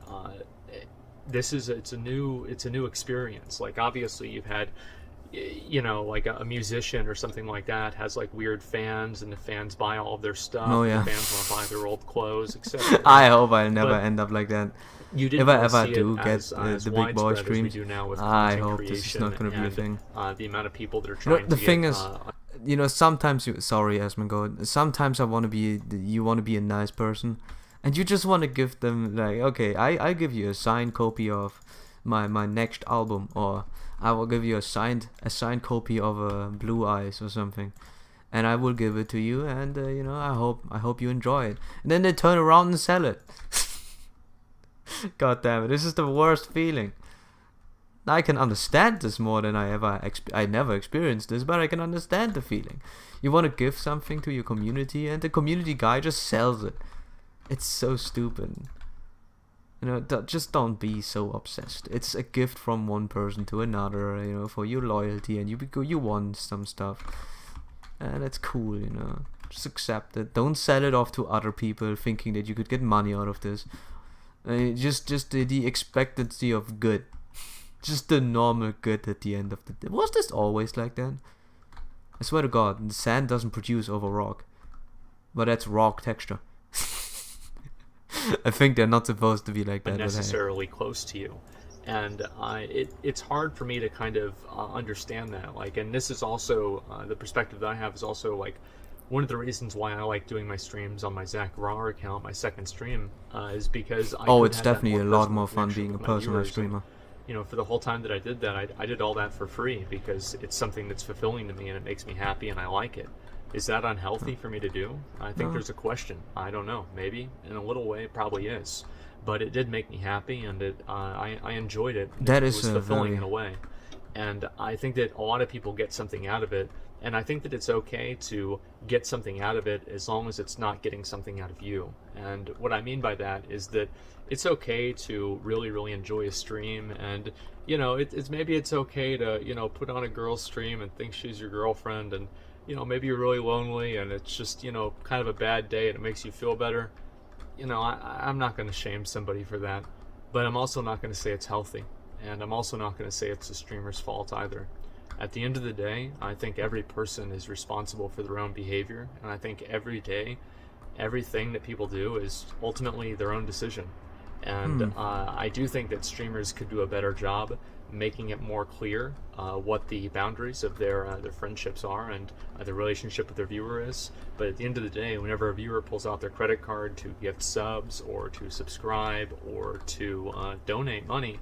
it's a new experience. Like, obviously you've had, you know, like a musician or something like that has like weird fans, and the fans buy all of their stuff. Oh, yeah. The fans want to buy their old clothes, etc. I hope I never But end up like that. You didn't If I really ever see do it get as the big boy widespread as we streams, do now with I content hope this is creation not going to be a and, thing. The amount of people that are You know, trying the to thing get, is, you know, sometimes sorry, Asmongold, sometimes you want to be a nice person, and you just want to give them, like, okay, I give you a signed copy of my next album, or I will give you a signed copy of Blue Eyes or something, and I will give it to you, and you know, I hope you enjoy it, and then they turn around and sell it. God damn it, this is the worst feeling. I can understand this more than I never experienced this, but I can understand the feeling. You want to give something to your community, and the community guy just sells it. It's so stupid. You know, just don't be so obsessed. It's a gift from one person to another, you know, for your loyalty, and you want some stuff, and it's cool, you know. Just accept it. Don't sell it off to other people thinking that you could get money out of this. Just the expectancy of good, just the normal good at the end of the day. Was this always like that? I swear to God, sand doesn't produce over rock, but that's rock texture. I think they're not supposed to be like that. Necessarily close to you, and it's hard for me to kind of understand that. Like, and this is also the perspective that I have is also like one of the reasons why I like doing my streams on my Zach Rahr account, my second stream, is because it's definitely a lot more fun being a personal streamer. You know, for the whole time that I did that, I did all that for free because it's something that's fulfilling to me and it makes me happy and I like it. Is that unhealthy for me to do? I think there's a question. I don't know. Maybe in a little way, it probably is. But it did make me happy, and I enjoyed it. That it is was fulfilling in a way. And I think that a lot of people get something out of it. And I think that it's okay to get something out of it as long as it's not getting something out of you. And what I mean by that is that it's okay to really, really enjoy a stream. And, you know, maybe it's okay to, you know, put on a girl's stream and think she's your girlfriend. And, you know, maybe you're really lonely and it's just, you know, kind of a bad day and it makes you feel better. You know, I'm not going to shame somebody for that. But I'm also not going to say it's healthy. And I'm also not going to say it's the streamer's fault either. At the end of the day, I think every person is responsible for their own behavior, and I think every day, everything that people do is ultimately their own decision. And I do think that streamers could do a better job making it more clear what the boundaries of their friendships are and the relationship with their viewer is. But at the end of the day, whenever a viewer pulls out their credit card to gift subs or to subscribe or to donate money,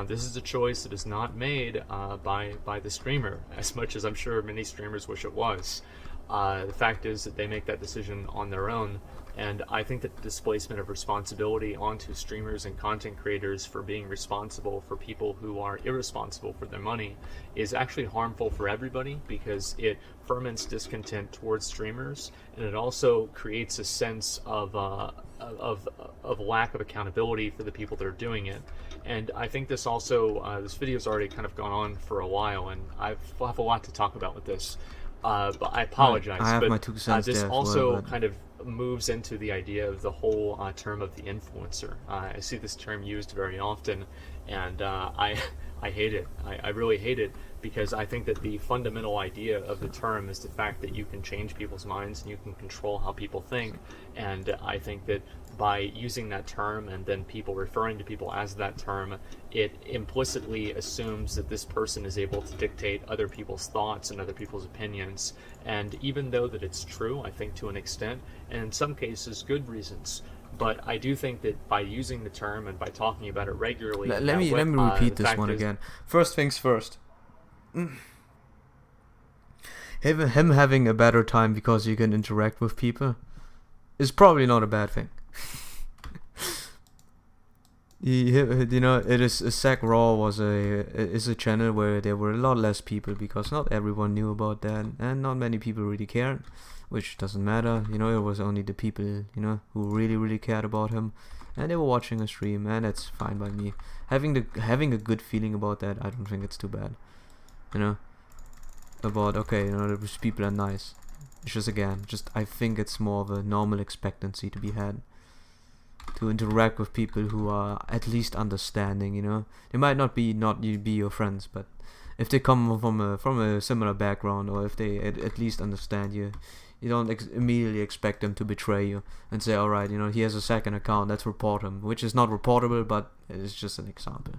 this is a choice that is not made by the streamer, as much as I'm sure many streamers wish it was. The fact is that they make that decision on their own, and I think that the displacement of responsibility onto streamers and content creators for being responsible for people who are irresponsible for their money is actually harmful for everybody because it ferments discontent towards streamers, and it also creates a sense of lack of accountability for the people that are doing it. And I think this also, this video's already kind of gone on for a while, and I have a lot to talk about with this. But I apologize. I have my 2 cents this there also kind of moves into the idea of the whole term of the influencer. I see this term used very often, and I hate it. I really hate it because I think that the fundamental idea of the term is the fact that you can change people's minds and you can control how people think. And I think that by using that term and then people referring to people as that term, it implicitly assumes that this person is able to dictate other people's thoughts and other people's opinions. And even though that it's true, I think to an extent, and in some cases good reasons, but I do think that by using the term and by talking about it regularly... Let me repeat this one again. First things first. Him having a better time because you can interact with people is probably not a bad thing. You know, it is Zach Rahr is a channel where there were a lot less people because not everyone knew about that and not many people really cared, which doesn't matter. You know, it was only the people, you know, who really cared about him, and they were watching a stream, and that's fine by me. Having a good feeling about that, I don't think it's too bad. You know, about okay, you know, those people are nice. It's just I think it's more of a normal expectancy to be had. To interact with people who are at least understanding, you know. They might not be your friends, but if they come from a similar background, or if they at least understand you, you don't immediately expect them to betray you and say, all right, you know, he has a second account, let's report him, which is not reportable, but it's just an example.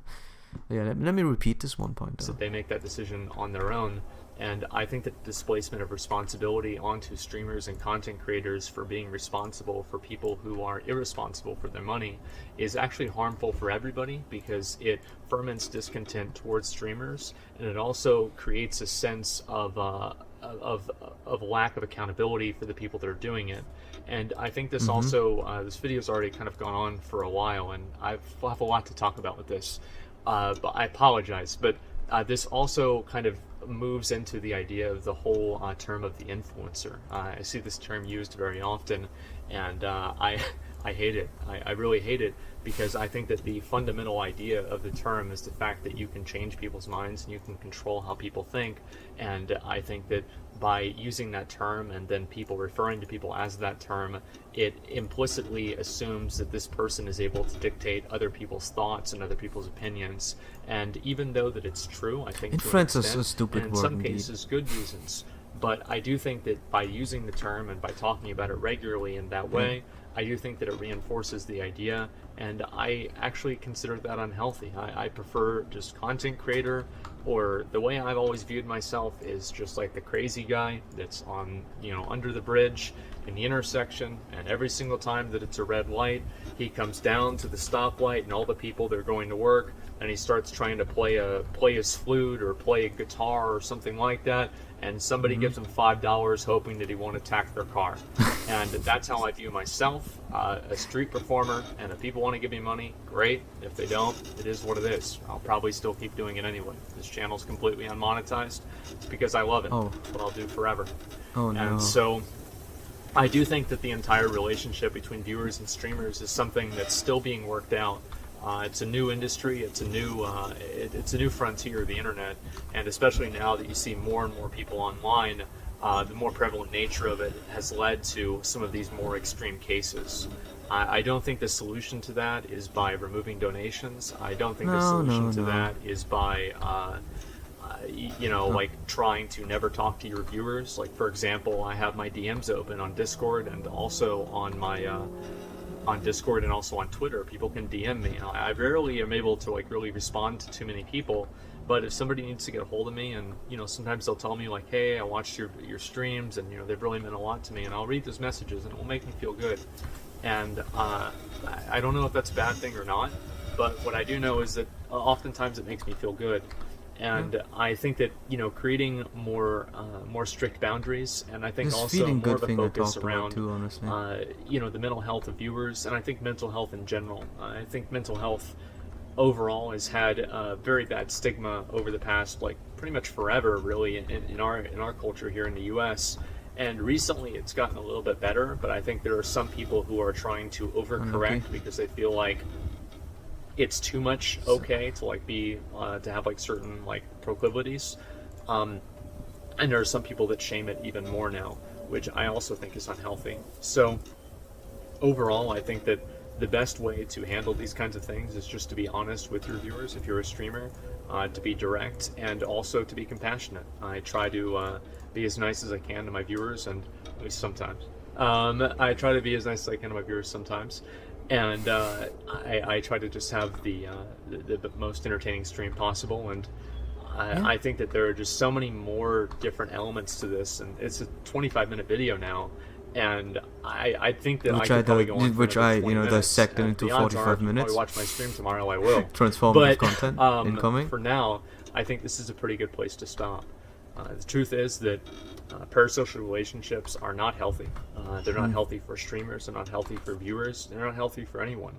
Yeah, let me repeat this one point. So they make that decision on their own. And I think that the displacement of responsibility onto streamers and content creators for being responsible for people who are irresponsible for their money is actually harmful for everybody because it ferments discontent towards streamers, and it also creates a sense of lack of accountability for the people that are doing it. And I think this also, this video's already kind of gone on for a while, and I have a lot to talk about with this. But I apologize, but this also kind of moves into the idea of the whole term of the influencer. I see this term used very often, and I I hate it. I really hate it, because I think that the fundamental idea of the term is the fact that you can change people's minds and you can control how people think. And I think that by using that term and then people referring to people as that term, it implicitly assumes that this person is able to dictate other people's thoughts and other people's opinions. And even though that it's true, I think Influence to an is a extent, stupid and in word some indeed. cases good reasons. But I do think that by using the term and by talking about it regularly in that way, I do think that it reinforces the idea, and I actually consider that unhealthy. I prefer just content creator, or the way I've always viewed myself is just like the crazy guy that's on, under the bridge in the intersection, and every single time that it's a red light, he comes down to the stoplight and all the people that are going to work, and he starts trying to play his flute or play a guitar or something like that, and somebody gives him $5 hoping that he won't attack their car. And that's how I view myself, a street performer, and if people want to give me money, great. If they don't, it is what it is. I'll probably still keep doing it anyway. This channel's completely unmonetized. It's because I love it. Oh. It's what I'll do forever. Oh no. And so I do think that the entire relationship between viewers and streamers is something that's still being worked out. It's a new industry. It's a new frontier, the internet, and especially now that you see more and more people online, the more prevalent nature of it has led to some of these more extreme cases. I don't think the solution to that is by removing donations. I don't think the solution to that is by like trying to never talk to your viewers. Like, for example, I have my DMs open on Discord and also on my on Discord and also on Twitter. People can DM me. I rarely am able to really respond to too many people, but if somebody needs to get a hold of me, and sometimes they'll tell me like, hey, I watched your streams, and they've really meant a lot to me, and I'll read those messages and it will make me feel good. And I don't know if that's a bad thing or not, but what I do know is that oftentimes it makes me feel good. And I think that creating more strict boundaries, and I think This also feeling more good of a thing I focus talked about around too, honestly. the mental health of viewers, and I think mental health in general. I think mental health overall has had a very bad stigma over the past pretty much forever, really, in our culture here in the U.S. And recently it's gotten a little bit better, but I think there are some people who are trying to overcorrect because they feel like it's too much okay to be to have certain proclivities, and there are some people that shame it even more now, which I also think is unhealthy. So overall, I think that the best way to handle these kinds of things is just to be honest with your viewers if you're a streamer, to be direct, and also to be compassionate. I try to be as nice as I can to my viewers, and at least sometimes. I try to be as nice as I can to my viewers sometimes. And I try to just have the most entertaining stream possible, and I think that there are just so many more different elements to this, and it's a 25-minute video now, and I think that I could probably go on for another 20 minutes, dissect it and into the odds are 45 if you minutes. probably watch my stream tomorrow, I will. Transformative But content incoming. for now, I think this is a pretty good place to stop. The truth is that parasocial relationships are not healthy. They're not healthy for streamers, they're not healthy for viewers, they're not healthy for anyone.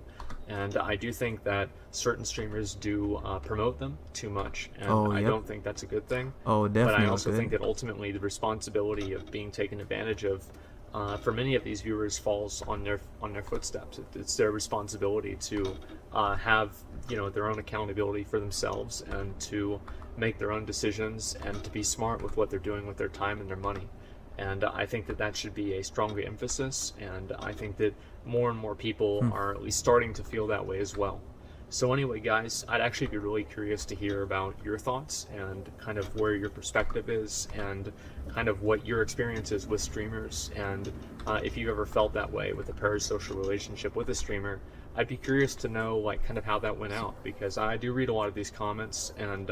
And I do think that certain streamers do promote them too much, and I don't think that's a good thing. Oh, definitely. But I also think that ultimately the responsibility of being taken advantage of for many of these viewers falls on their footsteps. It's their responsibility to have their own accountability for themselves, and to make their own decisions, and to be smart with what they're doing with their time and their money. And I think that that should be a stronger emphasis, and I think that more and more people are at least starting to feel that way as well. So anyway, guys, I'd actually be really curious to hear about your thoughts and kind of where your perspective is, and kind of what your experience is with streamers, and if you've ever felt that way with a parasocial relationship with a streamer. I'd be curious to know kind of how that went out, because I do read a lot of these comments, and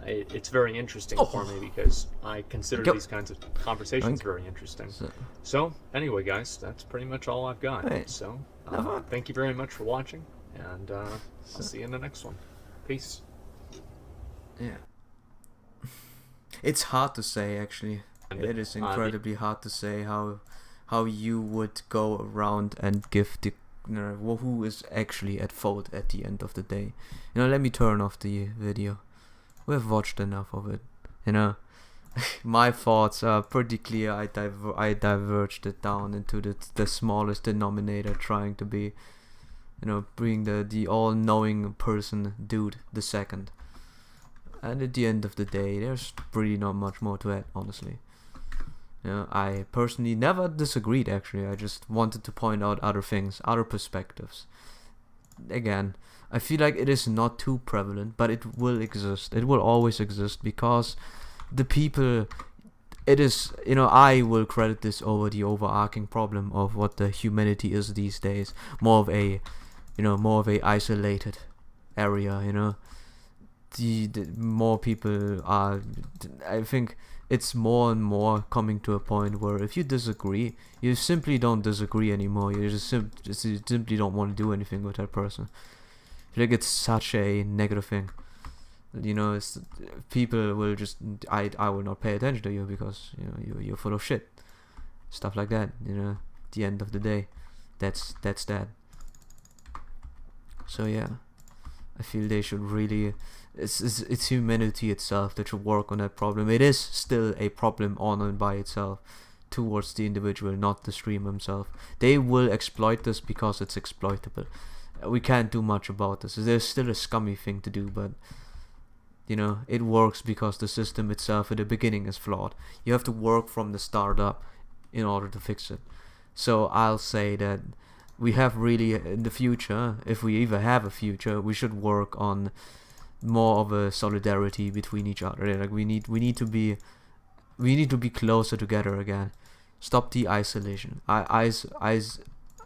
it's very interesting for me, because I consider these kinds of conversations very interesting. So anyway, guys, that's pretty much all I've got. So thank you very much for watching, and I'll see you in the next one. Peace. Yeah. It's hard to say, actually. It is incredibly hard to say how you would go around and give the who is actually at fault at the end of the day. Let me turn off the video. We have watched enough of it. my thoughts are pretty clear. I diverged it down into the smallest denominator, trying to be, you know, being the all-knowing person, dude, the second. And at the end of the day, there's really not much more to it, honestly. You know, I personally never disagreed, actually. I just wanted to point out other things, other perspectives. Again, I feel like it is not too prevalent, but it will exist. It will always exist, because the people, it is, you know, I will credit this over the overarching problem of what the humanity is these days. More of a isolated area, you know. The more people are, I think it's more and more coming to a point where if you disagree, you simply don't disagree anymore. You just simply don't want to do anything with that person. I feel like it's such a negative thing. You know, people will just, I will not pay attention to you because, you know, you're full of shit. Stuff like that, you know. At the end of the day, that's that. So yeah, I feel they should really, it's humanity itself that should work on that problem. It is still a problem on and by itself towards the individual, not the streamer himself. They will exploit this because it's exploitable. We can't do much about this. There's still a scummy thing to do, but you know, it works because the system itself at the beginning is flawed. You have to work from the start up in order to fix it. So I'll say that we have really, in the future, if we even have a future, we should work on more of a solidarity between each other. Like we need to be closer together again. Stop the isolation,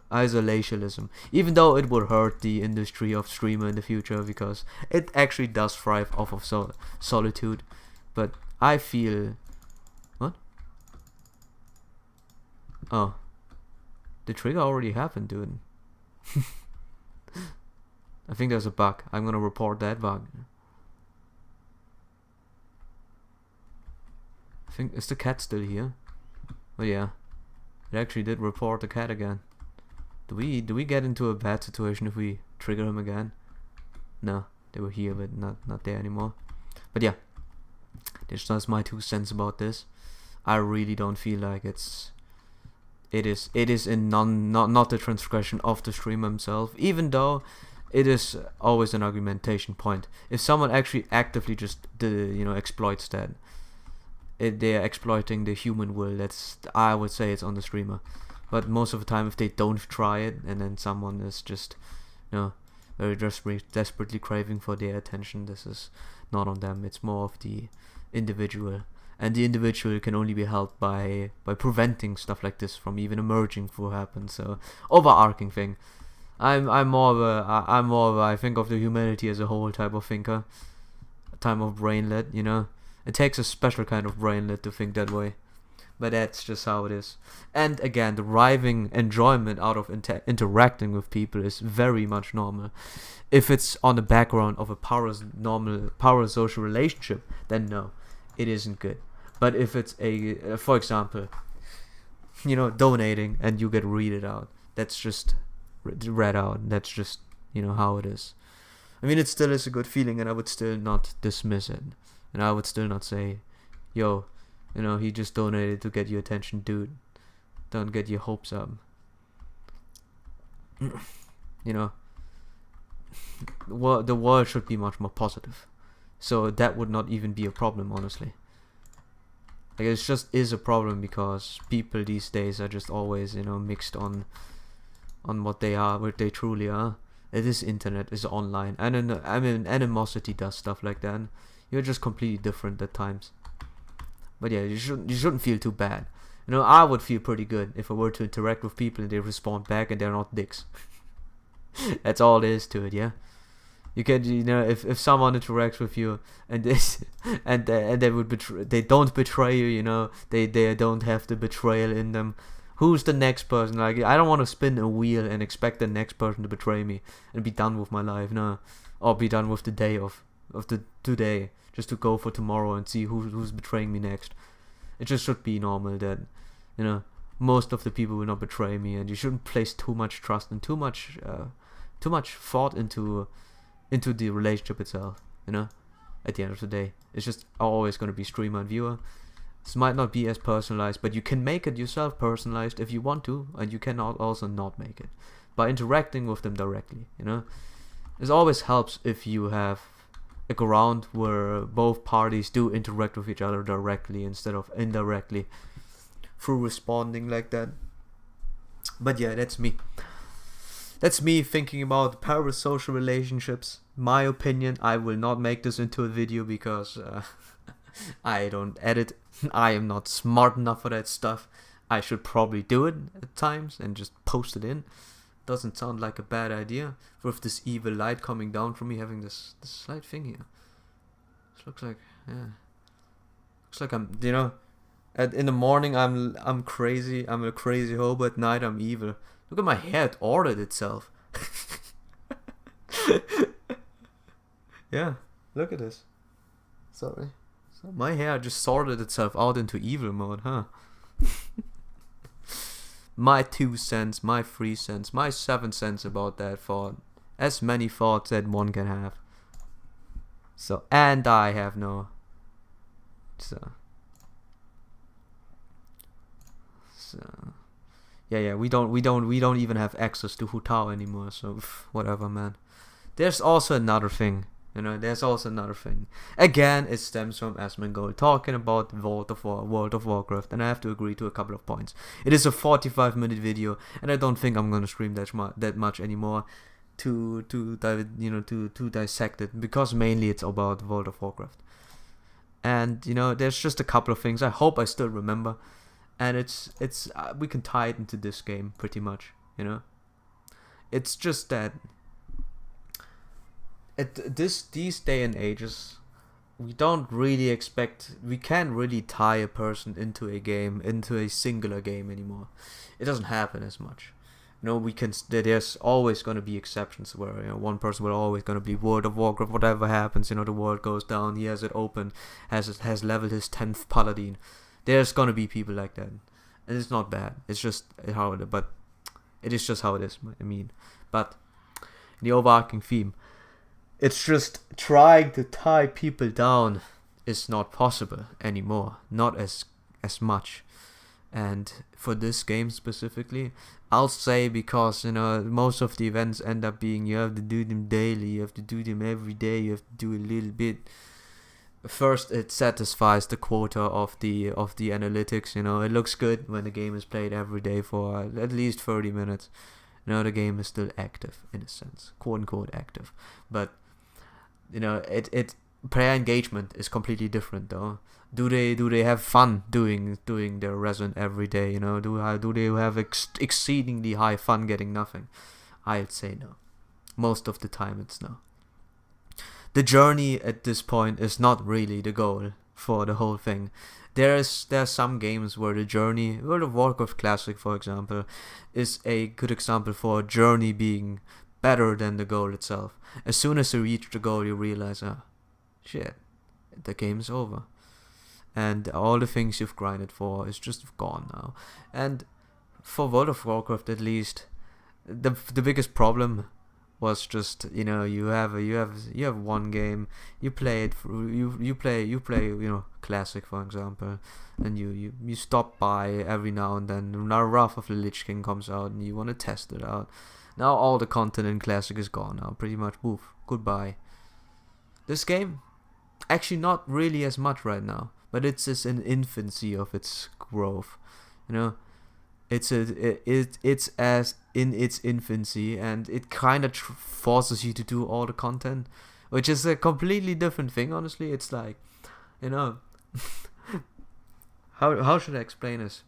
isolationism. Even though it would hurt the industry of streamer in the future, because it actually does thrive off of solitude. But I feel, what? Oh, the trigger already happened, dude. I think there's a bug. I'm gonna report that bug. I think, is the cat still here? Oh yeah, it actually did report the cat again. Do we get into a bad situation if we trigger him again? No, they were here but not there anymore. But yeah, that's my 2 cents about this. I really don't feel like it is not the transgression of the streamer himself, even though it is always an argumentation point. If someone actually actively just exploits that, they are exploiting the human will. I would say it's on the streamer. But most of the time, if they don't try it, and then someone is just, you know, very desperately craving for their attention, this is not on them. It's more of the individual, and the individual can only be helped by preventing stuff like this from even emerging before it happens. So overarching thing. I'm more of a I think of the humanity as a whole type of thinker, a type of brainlet. You know, it takes a special kind of brainlet to think that way. But that's just how it is. And again, deriving enjoyment out of interacting with people is very much normal. If it's on the background of a parasocial relationship, then no, it isn't good. But if it's for example, you know, donating and you get read out, that's just read out. That's just, you know, how it is. I mean, it still is a good feeling, and I would still not dismiss it. And I would still not say, yo, you know, he just donated to get your attention, dude. Don't get your hopes up. You know, the world should be much more positive. So that would not even be a problem, honestly. Like, it just is a problem because people these days are just always, you know, mixed on what they are, what they truly are. It is internet, it's online, and I mean, animosity does stuff like that. You're just completely different at times. But yeah, you shouldn't feel too bad. You know, I would feel pretty good if I were to interact with people and they respond back and they're not dicks. That's all there is to it, yeah. You can, you know, if someone interacts with you and this and they don't betray you, you know, they don't have the betrayal in them. Who's the next person? Like, I don't want to spin a wheel and expect the next person to betray me and be done with my life, no, or be done with the day of the today, just to go for tomorrow and see who's betraying me next. It just should be normal that, you know, most of the people will not betray me, and you shouldn't place too much trust and too much thought into the relationship itself. You know, at the end of the day, it's just always going to be streamer and viewer, This might not be as personalized, but you can make it yourself personalized if you want to, and you can also not make it by interacting with them directly, you know. It always helps if you have a ground where both parties do interact with each other directly instead of indirectly through responding like that. But yeah, that's me. That's me thinking about parasocial relationships. My opinion. I will not make this into a video because I don't edit. I am not smart enough for that stuff. I should probably do it at times and just post it in. Doesn't sound like a bad idea. With this evil light coming down from me, having this slight thing here. This looks like, yeah. Looks like I'm, you know, in the morning I'm crazy. I'm a crazy hobo. At night I'm evil. Look at my hair. It ordered itself. Yeah. Look at this. Sorry. So my hair just sorted itself out into evil mode, huh? My 2 cents, my 3 cents, my 7 cents about that thought. As many thoughts that one can have. So, and I have no. So, yeah, we don't even have access to Hu Tao anymore. So, whatever, man. There's also another thing. You know, there's also another thing. Again, it stems from Asmongold talking about World of Warcraft, and I have to agree to a couple of points. It is a 45-minute video, and I don't think I'm gonna stream that much anymore to dissect it, because mainly it's about World of Warcraft. And you know, there's just a couple of things I hope I still remember, and it's we can tie it into this game pretty much. You know, it's just that. At these day and ages, we can't really tie a person into a singular game anymore. It doesn't happen as much. You know, there's always gonna be exceptions where, you know, one person will always gonna be World of Warcraft. Whatever happens, you know, the world goes down. He has it open, has leveled his 10th paladin. There's gonna be people like that, and it's not bad. It's just how it. But it is just how it is. I mean, but the overarching theme. It's just trying to tie people down is not possible anymore. Not as much. And for this game specifically, I'll say, because, you know, most of the events end up being you have to do them daily, you have to do them every day, you have to do a little bit. First, it satisfies the quota of the analytics, you know. It looks good when the game is played every day for at least 30 minutes. You know, the game is still active in a sense, quote unquote active. But you know, player engagement is completely different though. Do they have fun doing their resin every day? You know, do they have exceedingly high fun getting nothing? I'd say no. Most of the time it's no. The journey at this point is not really the goal for the whole thing. There are some games where the journey, World of Warcraft Classic for example, is a good example for a journey being better than the goal itself. As soon as you reach the goal, you realize, shit, the game's over, and all the things you've grinded for is just gone now. And for World of Warcraft, at least, the biggest problem was just, you know, you have one game, you play it, you play you know, Classic for example, and you stop by every now and then. Now Wrath of the Lich King comes out, and you want to test it out. Now all the content in Classic is gone now, pretty much. Woof, goodbye. This game, actually not really as much right now, but it's just in infancy of its growth. You know, it's as in its infancy, and it kind of forces you to do all the content, which is a completely different thing. Honestly, it's like, you know, how should I explain this?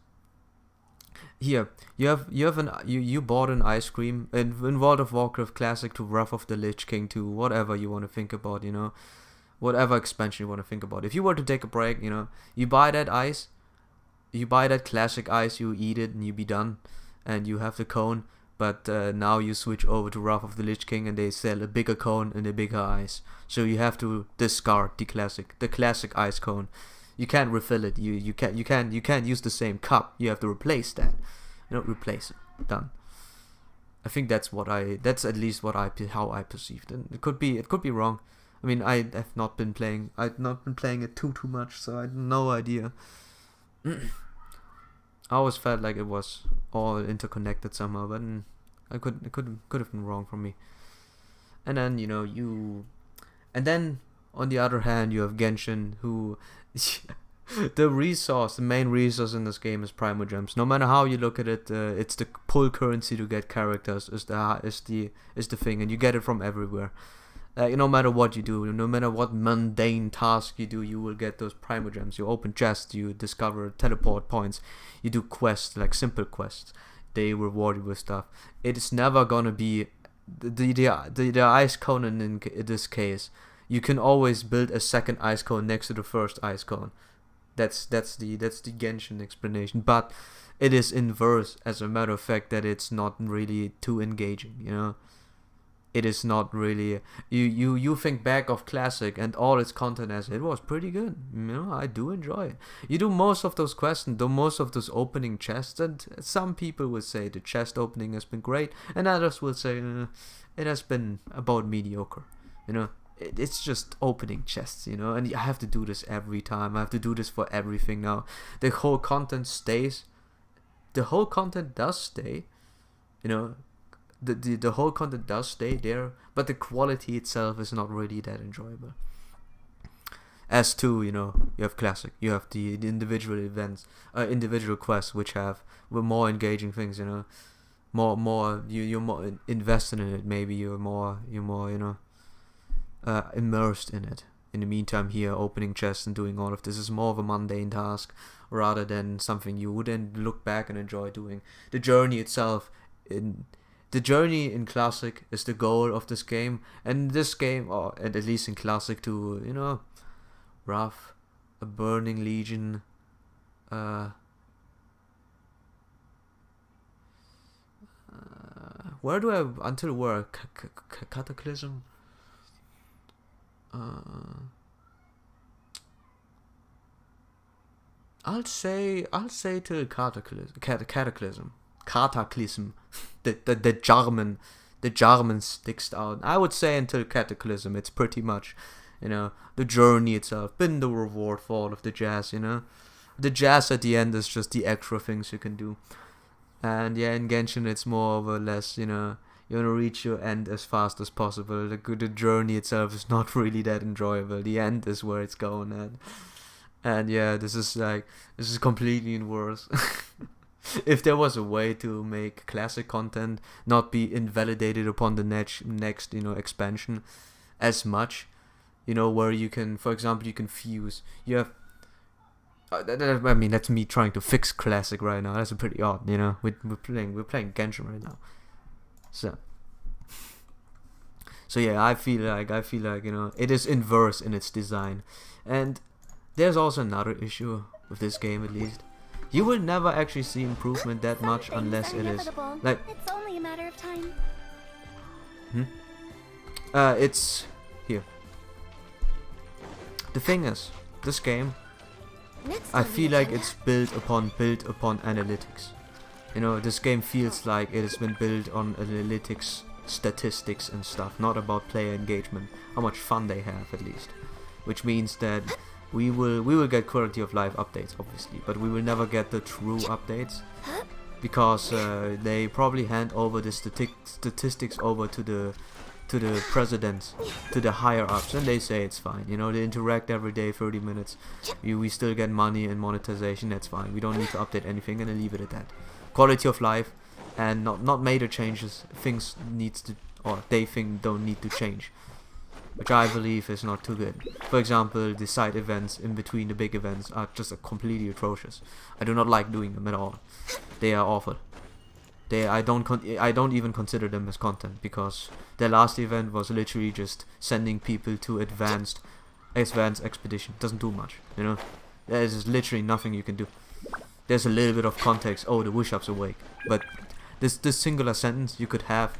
Here, you bought an ice cream in World of Warcraft Classic to Wrath of the Lich King to whatever you want to think about, you know, whatever expansion you want to think about. If you were to take a break, you know, you buy that ice, you buy that classic ice, you eat it, and you be done, and you have the cone. But now you switch over to Wrath of the Lich King, and they sell a bigger cone and a bigger ice, so you have to discard the classic ice cone. You can't refill it. You can't use the same cup. You have to replace that. You know, replace it. Done. I think that's at least how I perceived it. It could be wrong. I mean, I've not been playing it too much, so I have no idea. I always felt like it was all interconnected somehow, but it could have been wrong from me. And then and then on the other hand, you have Genshin, who the main resource in this game is Primogems. No matter how you look at it, it's the pull currency to get characters is the thing, and you get it from everywhere. No matter what you do, no matter what mundane task you do, you will get those Primogems. You open chests, you discover teleport points, you do quests, like simple quests. They reward you with stuff. It is never gonna be the ice cone in this case. You can always build a second ice cone next to the first ice cone. That's the Genshin explanation. But it is inverse, as a matter of fact, that it's not really too engaging. It is not really. You think back of Classic and all its content as it was pretty good. I do enjoy it. You do most of those quests and do most of those opening chests, and some people will say the chest opening has been great, and others will say it has been about mediocre. It's just opening chests, and I have to do this every time. I have to do this for everything now. The whole content stays. The whole content does stay. The whole content does stay there, but the quality itself is not really that enjoyable. As to, you have Classic, you have the individual events, individual quests, which have more engaging things, you're more invested in it. Maybe you're more immersed in it. In the meantime, here, opening chests and doing all of this is more of a mundane task rather than something you would then look back and enjoy doing. The journey itself The journey in Classic is the goal of this game, and this game, or at least in Classic, to Wrath, a Burning Legion, where do I until where Cataclysm? I'll say till Cataclysm. The German sticks out. I would say until Cataclysm, it's pretty much, the journey itself, been the reward for all of the jazz, The jazz at the end is just the extra things you can do. And yeah, in Genshin it's more or less, you want to reach your end as fast as possible. The journey itself is not really that enjoyable. The end is where it's going at. And yeah, this is completely worse. If there was a way to make Classic content not be invalidated upon the next expansion as much, where you can, for example, you can fuse. You have. I mean, that's me trying to fix Classic right now. That's pretty odd, We're playing Genshin right now, so yeah, I feel like it is inverse in its design, and there's also another issue with this game, at least. You will never actually see improvement that much unless it is like. It's only a matter of time. It's here. The thing is, this game, I feel like it's built upon analytics. This game feels like it has been built on analytics, statistics and stuff, not about player engagement, how much fun they have at least. Which means that we will get quality of life updates, obviously, but we will never get the true updates because they probably hand over the statistics over to the presidents, to the higher ups, and they say it's fine. They interact every day 30 minutes. We still get money and monetization. That's fine. We don't need to update anything, and then leave it at that. Quality of life and not major changes. Things they think don't need to change, which I believe is not too good. For example, the side events in between the big events are just completely atrocious. I do not like doing them at all. They are awful. I don't even consider them as content, because their last event was literally just sending people to advanced expedition. Doesn't do much, There's literally nothing you can do. There's a little bit of context. Oh, the Wishup's awake, but this singular sentence you could have.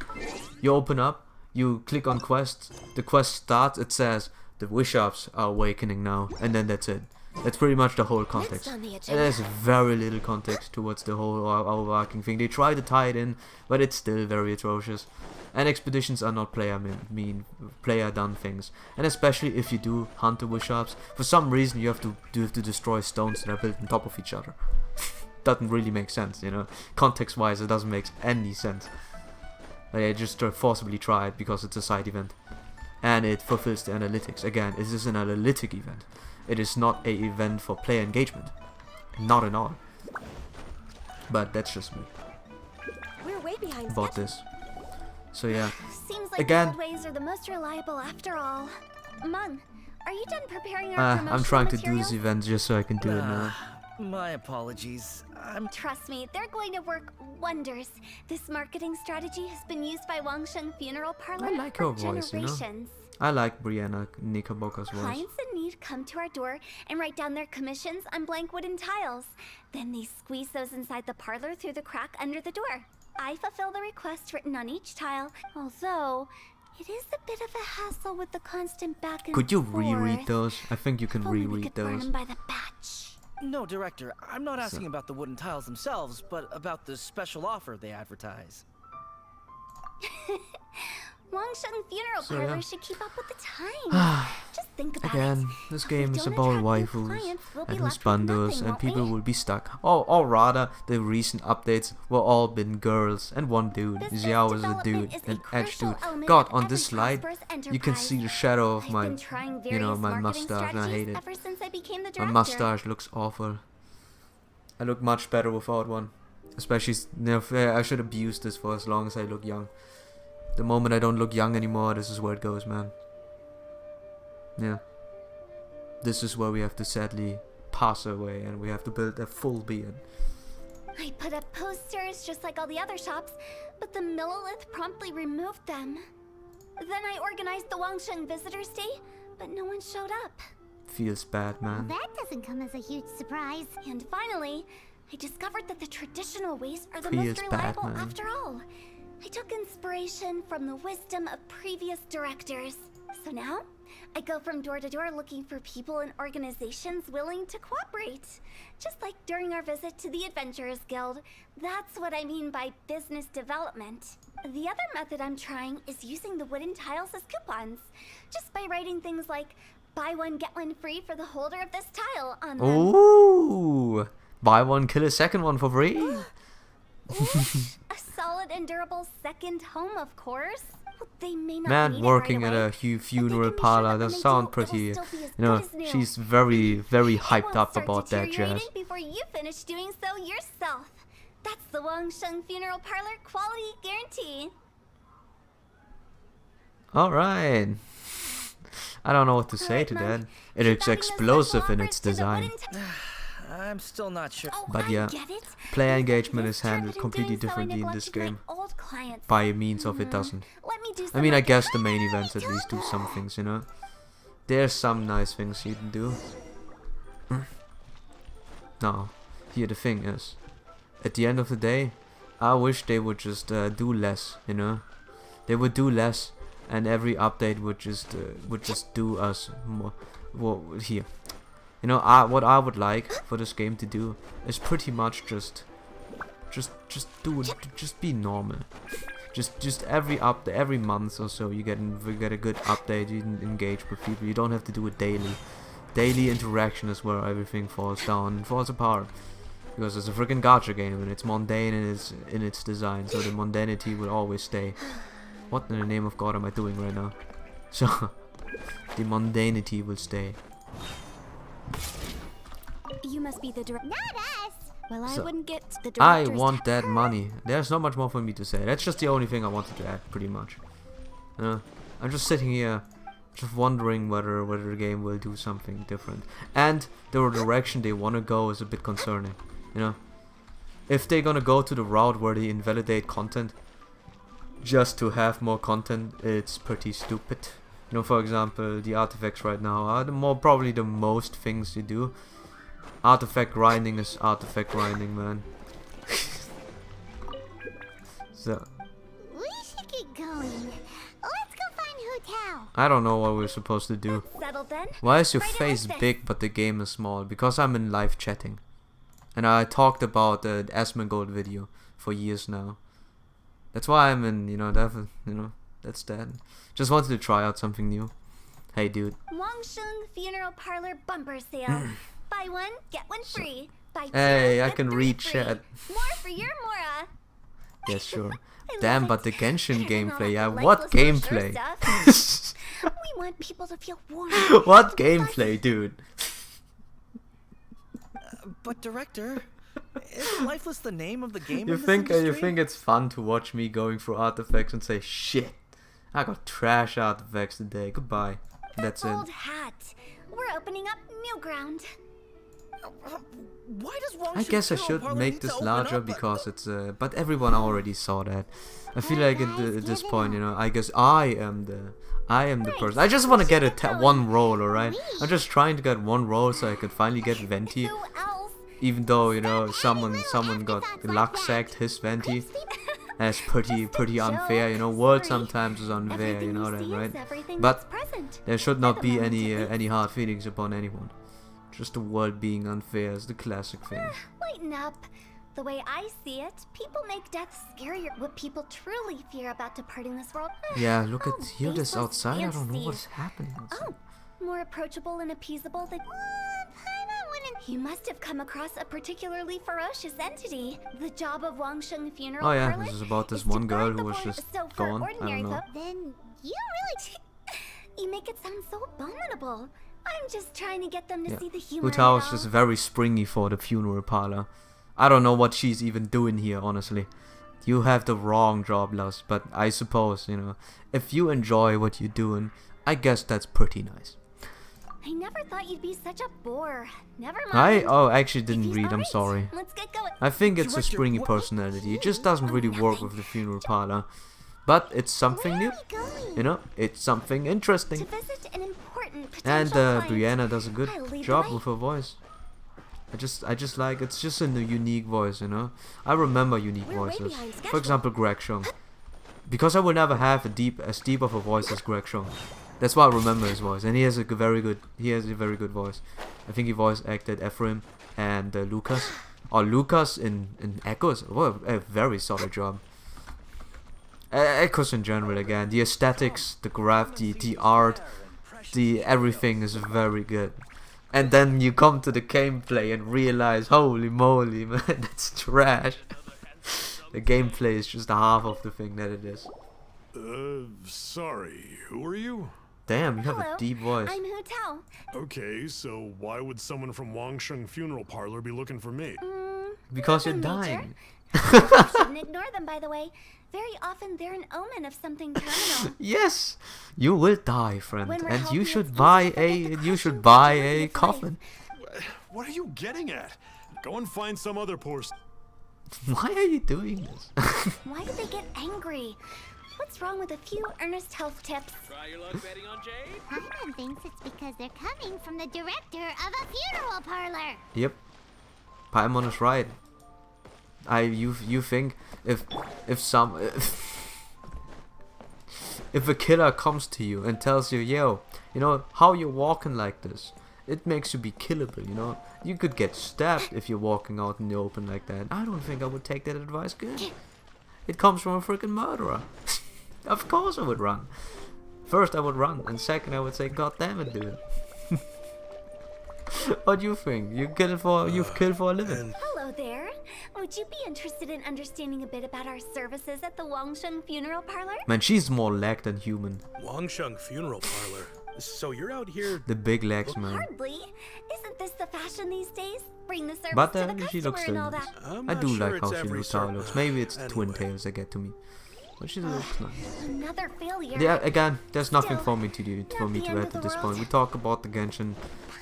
You open up. You click on quests, the quest starts, it says, the Wishups are awakening now, and then that's it. That's pretty much the whole Next context. on the And agenda. there's very little context towards the whole overarching thing. They try to tie it in, but it's still very atrocious. And expeditions are not player done things. And especially if you do hunter workshops, for some reason you have to destroy stones that are built on top of each other. Doesn't really make sense, you know. Context wise, it doesn't make any sense. They just forcibly try it because it's a side event. And it fulfills the analytics. Again, it is an analytic event. It is not a event for player engagement. Not at all. But that's just me We're way behind about schedule. this. So yeah. Seems like Again. the old ways are the most reliable after all. Mung, are you done preparing our promotional I'm trying to do materials? this event just so I can do it now. My apologies. Trust me, they're going to work wonders. This marketing strategy has been used by Wangsheng Funeral Parlor I like for her voice, you know. generations. I like Brianna Knickerbocker's voice. Clients in need come to our door and write down their commissions on blank wooden tiles. Then they squeeze those inside the parlor through the crack under the door. I fulfill the request written on each tile, although it is a bit of a hassle with the constant back and Could you forth. reread those? I think you can If only we reread could burn those. 'em by the batch. No, Director, I'm not asking about the wooden tiles themselves, but about the special offer they advertise. Wangsheng Funeral So, Parlor yeah. should keep up with the times. Just think about Again, it. this If we game is don't about attract new waifus clients, we'll be and left with husbandos, nothing, and won't people we? will be stuck. Or rather, the recent updates were all been girls and one dude. Business Xiao is a development dude, is a an edge crucial dude. element God, of on every this slide, prosperous you can see the enterprise. shadow of I've my, been trying you know, various my marketing mustache, and I hate strategies it. ever since I became the My director. mustache looks awful. I look much better without one. Especially, I should abuse this for as long as I look young. The moment I don't look young anymore, this is where it goes, man. Yeah. This is where we have to sadly pass away, and we have to build a full beard. I put up posters just like all the other shops, but the Millilith promptly removed them. Then I organized the Wangsheng Visitors Day, but no one showed up. Feels bad, man. That doesn't come as a huge surprise. And finally, I discovered that the traditional ways are the Feels most bad, reliable man. after all. I took inspiration from the wisdom of previous directors. So now, I go from door to door looking for people and organizations willing to cooperate. Just like during our visit to the Adventurers Guild. That's what I mean by business development. The other method I'm trying is using the wooden tiles as coupons. Just by writing things like, buy one, get one free for the holder of this tile on them. Ooh! Buy one, kill a second one for free. A solid and durable second home, of course. Well, they may not Man, need working it at right a away, but they funeral can be sure parlor that when does they sound do, pretty, it'll still be as you know, good as new. she's very, very It hyped won't up start about that jazz. deteriorating before you finish doing so yourself. That's the Wangsheng Funeral Parlor quality guarantee. Alright. I don't know what to say to that. It is explosive in its design. I'm still not sure. Oh, But I yeah, get it. player But engagement this is time, handled but in completely doing so, I differently in this neglected my game. old clients. By means of it doesn't. Let me do I some mean, I market- guess the main events at least do some things, you know. There's some nice things you can do. Now, here the thing is, at the end of the day, I wish they would just do less, you know. They would do less, and every update would just do us more. Well, here, you know, what I would like for this game to do is pretty much just be normal. Just every month or so you get a good update. You can engage with people. You don't have to do it daily. Daily interaction is where everything falls down and falls apart. Because it's a freaking gacha game and it's mundane in its design, so the mundanity will always stay. What in the name of God am I doing right now? So the mundanity will stay. You must be the director. Not us. Well, I So, wouldn't get the I director's want that cut. money. There's not much more for me to say. That's just the only thing I wanted to add, pretty much. I'm just sitting here, just wondering whether the game will do something different. And the direction they want to go is a bit concerning. You know, if they're gonna go to the route where they invalidate content just to have more content, it's pretty stupid. You know, for example, the artifacts right now are probably the most things you do. Artifact grinding is artifact grinding, man. So We should get going. Let's go find Hu Tao. I don't know what we're supposed to do. That settled then. Why is your Right in face with this. big but the game is small? Because I'm in live chatting. And I talked about the Asmongold video for years now. That's why I'm in, that's that. Just wanted to try out something new. Hey dude. Wangsheng Funeral Parlor bumper sale. Buy one, get one free. Buy two, Hey, I get can three read free. chat. More for your Mora. Yeah, sure. I Damn, love but it. the Genshin Better than all gameplay, yeah, that what lifeless brochure gameplay? stuff. We want people to feel warm. What gameplay, dude? But director, isn't Lifeless the name of the game? You in this think industry? it's fun to watch me going through artifacts and say, shit, I got trash artifacts today, goodbye. That's it. Old hat. We're opening up new ground. Why does Wangsheng I guess I Funeral should Parlor make need to this open larger up? because it's but everyone already saw that. I feel like at this point, I guess I am the person. I just want to get one roll, alright? I'm just trying to get one roll so I can finally get Venti. Who else? Even though, someone got luck sacked his Venti. That's pretty unfair, world sometimes is unfair, Everything you know you that, see is right? everything But that's present. there should At not the be moment, any at least. hard feelings upon anyone. Just the world being unfair is the classic thing. Lighten up. The way I see it, people make death scarier. What people truly fear about departing this world. Yeah, look Oh, at here this baseless outside. I don't know fantasies. what's happening outside. Oh, more approachable and appeasable than. You must have come across a particularly ferocious entity. The job of Wangsheng Funeral Oh yeah, Parlor this is about this is to one girl guard who the was void. just So for gone. I ordinary don't know. folk, then you really. You make it sound so abominable. I'm just trying to get them to Yeah. see the humor. Hutao in is it just all. very springy for the funeral parlor. I don't know what she's even doing here, honestly. You have the wrong job, Luz, but I suppose, if you enjoy what you're doing, I guess that's pretty nice. I never thought you'd be such a bore. Never mind. I actually If didn't he's read, I'm alright, sorry. Let's get going. I think it's a Director, springy what- personality. It just doesn't really work with the funeral parlor. But it's something new. It's something To interesting. visit an important And potential client. Brianna does a good I'll lead the job way. with her voice. I just like it's just a unique voice, I remember unique We're way voices. behind For schedule. example, Greg Shung. Because I will never have as deep of a voice as Greg Shung. That's why I remember his voice, and he has a very good voice. I think he voice acted Ephraim and Lucas. Or Lucas in Echoes. What a very solid job. Echoes in general again. The aesthetics, the graph, the art, the everything is very good. And then you come to the gameplay and realize, holy moly, man, that's trash. The gameplay is just half of the thing that it is. Sorry, who are you? Damn, you have Hello, a deep voice. I'm Hu Tao. Okay, so why would someone from Wangsheng Funeral Parlor be looking for me? Because you're nothing major. dying. You shouldn't ignore them, by the way. Very often they're an omen of something terminal. Yes, you will die, friend, When we're and healthy, you it's should easy buy to forget the you should crushing buy fragility a of life. coffin. What are you getting at? Go and find some other poor. Why are you doing this? Why did they get angry? What's wrong with a few earnest health tips? Try your luck betting on Jade? Paimon thinks it's because they're coming from the director of a funeral parlor. Yep, Paimon is right. You think if if a killer comes to you and tells you, yo, how you're walking like this, it makes you be killable, you could get stabbed if you're walking out in the open like that. I don't think I would take that advice good. It comes from a freaking murderer. Of course I would run. First I would run, and second I would say, God damn it, dude. What do you think? You've killed for a living. Hello there. Would you be interested in understanding a bit about our services at the Wangsheng Funeral Parlor? Man, she's more lag than human. Wangsheng Funeral Parlor. So you're out here. The big legs, man. Hardly. Isn't this the fashion these days? Bring the service But to the she customer looks and all nice. that. I'm I not do sure like how it's she every looks. certain- Maybe it's the twin Anyway. tails that get to me. But she looks nice. Another failure. Yeah, again, there's nothing Still, for me to do, for not me the to end add of to the this world. point. We talk about the Genshin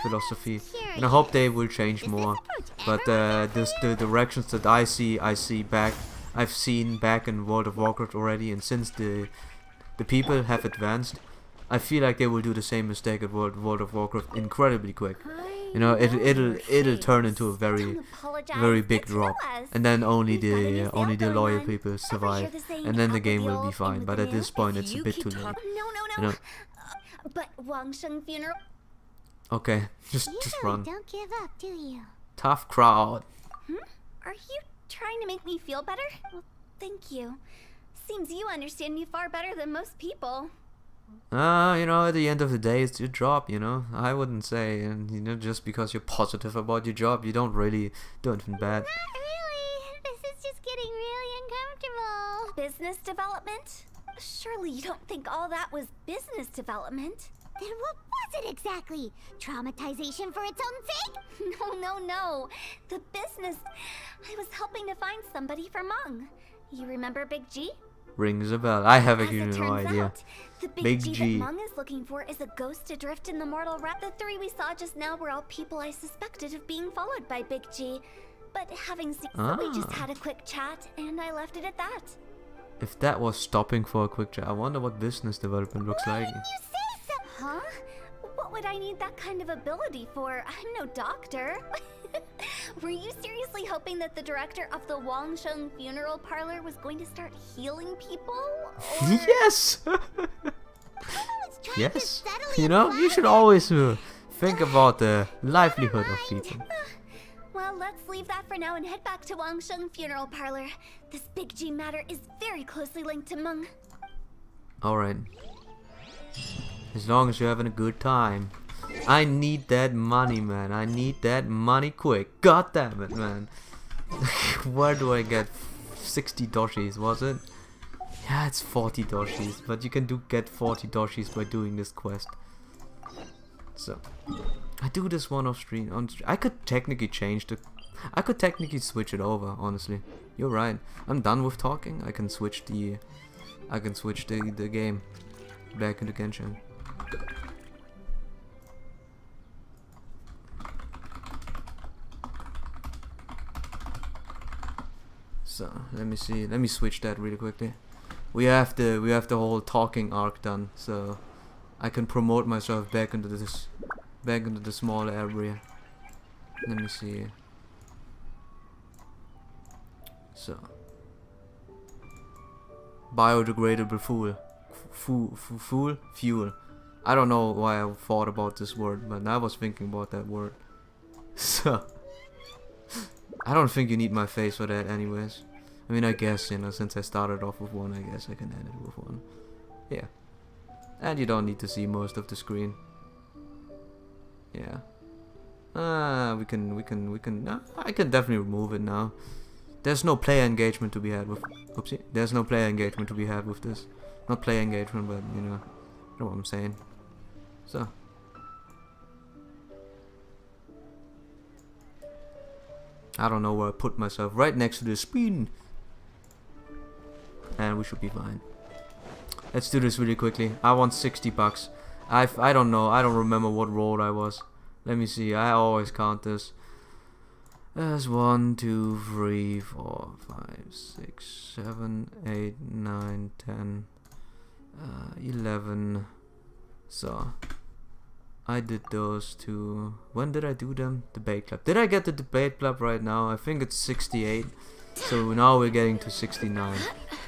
philosophy, and I hope they will change more. But the directions that I see back, I've seen back in World of Warcraft already, and since the people have advanced, I feel like they will do the same mistake at World of Warcraft incredibly quick. It'll turn into a very big drop, and then only the loyal people survive, and then the game will be fine. But at this point, it's a bit too late. No. You know? But Wangsheng Funeral. Okay, just Usually run. don't give up, do you? Tough crowd. Are you trying to make me feel better? Well, thank you. Seems you understand me far better than most people. You know, at the end of the day, it's your job, you know. I wouldn't say, and you know, just because you're positive about your job, you don't really do anything bad. Not really. This is just getting really uncomfortable. Business development? Surely you don't think all that was business development? Then what was it exactly? Traumatization for its own sake? No. The business... I was helping to find somebody for Mung. You remember Big G? Rings a bell. I have As it no turns idea. out, the Big Big G. that Mung is looking for is a ghost adrift in the mortal realm. The three we saw just now were all people I suspected of being followed by Big G. But having seen we just had a quick chat, and I left it at that. If that was stopping for a quick chat, I wonder what business development looks like. You say so. Huh? What would I need that kind of ability for? I'm no doctor. Were you seriously hoping that the director of the Wangsheng Funeral Parlor was going to start healing people? Or... Yes! It's trying to Yes. steadily You know, you apply should it. always think about the livelihood of people. Well, let's leave that for now and head back to Wangsheng Funeral Parlor. This Big G matter is very closely linked to Meng. Alright. As long as you're having a good time. I need that money, man. I need that money quick. God damn it, man. Where do I get 60 doshis, was it? Yeah, it's 40 doshis. But you can get 40 doshis by doing this quest. So, I do this one off screen. I could technically I could technically switch it over, honestly. You're right. I'm done with talking. I can switch the game back into Genshin. So let me see. Let me switch that really quickly. We have the whole talking arc done, so I can promote myself back into the small area. Let me see. So biodegradable fuel. I don't know why I thought about this word, but I was thinking about that word. So I don't think you need my face for that anyways. I mean, I guess, you know, since I started off with one, I guess I can end it with one. Yeah. And you don't need to see most of the screen. Yeah. I can definitely remove it now. There's no player engagement to be had with... Oopsie. There's no player engagement to be had with this. Not player engagement, but, you know what I'm saying. So. I don't know where I put myself. Right next to the screen. And we should be fine. Let's do this really quickly. I want 60 bucks. I don't know. I don't remember what road I was. Let me see. I always count this. There's 1, 2, 3, 4, 5, 6, 7, 8, 9, 10, 11. So I did those two. When did I do them? Debate club. Did I get the debate club right now? I think it's 68. So now we're getting to 69.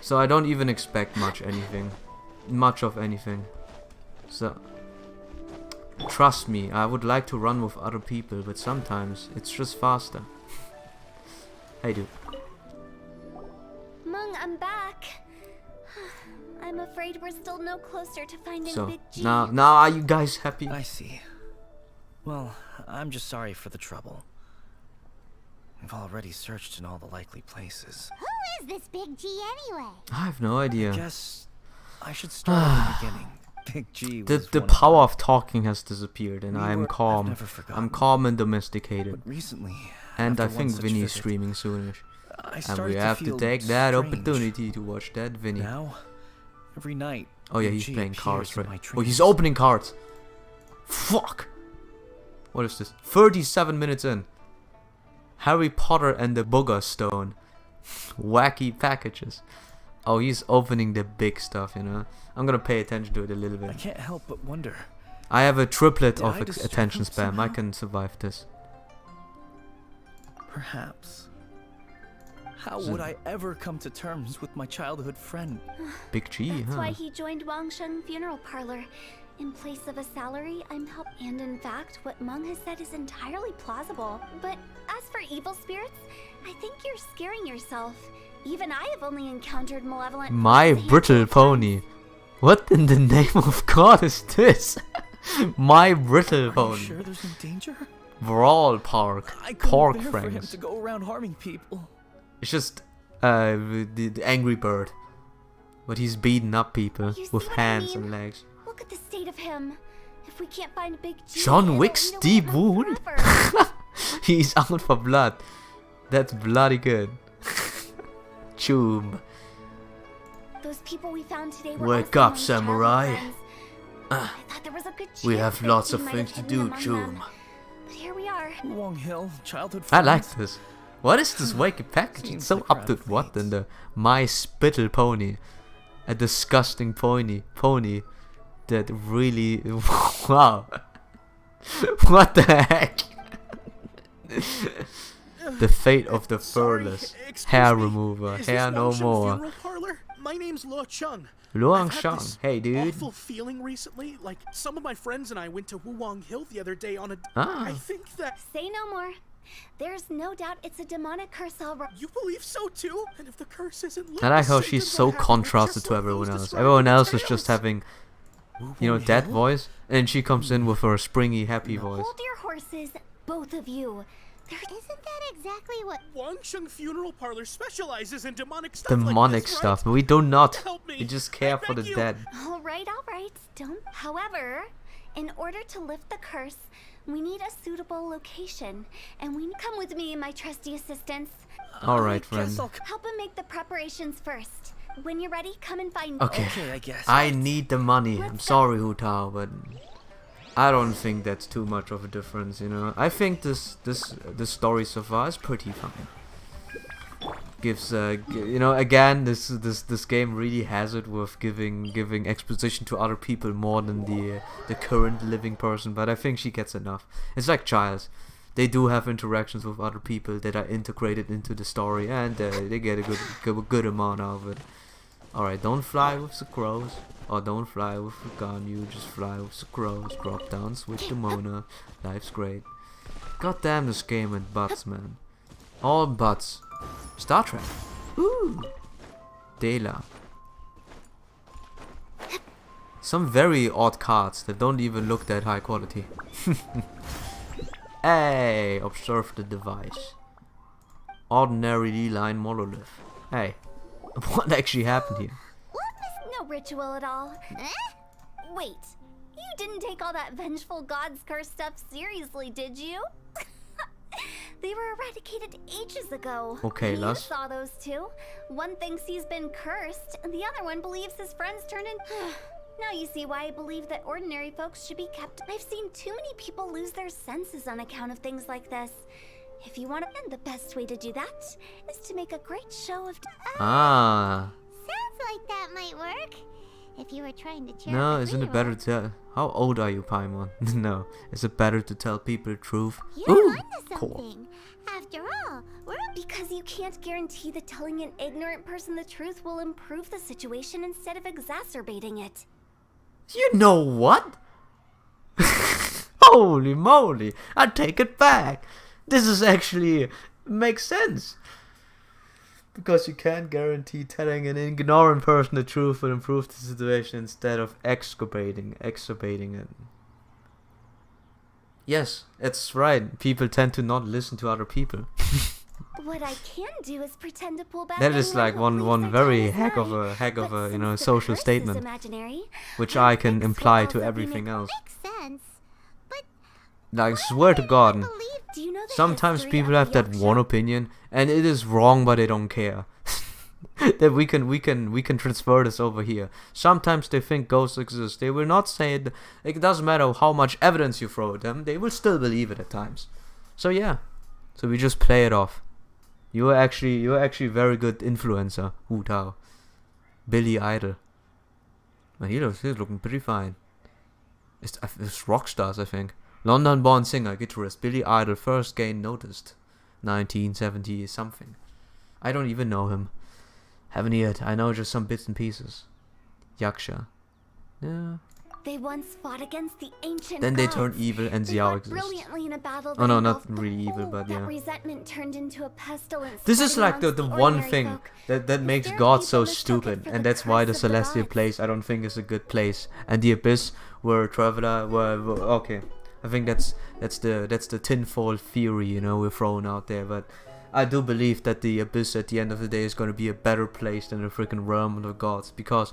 So I don't even expect much of anything. So trust me, I would like to run with other people, but sometimes it's just faster. Hey dude. Mung, I'm back. I'm afraid we're still no closer to finding So Big G. now are you guys happy? I see. Well, I'm just sorry for the trouble. We've already searched in all the likely places. Who is this Big G anyway? I have no idea. Guess I should start at the beginning. Big G was The one power of of talking has disappeared, and I am I've calm. never forgotten. I'm calm and domesticated. But recently, And I after one think such Vinny is visit, streaming soonish. I And started we have to feel take that strange. opportunity to watch that Vinny. Now, every night. Oh yeah, Big he's G playing cards, appears in right? my Oh, he's dreams. opening cards. Fuck! What is this? 37 minutes in. Harry Potter and the Booger Stone. Wacky packages. Oh, he's opening the big stuff, you know. I'm gonna pay attention to it a little I bit. can't help but wonder. I have a triplet Did of I distract attention him spam. I somehow? can survive this. Perhaps. How So- would I ever come to terms with my childhood friend? Big G, That's huh? why he joined Wangsheng Funeral Parlor. in place of a salary, I'm help. And in fact, what Mung has said is entirely plausible. But as for evil spirits, I think you're scaring yourself. Even I have only encountered malevolent. My forces a brittle handful of pony. times. What in the name of God is this? My brittle Are you pony. sure there's no danger? Brawl Park. I couldn't Pork bear for him frames. to go around harming people. It's just the Angry Bird. But he's beating up people You see with what I hands mean? and legs. Look at the state of him. If we can't find a big G, John it'll Wick's eat away deep at him wound? forever. He's out for blood. That's bloody good. Choom. Those people we found today were Wake also up, Mung's samurai. childhood friends. I thought there was a good We chance have that lots he of might things have to hidden do, among Choom. them. But here we are. Wong Hill, childhood I friends. like this. What is this wacky package? Seems It's so like up to crowd what fates. than the My Spittle Pony. A disgusting pony that really wow. What the heck? The fate of the furless. Hair remover. Is Hair this no Wangsheng more. Funeral Parlor? My name's Luo Chung. Luang I've had Shang. this Hey dude. Awful feeling recently. Like some of my friends and I went to Wuwang Hill the other day on a. Ah. I think that Say no more. There's no doubt it's a demonic curse, all right. you believe so too. And if the curse isn't I like how Satan's she's so unhappy, contrasted just to like everyone those else. described Everyone in the else is just tales. having, you know, that Hill? voice. And she comes in with her springy, happy voice. Hold your horses, both of you. Isn't that exactly what? Wangsheng Funeral Parlor specializes in demonic stuff. Demonic like this, stuff. Right? But we do not. Help me. We just care I for the beg you. dead. All right. Don't. However, in order to lift the curse, we need a suitable location. And we come with me and my trusty assistants. Alright, I guess friend. I'll Help him make the preparations first. When you're ready, come and find Okay. me. Okay, I guess. I need the money. I'm Let's sorry, Hu Tao, but I don't think that's too much of a difference, you know. I think this story so far is pretty fine. Gives you know, again, this game really has it with giving exposition to other people more than the current living person, but I think she gets enough. It's like Giles. They do have interactions with other people that are integrated into the story, and they get a good amount out of it. Alright, don't fly with the crows, or don't fly with the gun, you just fly with the crows, drop down, switch to Mona, life's great. God damn, this game and butts, man. All butts. Star Trek. Ooh. Dela. Some very odd cards that don't even look that high quality. Hey, observe the device. Ordinary line monolith. Hey, what actually happened here? No ritual at all. Eh? Wait, you didn't take all that vengeful god's curse stuff seriously, did you? They were eradicated ages ago. Okay, Mia Lus. saw those two. One thinks he's been cursed, and the other one believes his friends turned in. Now you see why I believe that ordinary folks should be kept. I've seen too many people lose their senses on account of things like this. If you want to, and the best way to do that is to make a great show of. Ah. Sounds like that might work. If you were trying to cheer No, up a isn't it better to 3-year-old. tell? How old are you, Paimon? No, is it better to tell people the truth? You're Ooh, onto cool. something. After all, we're Because you can't guarantee that telling an ignorant person the truth will improve the situation instead of exacerbating it. You know what? Holy moly! I take it back. This is actually makes sense. Because you can't guarantee telling an ignorant person the truth will improve the situation instead of exacerbating it. Yes, it's right. People tend to not listen to other people. What I can do is pretend to pull back. That is anyone like who one believes their very time is heck of right. a you know, But since the social curse is statement, imaginary, which our I can fix will imply also to be everything make- else. makes sense. But Like, swear to God, Do you know the sometimes history people of have that Yaksha? one opinion, and it is wrong, but they don't care. That we can transfer this over here. Sometimes they think ghosts exist. They will not say it. It doesn't matter how much evidence you throw at them. They will still believe it at times. So yeah. So we just play it off. You're actually very good influencer, Hu Tao. Billy Idol. Well, he's looking pretty fine. It's rock stars, I think. London-born singer, guitarist Billy Idol first gained noticed 1970 something. I don't even know him. Haven't heard. I know just some bits and pieces. Yaksha. Yeah. They once fought against the ancient Then they gods. turn evil and They Xiao fought exists. brilliantly in a battle Oh no, that not engulfed really the evil, whole. but That yeah. resentment turned into a pestilence. This is spreading like the amongst one ordinary thing folk. that makes There, God people so mistook it stupid, for and the that's why the curse of the Celestial gods. place I don't think is a good place, and the Abyss where Traveler okay. I think that's the tinfoil theory, you know, we're throwing out there, but I do believe that the Abyss at the end of the day is going to be a better place than the freaking realm of the gods, because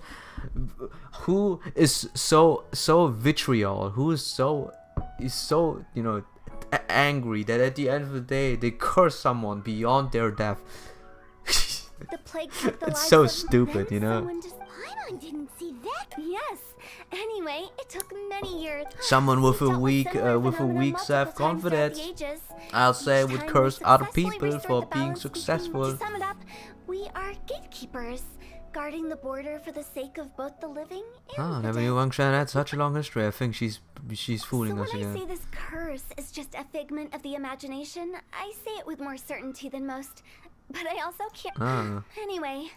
who is so vitriol, who is so you know angry that at the end of the day they curse someone beyond their death. The plague took the It's lives so of stupid, then you know. someone just- Paimon didn't see that. Yes. Anyway, it took many years. Someone with a We've dealt weak similar with a phenomena weak multiple times throughout self-confidence, the ages. I'll say, Each would time we curse other successfully people restored for the being balance between- successful. To sum it up, we are gatekeepers, guarding the border for the sake of both the living and Ah, the never dead. knew Wang Shan had such a long history. I think she's fooling So us when I say again. this curse is just a figment of the imagination, I say it with more certainty than most. But I also can't. Ah. Anyway,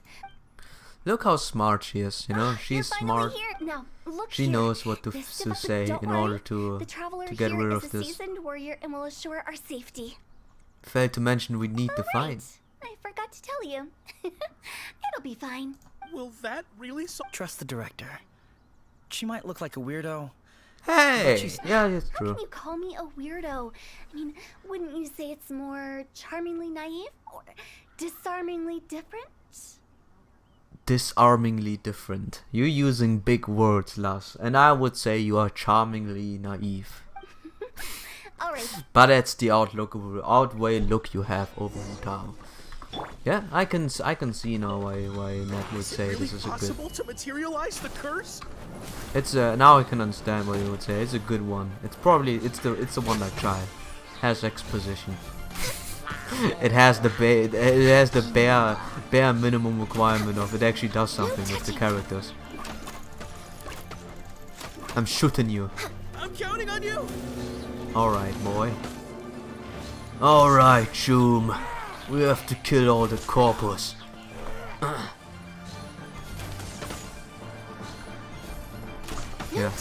Look how smart she is, you know. She's you're smart. finally here. Now, look She here. knows what to This to device- say don't in worry, order to the traveler get here rid is of a this. seasoned warrior and will assure our safety. Failed to mention we need to find. I forgot to tell you. It'll be fine. Will that really solve? Trust the director. She might look like a weirdo. Hey, she's- yeah, it's How true. can you call me a weirdo? I mean, wouldn't you say it's more charmingly naive or disarmingly different? Disarmingly different. You're using big words, Lass, and I would say you are charmingly naive. All right. But that's the outway look you have over Wu Tao. Yeah, I can see now why Matt would say Really this is a good. possible to materialize the curse? It's now I can understand what you would say. It's a good one. It's probably it's the one that tried. Has exposition. It has the bare minimum requirement of it actually does something with the characters. I'm shooting you. I'm counting on you. Alright, boy. Alright, Choom. We have to kill all the corpus. Yeah.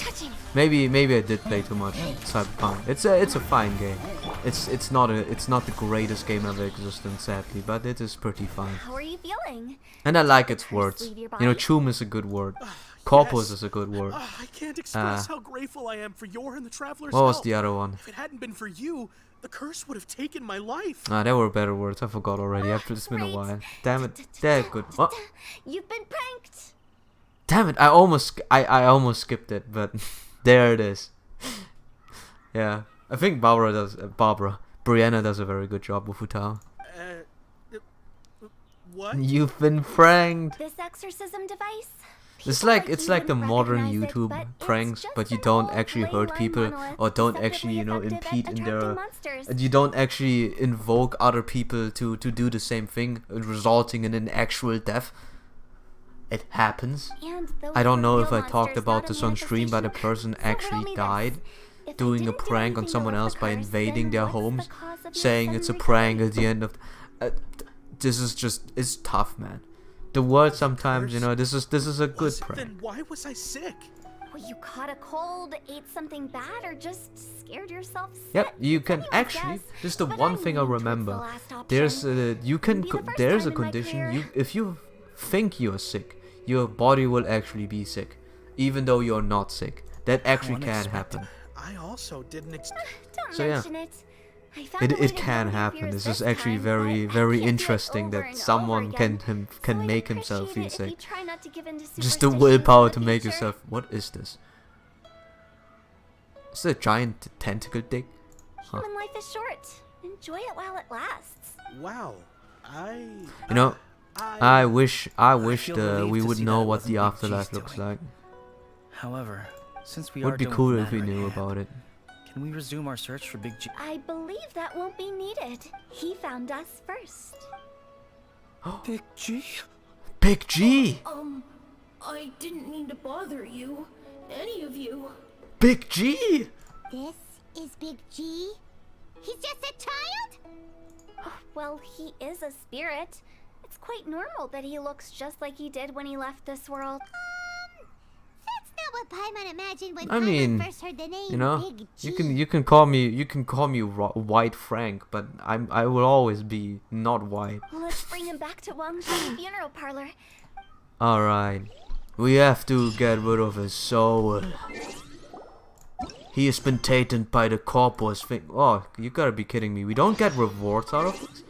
Maybe I did play too much Cyberpunk. It's a fine game. It's not the greatest game ever existed, sadly, but it is pretty fine. How are you feeling? And I like its words. leave your You know, body? Choom is a good word. Corpus Yes. is a good word. I can't express how grateful I am for your and the traveler's What was help. the other one? If it hadn't been for you, the curse would have taken my life. Ah, there were better words. I forgot already. After it's been a Right. while. Damn it. They're good. What? You've been pranked. Damn it! I almost skipped it, but there it is. Yeah, I think Brianna does a very good job with Wu Tao. What? You've been pranked. This exorcism device? It's People like you the wouldn't modern recognize it, YouTube but it's pranks, just but you an don't old actually ley hurt line people monolith or don't deceptively actually, you know, effective at impede in their. attracting monsters. You don't actually invoke other people to do the same thing, resulting in an actual death. It happens. And those I don't were know if real I talked monsters, about not a this on stream, but a manifestation. person So riddle actually me this. died If I doing a didn't do prank on anything to someone lift else the by curse, invading then their what's the homes, cause of your saying sudden it's a recovery? prank at the end of. This is just it's tough, man. The world sometimes, you know, this is a good Was it? prank. Then why was I sick? Well, you caught a cold, ate something bad, or just scared yourself sick. Yep, you can Anyone's actually. guess, Just the but one I thing I lean towards the remember. last option. There's you can Maybe the first there's a time in my condition. career. If you think you're sick, your body will actually be sick, even though you're not sick. That actually can happen. I also didn't Don't So, yeah. mention it. I found a way It to can numb your happen. fears This is this actually time, very but I very can't do it interesting over that and someone over can again. can So I'd make himself feel appreciate it if sick. you try not to give in to Just the superstitions willpower in to the make future. yourself. What is this? Is it a giant tentacle dick? Huh. Human life is short. Enjoy it while it lasts. Wow. You know, I wish feel we relieved to would see know that it what wasn't the Big afterlife G's looks doing. like. However, since we Would are be done with cool the if we matter at knew hand, about it. Can we resume our search for Big G? I believe that won't be needed. He found us first. Big G? Big G! I didn't mean to bother you. Any of you. Big G! This is Big G? He's just a child? Well, he is a spirit. It's quite normal that he looks just like he did when he left this world. That's not what Paimon imagined when I mean, Paimon first heard the name you know, Big G. you can call me White Frank, but I will always be not white. Let's bring him back to Wangsheng Funeral Parlor. All right, we have to get rid of his soul. He has been taken by the corpus thing. Oh, you gotta be kidding me! We don't get rewards out of this.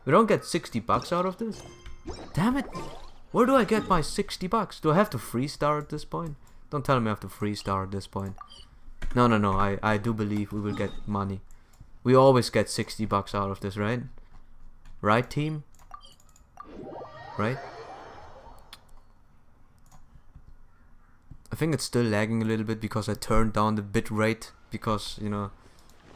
We don't get $60 out of this. Damn it! Where do I get my $60? Do I have to 3-star at this point? Don't tell me I have to 3-star at this point. No. I do believe we will get money. We always get $60 out of this, right? Right, team? Right? I think it's still lagging a little bit because I turned down the bit rate because, you know,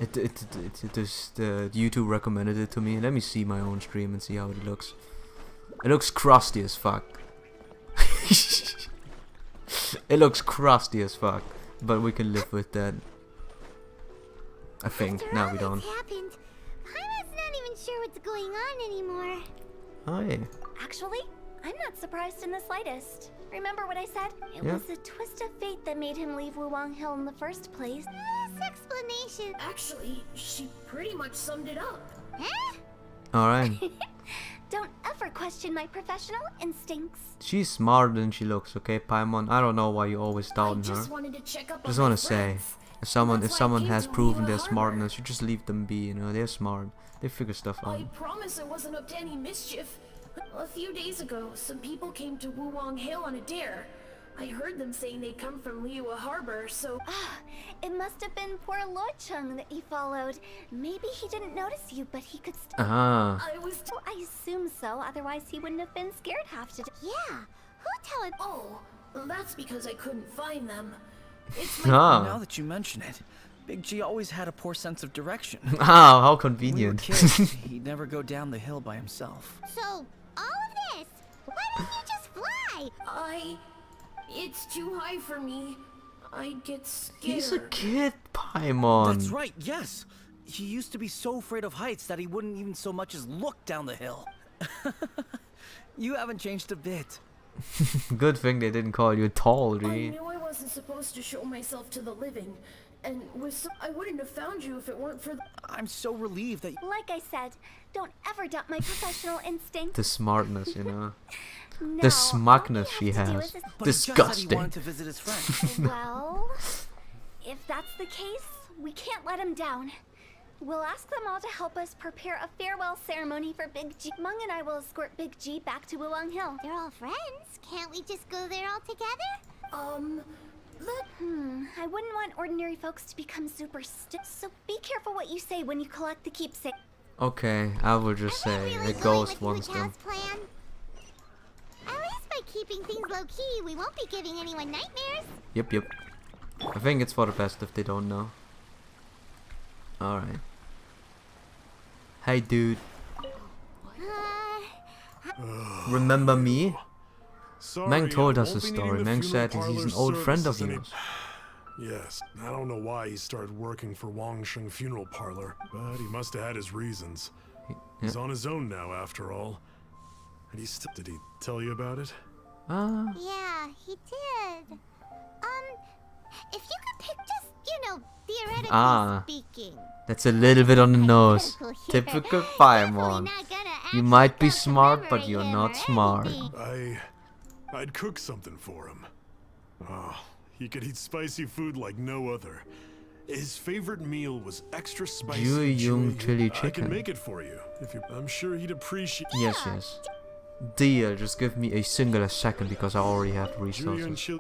it is the YouTube recommended it to me. Let me see my own stream and see how it looks. It looks crusty as fuck. It looks crusty as fuck, but we can live with that. I think. After No, all we that's don't. happened, Paimon's not even sure what's going on anymore. Hi. Actually, I'm not surprised in the slightest. Remember what I said? It Yeah. was a twist of fate that made him leave Wuwang Hill in the first place. This explanation. Actually, she pretty much summed it up. Huh? Alright. Don't ever question my professional instincts. She's smarter than she looks, okay, Paimon? I don't know why you always I doubt her. just wanted to check up Just on my want to say, friends. if someone That's why I came has to proven Liyue their Harbor. smartness, you just leave them be. You know, they're smart. They figure stuff out. I promise I wasn't up to any mischief. A few days ago, some people came to Wuwang Hill on a dare. I heard them saying they'd come from Liyue Harbor, so... It must have been poor Luocheng that you followed. Maybe he didn't notice you, but he could Ah. I assume so, otherwise he wouldn't have been scared half to death. Yeah, who tell him? Oh, that's because I couldn't find them. It's Ah. Now that you mention it, Big G always had a poor sense of direction. Ah, how When we were convenient. kids, he'd never go down the hill by himself. So, all of this, why don't you just fly? It's too high for me. I'd get scared. He's a kid, Paimon. That's right, yes. He used to be so afraid of heights that he wouldn't even so much as look down the hill. You haven't changed a bit. Good thing they didn't call you tall, I Reed. knew I wasn't supposed to show myself to the living, and I wouldn't have found you if it weren't for. I'm so relieved that. Like I said, don't ever doubt my professional instinct. The smartness, you know. No, The smugness she all we have to do has. is just- But he just said he Disgusting. wanted to visit his friend. Well, if that's the case, we can't let him down. We'll ask them all to help us prepare a farewell ceremony for Big G. Mung and I will escort Big G back to Wuwang Hill. They're all friends. Can't we just go there all together? I wouldn't want ordinary folks to become superstitious, so be careful what you say when you collect the keepsake. Okay, I will just say Really a going ghost with you wants and them. Cal's plan? At least by keeping things low-key, we won't be giving anyone nightmares. Yep. I think it's for the best if they don't know. Alright. Hey, dude. Remember me? Sorry, Meng told I us a won't be needing story. the Meng funeral said he's an parlor's old friend of services yours. Yes, I don't know why he started working for Wangsheng Funeral Parlor, but he must have had his reasons. He's on his own now, after all. And did he tell you about it? Yeah, he did. If you could pick just, theoretically speaking. That's a little bit on the nose. Hypothetical here. Typical Definitely Paimon. not gonna You actually might be don't smart, but commemorate you're him not or smart. anything. I'd cook something for him. Oh, he could eat spicy food like no other. His favorite meal was extra spicy Juyung chili I can chicken. make it for you. I'm sure he'd appreciate. Yes. Deal, just give me a singular second because I already have Juyung resources. chili.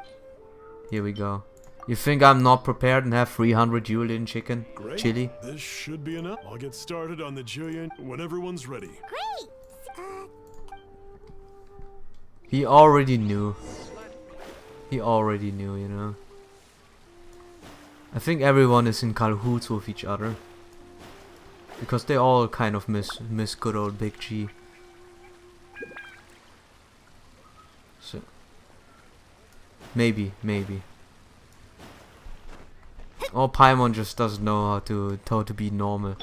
Here we go. You think I'm not prepared and have 300 Julian chicken? Great. Chili? This should be enough. I'll get started on the Julian when everyone's ready. Great. He already knew. He already knew, you know. I think everyone is in cahoots with each other. Because they all kind of miss good old Big G. So maybe. Or Paimon just doesn't know how to be normal.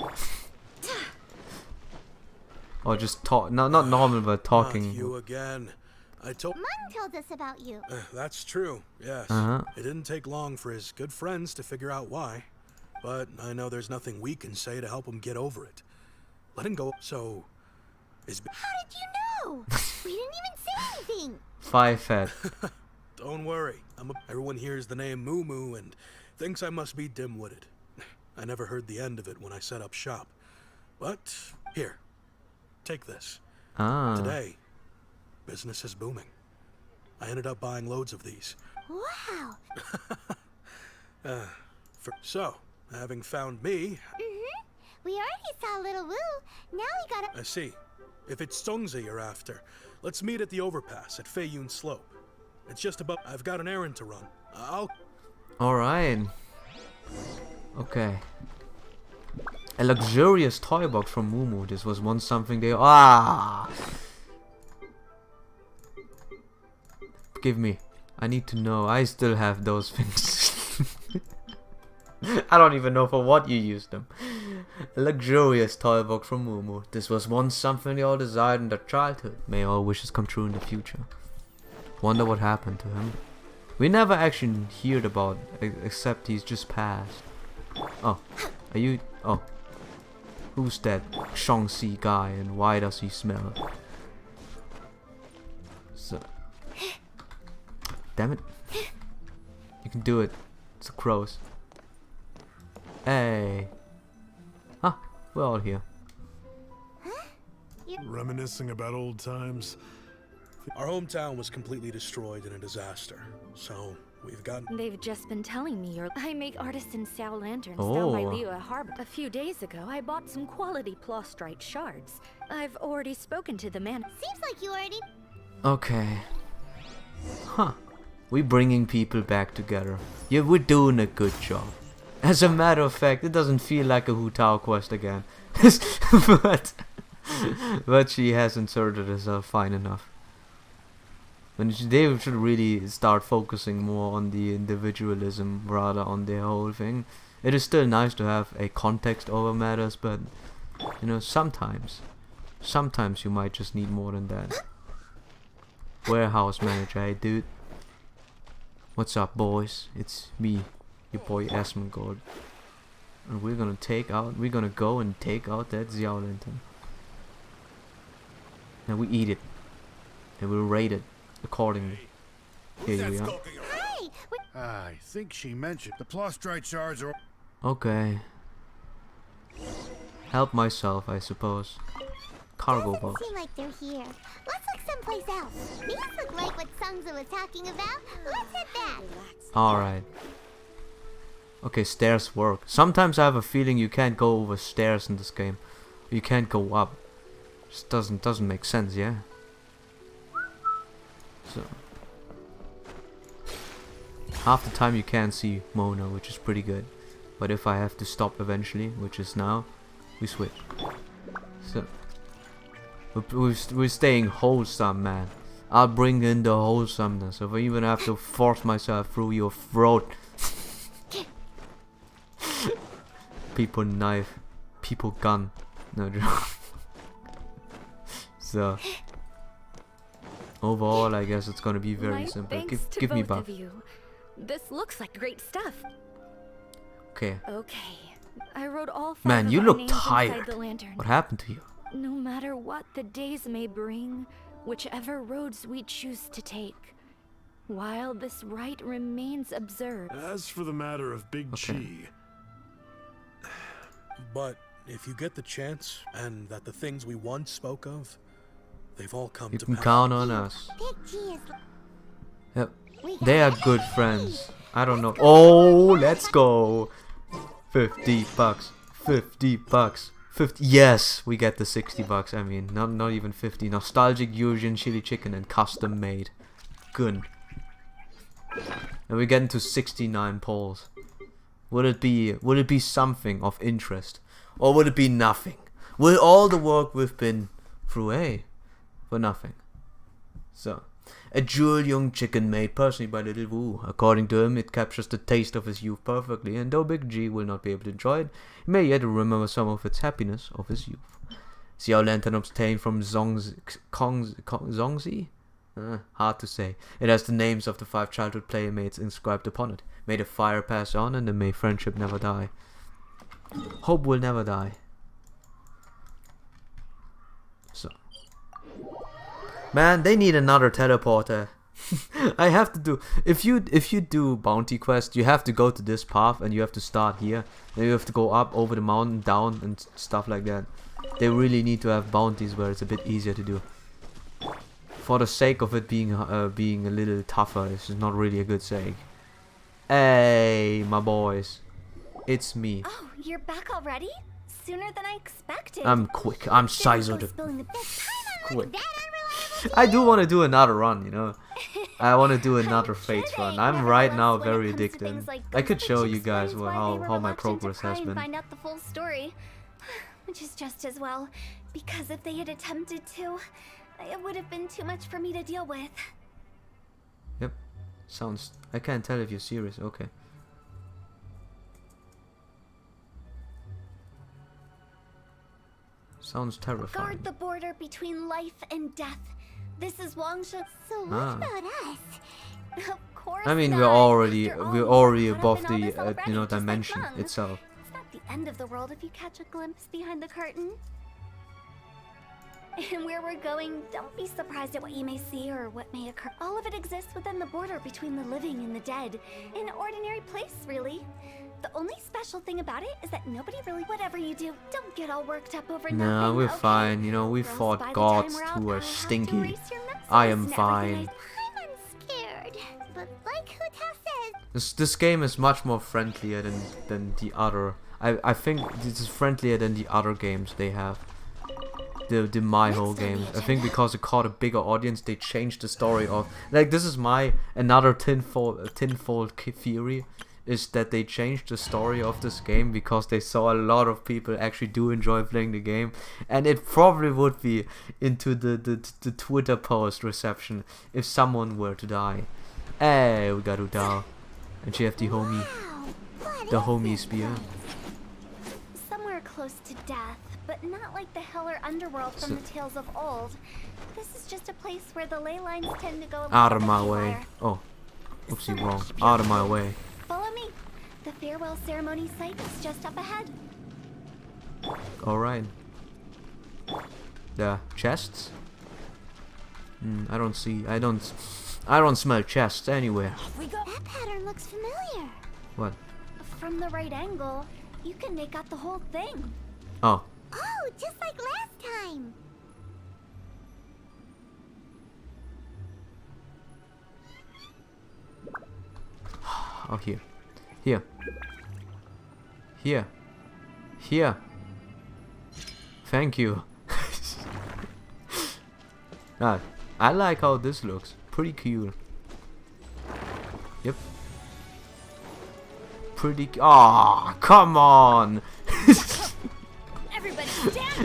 Or just talk, not normal, but talking. Not you again. I told. Mum told us about you. That's true, yes. It didn't take long for his good friends to figure out why. But I know there's nothing we can say to help him get over it. Let him go, so... How did you know? We didn't even say anything. 5 fat. Don't worry. Everyone hears the name Moo Moo and thinks I must be dim-witted. I never heard the end of it when I set up shop. But, here. Take this. Today, business is booming. I ended up buying loads of these. Wow. So, having found me... We already saw Little Woo. Now we gotta... I see. If it's Songzi you're after, let's meet at the overpass at Feiyun Slope. It's just about... I've got an errand to run. Alright. Okay. A luxurious toy box from Moo Moo. This was once something they... Give me. I need to know. I still have those things. I don't even know for what you use them. A luxurious toy box from Moo Moo. This was once something they all desired in their childhood. May all wishes come true in the future. Wonder what happened to him. We never actually heard about, except he's just passed. Oh, are you? Oh, who's that Shaanxi guy, and why does he smell? So, damn it! You can do it. It's the crows. Hey. Huh, we're all here. Reminiscing about old times. Our hometown was completely destroyed in a disaster, so we've gotten... They've just been telling me I make artisan Xiao lanterns down by Liyue Harbor. A few days ago, I bought some quality Plostrite shards. I've already spoken to the man. Seems like you already... Okay. Huh. We're bringing people back together. Yeah, we're doing a good job. As a matter of fact, it doesn't feel like a Hu Tao quest again. but she has inserted herself fine enough. When they should really start focusing more on the individualism rather on the whole thing. It is still nice to have a context over matters, but you know, sometimes you might just need more than that. Warehouse manager, hey dude. What's up, boys? It's me, your boy Asmongold. And we're gonna go and take out that Xiao lantern. Now we eat it. And we'll rate it accordingly. Here we are. I think she mentioned the Plostrite shards are... Okay. Help myself, I suppose. Cargo box. Seem like they're here. Let's look someplace else. These look like what Sungza was talking about. Let's hit that. Alright. Okay, stairs work. Sometimes I have a feeling you can't go over stairs in this game. You can't go up. Just doesn't make sense, yeah? So half the time you can't see Mona, which is pretty good. But if I have to stop eventually, which is now, we switch. So we're staying wholesome, man. I'll bring in the wholesomeness. If I even have to force myself through your throat. People knife, people gun. No joke. So overall, I guess it's gonna be very simple. Give me buff. This looks like great stuff. Okay. Okay. I wrote all 5 Man, of you our look names tired. inside the lantern. What happened to you? No matter what the days may bring, whichever roads we choose to take, while this right remains observed. As for the matter of Big Chi... But if you get the chance, and that the things we once spoke of, they've all come to pass. You can count on us. Big G is... Yep. They are good friends. I don't know. Oh, let's go. 50 bucks. 50 bucks. 50. Yes, we get the 60 bucks. I mean, not even 50. Nostalgic Eurasian chili chicken and custom made. Good. And we're getting to 69 polls. Would it be something of interest, or would it be nothing? Will all the work we've been through, for nothing? So, a jewel young chicken made personally by Little Woo. According to him, it captures the taste of his youth perfectly, and though Big G will not be able to enjoy it, he may yet remember some of its happiness of his youth. Xiao lantern obtained from Zongzi? Hard to say. It has the names of the 5 childhood playmates inscribed upon it. May the fire pass on and may friendship never die. Hope will never die. So. Man, they need another teleporter. I have to do... If you do bounty quest, you have to go to this path and you have to start here. Then you have to go up, over the mountain, down and stuff like that. They really need to have bounties where it's a bit easier to do. For the sake of it being a little tougher, this is not really a good sake. Hey, my boys. It's me. Oh, you're back already? Sooner than I expected. I'm quick. I'm Sizer. Quick. I do want to do another run, you know. I want to do another Fates run. I'm right now very addicted. I could show you guys how my progress has been. Find out the full story, which is just as well, because if they had attempted to, it would have been too much for me to deal with. Yep. Sounds... I can't tell if you're serious. Okay. Sounds terrifying. Guard the border between life and death. This is Wangsha. So what about us? Of course. I mean, not. we're already above up in the all this you know, already, just like dimension Mung. itself. It's not the end of the world if you catch a glimpse behind the curtain. And where we're going, don't be surprised at what you may see or what may occur. All of it exists within the border between the living and the dead. An ordinary place, really. The only special thing about it is that nobody really... Whatever you do, don't get all worked up over nothing. No, we're okay? fine. You know, we Or else by fought the gods time we're out, who I'll are have to stinky. erase your memories I am and fine. everything. I'm unscared. But like Huta says, This game is much more friendlier than the other. I think this is friendlier than the other games they have. The MyHole games. I think because it caught a bigger audience, they changed the story of... Like, this is my another tinfoil theory, is that they changed the story of this game because they saw a lot of people actually do enjoy playing the game, and it probably would be into the Twitter post reception if someone were to die. Hey, we got Udao, and she have the homie spear. Somewhere close to death, but not like the hell or underworld from the tales of old. This is just a place where the ley lines tend to go Out of my way. Oh, oopsie, wrong. Out of my way. Follow me. The farewell ceremony site is just up ahead. Alright. The chests? I don't smell chests anywhere. that pattern looks familiar. What? From the right angle, you can make out the whole thing. Oh. Oh, just like last time. Oh, here. Here. Here. Here. Thank you. Ah, I like how this looks. Pretty cool. Yep. Pretty... Ah, come on!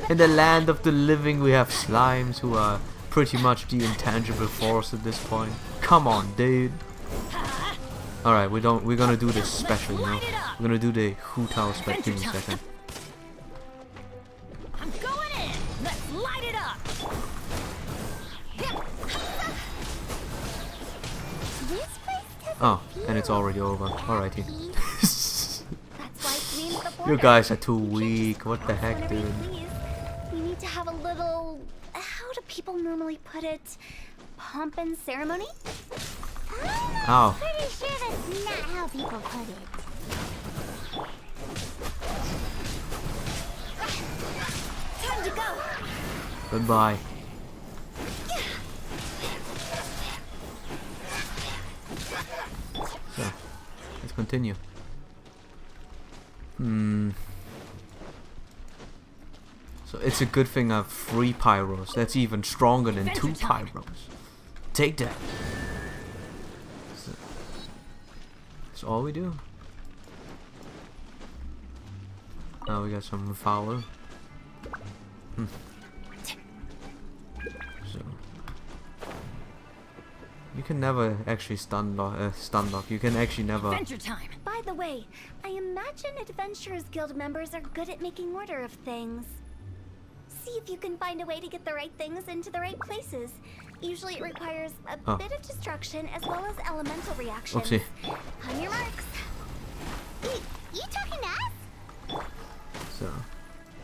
In the land of the living we have slimes who are pretty much the intangible force at this point. Come on, dude. Alright, we're gonna do this special, you know. We're gonna do the Hutao special. Give me a second. I'm going in. Let's light it up. Oh, and it's already over. Alrighty. You guys are too weak. What the heck, dude? We need to have a little... How do people normally put it? Pomp and ceremony? Ow. Pretty sure that's not how people put it. Time to go. Goodbye. So, let's continue. So it's a good thing I have 3 pyros. That's even stronger than 2 pyros. Take that. So, that's all we do. Now we got some Fowler. So you can never actually stun lock. You can actually never. Adventure time. By the way, I imagine Adventurers Guild members are good at making order of things. see if you can find a way to get the right things into the right places. Usually it requires a bit of destruction as well as elemental reactions. Oopsie. On your marks. You talking to us? So,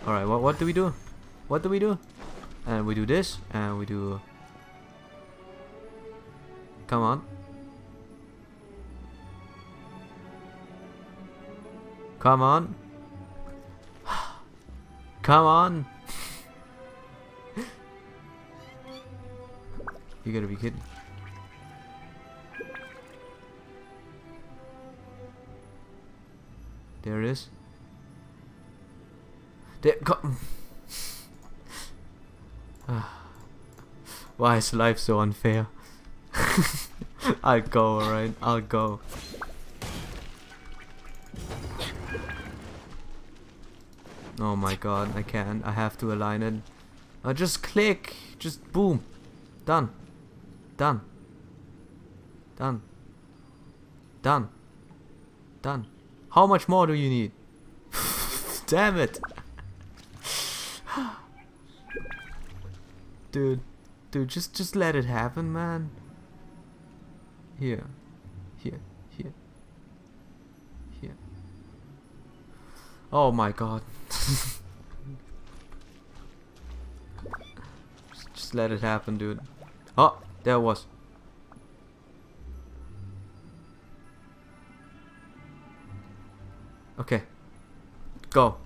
alright, what do we do? What do we do? And we do this, and we do... Come on. Come on. Come on. You gotta be kidding. There it is. There, why is life so unfair? I'll go, alright? I'll go. Oh my god, I can't. I have to align it. Just click. Just boom. Done. Done. Done. Done. Done. How much more do you need? Damn it. Dude, just let it happen, man. Here, here. Oh my god. just let it happen, dude. Oh, there it was. Okay. Go.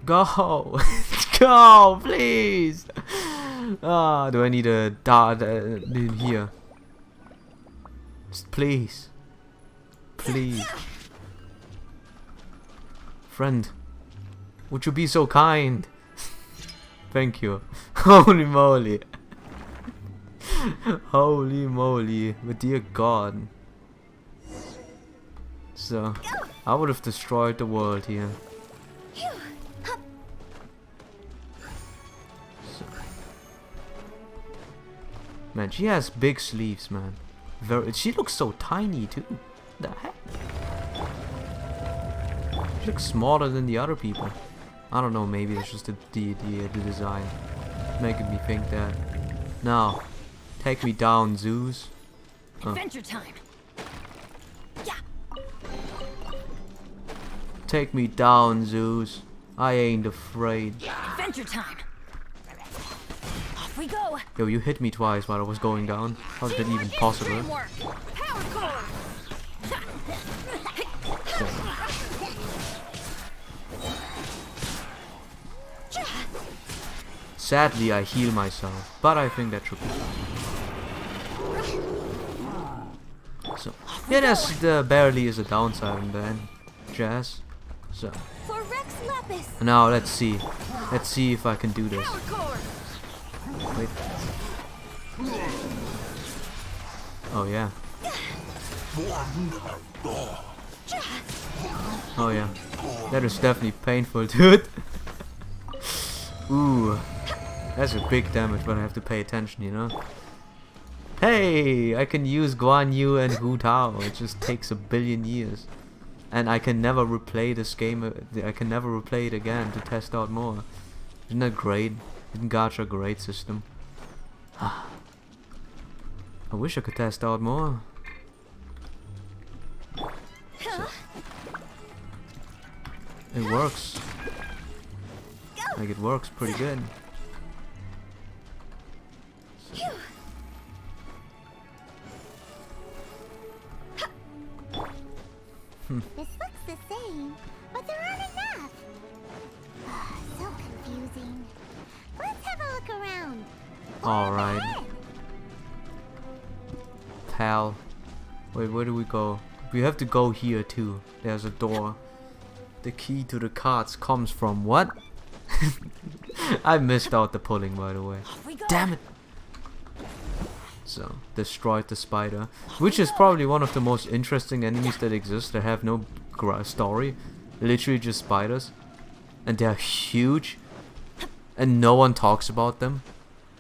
Go. Go, please. Ah, do I need a dart in here? Just please. Please. Friend, would you be so kind? Thank you. Holy moly. Holy moly. But dear god. So, I would have destroyed the world here. So. Man, she has big sleeves, man. She looks so tiny too. The heck? She looks smaller than the other people. I don't know, maybe it's just the design making me think that. Now, take me down, Zeus. Adventure time. Yeah. Take me down, Zeus. I ain't afraid. Adventure time. Off we go. Yo, you hit me twice while I was going down. How is that even possible? Power core. Sadly, I heal myself, but I think that should be fine. So, yeah, there barely is a downside in the end, Jazz. So, For Rex Lapis. now let's see. Let's see if I can do this. Wait. Oh yeah. Oh yeah. That is definitely painful, dude. Ooh. That's a big damage, but I have to pay attention, you know? Hey! I can use Guan Yu and Hu Tao. It just takes a billion years. And I can never replay this game. I can never replay it again to test out more. Isn't that great? Isn't Gacha a great system? I wish I could test out more. So. It works. Like, it works pretty good. So. This looks the same, but there aren't enough. So confusing. Let's have a look around. Alright. Pal. Wait, where do we go? We have to go here too. There's a door. The key to the cards comes from what? I missed out the pulling, by the way. Damn it! So, destroyed the spider, which is probably one of the most interesting enemies that exist. They have no story, literally just spiders, and they're huge, and no one talks about them.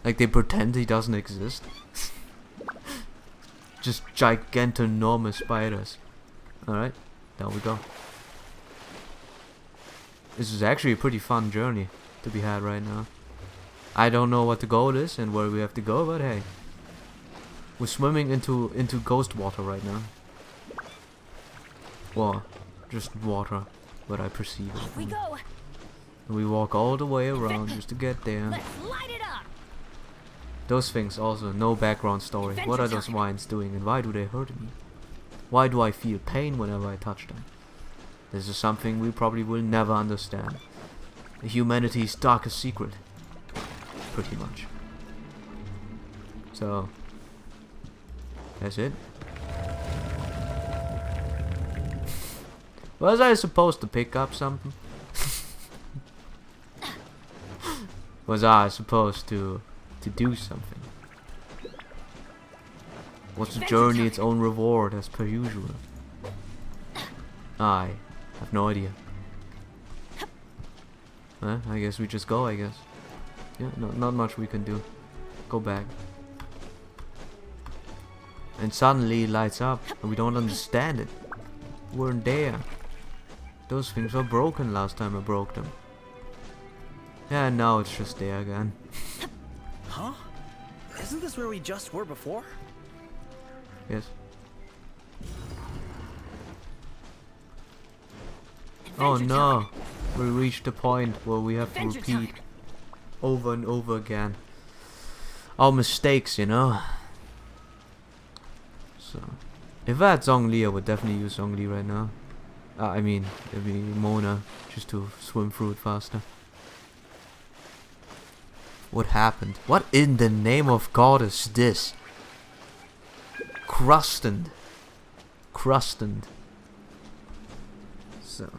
Like, they pretend he doesn't exist. Just gigantonormous spiders. Alright, down we go. This is actually a pretty fun journey to be had right now. I don't know what the goal is and where we have to go, but hey. We're swimming into ghost water right now. Well, just water, what I perceive it. Off we go. And we walk all the way around just to get there. Let's light it up. Those things also, no background story. What are those vines doing and why do they hurt me? Why do I feel pain whenever I touch them? This is something we probably will never understand. Humanity's darkest secret. Pretty much. So, that's it. Was I supposed to pick up something? Was I supposed to do something? Was the journey its own reward as per usual? I have no idea. I guess we just go, I guess. Yeah, not much we can do. Go back. And suddenly it lights up and we don't understand it. We weren't there. Those things were broken last time I broke them. Yeah, and now it's just there again. Huh? Isn't this where we just were before? Yes. Oh no! We reached the point where we have to repeat over and over again our mistakes, you know? So, if I had Zhongli, I would definitely use Zhongli right now. I mean, it'd be Mona, just to swim through it faster. What happened? What in the name of God is this? Crusted. So,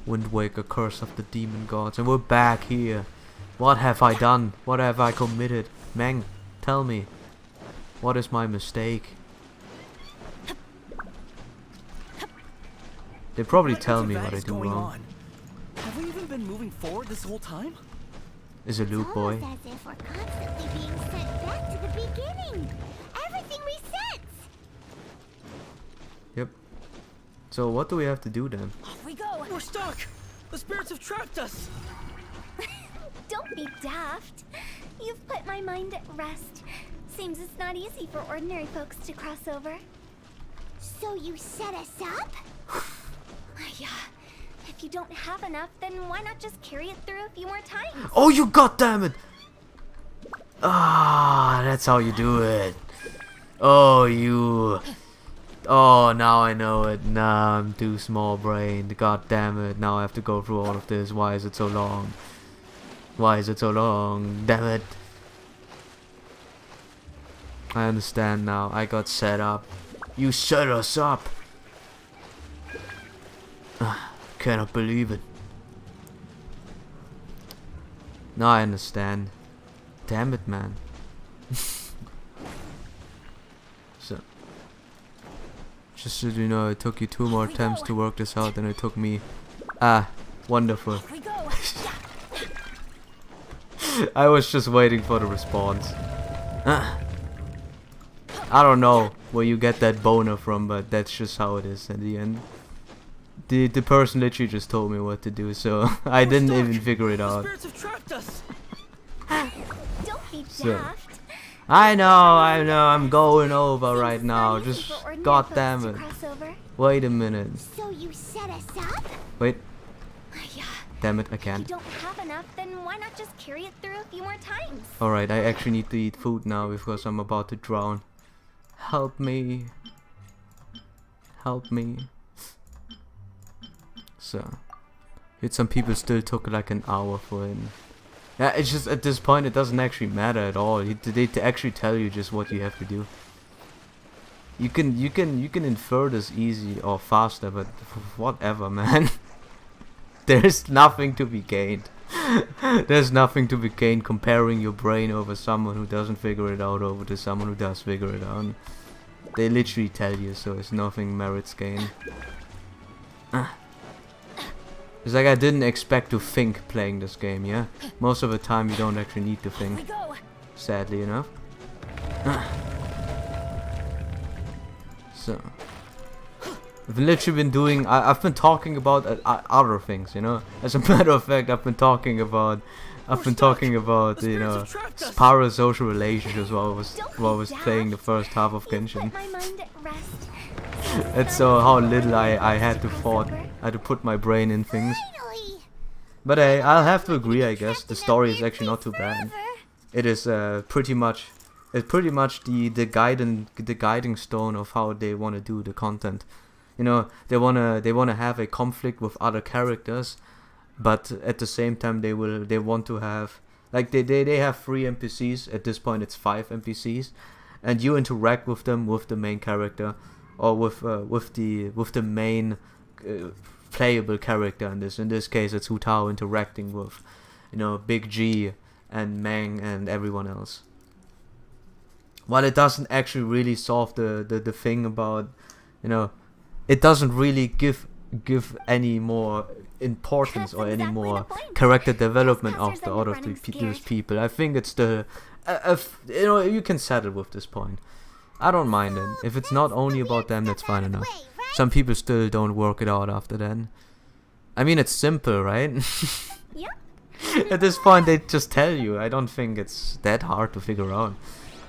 Wind Waker, Curse of the Demon Gods, and we're back here. What have I done? What have I committed? Meng, tell me. What is my mistake? They probably tell me what I do wrong. Have we even been moving forward this whole time? Is a Luke boy. It's almost as if we're constantly being sent back to the beginning. Everything resets. Yep. So what do we have to do then? Off we go. We're stuck. The spirits have trapped us. Don't be daft. You've put my mind at rest. Seems it's not easy for ordinary folks to cross over. So you set us up? Yeah. If you don't have enough, then why not just carry it through a few more times? Oh, you goddammit! Ah, that's how you do it. Oh, you. Oh, now I know it. Nah, I'm too small brained. God damn it. Now I have to go through all of this. Why is it so long? Why is it so long? Damn it. I understand now. I got set up. You set us up. Cannot believe it. Now I understand. Damn it, man. So, just so you know, it took you 2 more attempts to work this out than it took me. Ah, wonderful. I was just waiting for the response. I don't know where you get that boner from, but that's just how it is in the end. The person literally just told me what to do, so I didn't even figure it out. Spirits have trapped us. Don't be So, daft. I know, I'm going over right now. Just god damn it. Wait a minute. So you set us up? Wait. Yeah. Damn it, I If can't. you don't have enough, then why not just carry it through a few more times? Alright, I actually need to eat food now because I'm about to drown. Help me. Help me. So, yet some people still took like an hour for it. Yeah, it's just at this point it doesn't actually matter at all. They actually tell you just what you have to do. You can infer this easy or faster, but whatever, man. There's nothing to be gained. There's nothing to be gained comparing your brain over someone who doesn't figure it out over to someone who does figure it out. They literally tell you, so it's nothing merits gained. It's like I didn't expect to think playing this game, yeah? Most of the time you don't actually need to think. Sadly enough. So. I've literally been doing. I've been talking about other things, you know. As a matter of fact, I've been talking about you know, parasocial relationships while I was playing the first half of Genshin. And so how little I had to put my brain in things. But I'll have to agree, I guess the story is actually not too bad. It is pretty much the guiding stone of how they want to do the content. You know, they wanna have a conflict with other characters, but at the same time they want to have, like, they have 3 NPCs. At this point it's 5 NPCs, and you interact with them with the main character, or with the main playable character. In this case it's Hu Tao interacting with, you know, Big G and Mang and everyone else. While it doesn't actually really solve the thing about, you know, it doesn't really give any more importance or any more character development of the other these people. I think it's the you know, you can settle with this point. I don't mind it. If it's not only about them, that's fine enough. Some people still don't work it out after that. I mean, it's simple, right? At this point they just tell you. I don't think it's that hard to figure out.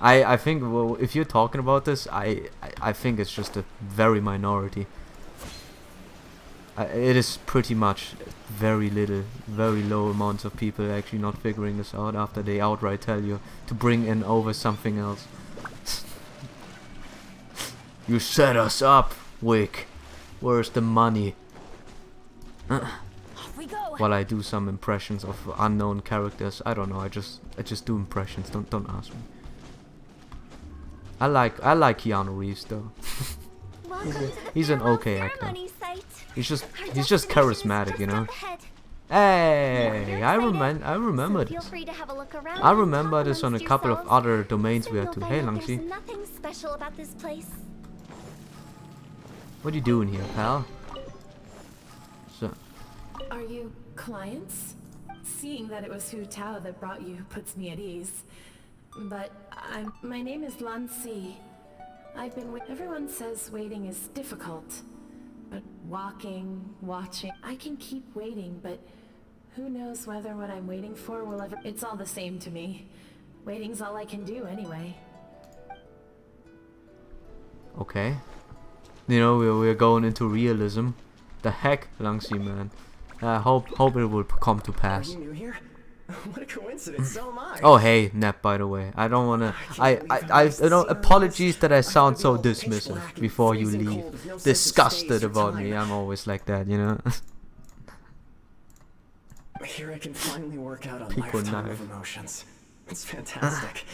I think, well, if you're talking about this, I think it's just a very minority. It is pretty much very low amounts of people actually not figuring this out after they outright tell you to bring in over something else. You set us up, Wick. Where's the money? While I do some impressions of unknown characters, I don't know. I just do impressions. Don't ask me. I like Keanu Reeves though. he's an okay actor. He's just charismatic, you know. Hey, I remember this. I remember this on a couple of other domains we had to. Hey, Langxi. Nothing special about this place. What are you doing here, pal? So. Are you clients? Seeing that it was Hu Tao that brought you puts me at ease. But my name is Lan Si. I've been everyone says waiting is difficult. But watching, I can keep waiting, but who knows whether what I'm waiting for will ever... It's all the same to me. Waiting's all I can do anyway. Okay. You know, we're going into realism. The heck, Langxi, man. I hope it will come to pass. Are you new here? What a coincidence, so am I. Oh hey, Nep, by the way. I don't wanna you know, apologies that I sound so dismissive before you leave. Disgusted about me. I'm always like that, you know. Here I can finally work out a People lifetime know. of emotions. It's fantastic.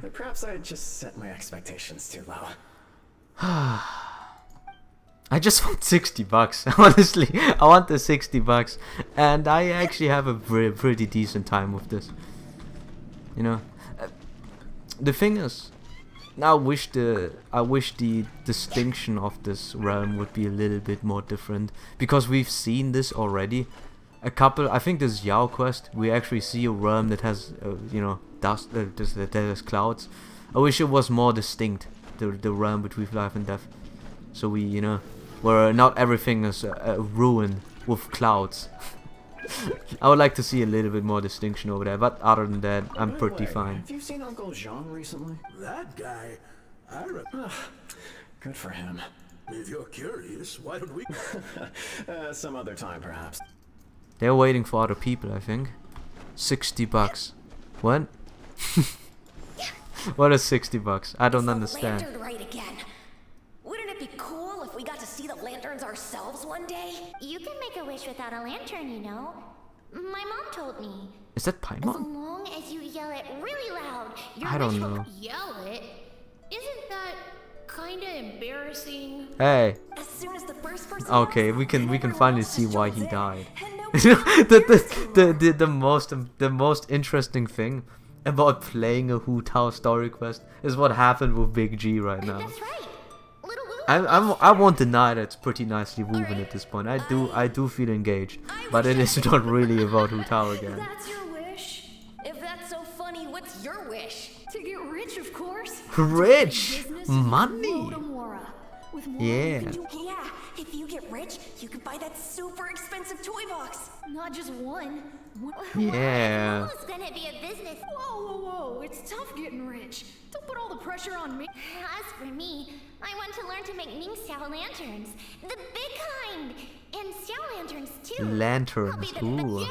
But perhaps I just set my expectations too low. I just want 60 bucks. Honestly, I want the 60 bucks, and I actually have a pretty decent time with this. You know, the thing is, I wish the distinction of this realm would be a little bit more different, because we've seen this already. I think this Yao quest, we actually see a realm that has you know, dust, that has clouds. I wish it was more distinct, the realm between life and death. So we, you know, where not everything is ruined with clouds. I would like to see a little bit more distinction over there, but other than that, I'm pretty fine. Have you seen Uncle Jean recently? That guy? Good for him. If you're curious, why don't we... Some other time, perhaps. They're waiting for other people, I think. 60 bucks. What? What is 60 bucks? I don't understand. Lantern right again. Wouldn't it be cool if we got to see the lanterns ourselves one day? You can make a wish without a lantern, you know. My mom told me. Is that As Paimon? long as you yell it really loud, your I don't wish will know. Yell it? Isn't that kinda embarrassing? Hey. As soon as the first person Okay, we can finally see why he died. the most interesting thing about playing a Hu Tao story quest is what happened with Big G right now. That's right. I won't deny that it's pretty nicely woven at this point. I do feel engaged, but it is not really about Hu Tao again. That's your wish? If that's so funny, what's your wish? To get rich, of course. Rich money. Rhodomora. With more Yeah. Yeah, if you get rich, you could buy that super expensive toy box. Not just one. Yeah. Who's gonna be a business? Whoa, whoa, whoa. It's tough getting rich. Don't put all the pressure on me. As for me, I want to learn to make Ming Xiao lanterns. The big kind! And Xiao lanterns too. Lanterns. Ooh. Yeah.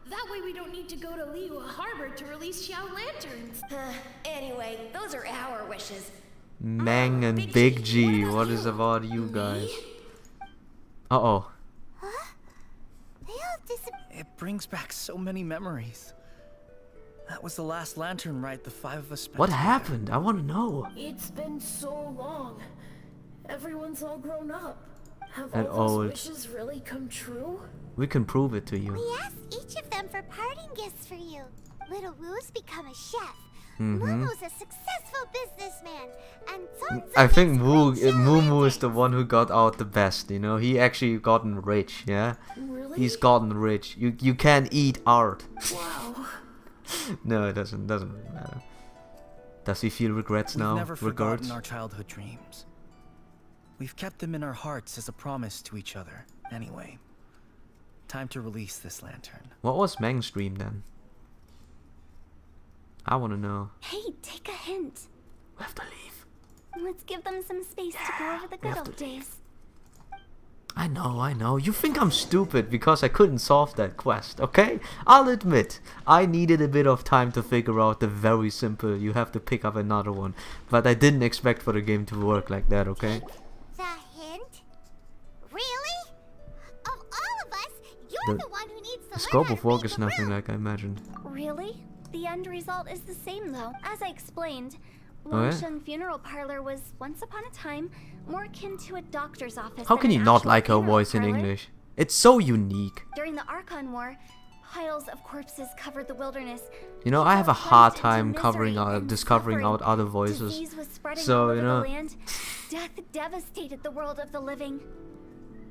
That way we don't need to go to Liyue Harbor to release Xiao lanterns. Anyway, those are our wishes. Mang and Big G, what is about you guys? Uh-oh. It brings back so many memories. That was the last lantern ride the 5 of us spent What together. happened? I want to know. It's been so long. Everyone's all grown up. Have And all those old. wishes really come true? We can prove it to you. We asked each of them for parting gifts for you. Little Wu's become a chef. Mm-hmm. Momo's a successful businessman. And Zonzo I think makes Moo great Moo is the one who got out the best, you know? He actually gotten rich, yeah? Really? He's gotten rich. You can't eat art. Wow. No, it doesn't really matter. Does he feel regrets We've now? never Regrets? forgotten our childhood dreams. We've kept them in our hearts as a promise to each other. Anyway, time to release this lantern. What was Mang's dream then? I want to know. Hey, take a hint. We have to leave. Let's give them some space to go over the good old days. I know. You think I'm stupid because I couldn't solve that quest, okay? I'll admit, I needed a bit of time to figure out the very simple, you have to pick up another one. But I didn't expect for the game to work like that, okay? The hint? Really? Of all of us, you're the one who needs to The scope of learn work how to is make a nothing room. like I imagined. Really? The end result is the same though. As I explained, Oh, yeah? Wangsheng Funeral Parlor was once upon a time more akin to a doctor's office. How than can an you not actual like her funeral voice in parlor. English? It's so unique. During the Archon War, piles of corpses covered the wilderness. You know, I have a People hard plunged into time covering misery out, and discovering suffering. out other voices. Disease was spreading all So, over you the know, land. Death devastated the world of the living.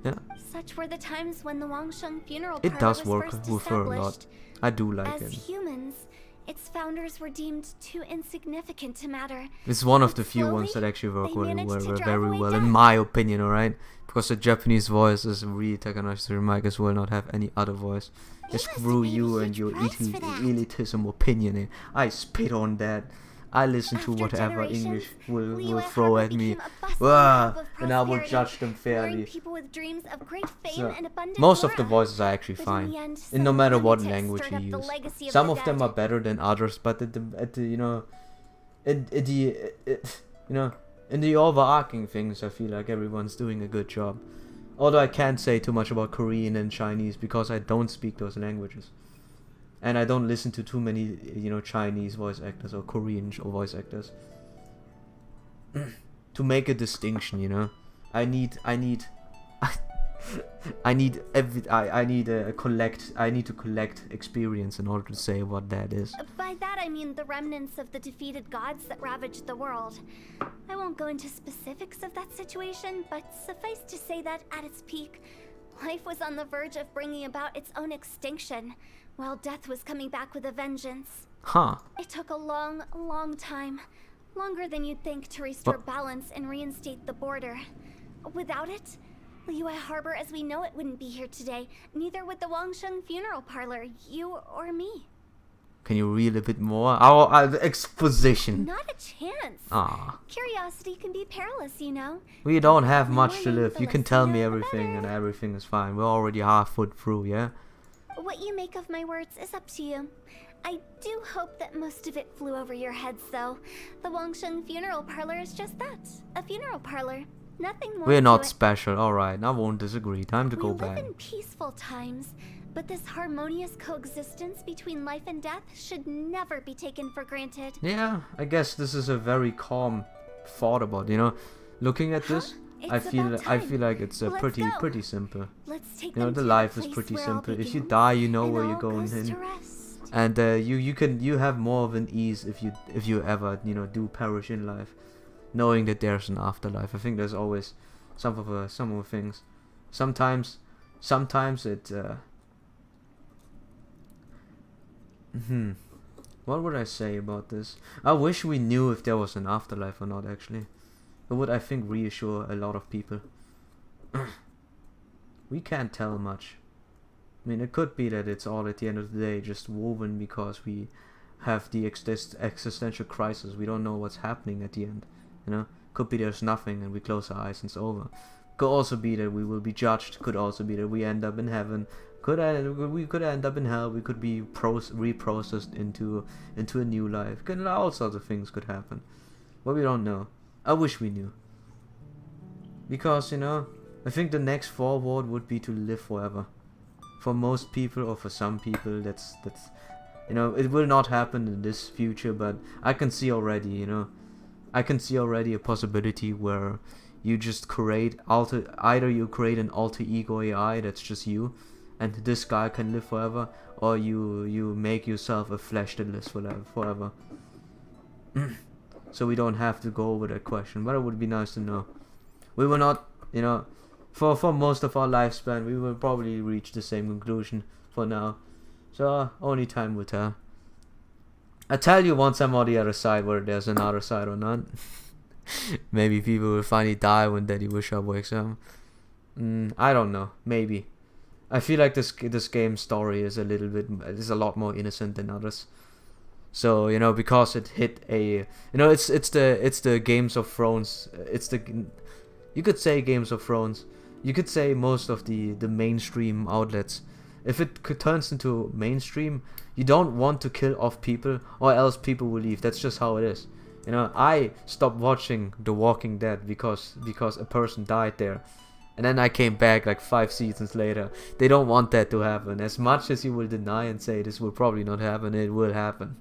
yeah, Such were the times when the Wangsheng Funeral it Parlor does was work first with her a lot. established. I do like As it. humans, its founders were deemed too insignificant to matter. It's one of But the few ones slowly, that actually work they very managed to well, drive very away well, death. in my opinion, alright? Because the Japanese voice is really Takanoshi might as well not have any other voice. Screw you and your elitism opinion. I spit on that. I listen to After whatever generations, English will Liyue throw Harbor at me. became a bustling hub of And I will prosperity, judge them luring fairly. people with dreams of great fame So, and abundant most of the aura. voices are actually But in fine, the end, and no some matter what lunatics language stirred you up the use. legacy of Some the of them dead. are better than others, but at the you know, you know, in the overarching things, I feel like everyone's doing a good job. Although I can't say too much about Korean and Chinese because I don't speak those languages, and I don't listen to too many, you know, Chinese voice actors or Korean voice actors. To make a distinction, you know, I need I need to collect experience in order to say what that is. By that I mean the remnants of the defeated gods that ravaged the world. I won't go into specifics of that situation, but suffice to say that at its peak, life was on the verge of bringing about its own extinction, while death was coming back with a vengeance. Huh. It took a long, long time. Longer than you'd think to restore But- balance and reinstate the border. Without it, Liyue Harbor as we know it wouldn't be here today. Neither would the Wangsheng Funeral Parlor, you or me. Can you read a bit more? Our exposition. Not a chance. Ah. Curiosity can be perilous, you know. We don't have much to Warning, live. the You can tell me listener, the everything and everything is fine. We're already half-foot through, yeah? What you make of my words is up to you. I do hope that most of it flew over your heads, though. The Wangsheng Funeral Parlor is just that. A funeral parlor. Nothing more We're to not it. special. Alright, I won't disagree. Time to go We live back. in peaceful times, but this harmonious coexistence between life and death should never be taken for granted. Yeah, I guess this is a very calm thought about, you know, looking at this. I It's feel about time. like it's Let's pretty go. simple. Let's take You know, them the to life the is place pretty where all simple. If you begins die, you know and where all you're going goes to in. rest. And you have more of an ease if you ever, you know, do perish in life, knowing that there's an afterlife. I think there's always some of the things. Sometimes it what would I say about this? I wish we knew if there was an afterlife or not, actually. It would, I think, reassure a lot of people. We can't tell much. I mean, it could be that it's all at the end of the day just woven because we have the existential crisis. We don't know what's happening at the end. You know, could be there's nothing and we close our eyes and it's over. Could also be that we will be judged. Could also be that we end up in heaven. We could end up in hell. We could be reprocessed into a new life. All sorts of things could happen, but we don't know. I wish we knew, because, you know, I think the next forward would be to live forever. For most people, or for some people, that's you know, it will not happen in this future, but I can see already, you know, I can see already a possibility where you just create either you create an alter ego AI that's just you, and this guy can live forever, or you make yourself a flesh that lives forever. So we don't have to go over that question, but it would be nice to know. We will not, you know, for most of our lifespan, we will probably reach the same conclusion for now. So only time will tell. I tell you once I'm on the other side whether there's another side or not. Maybe people will finally die when Daddy Wisher wakes up. I don't know. Maybe. I feel like this game's story is a lot more innocent than others. So, you know, because it hit a, you know, it's the Games of Thrones. You could say Games of Thrones. You could say most of the mainstream outlets. If it turns into mainstream, you don't want to kill off people, or else people will leave. That's just how it is. You know, I stopped watching The Walking Dead because a person died there. And then I came back like 5 seasons later. They don't want that to happen. As much as you will deny and say this will probably not happen, it will happen.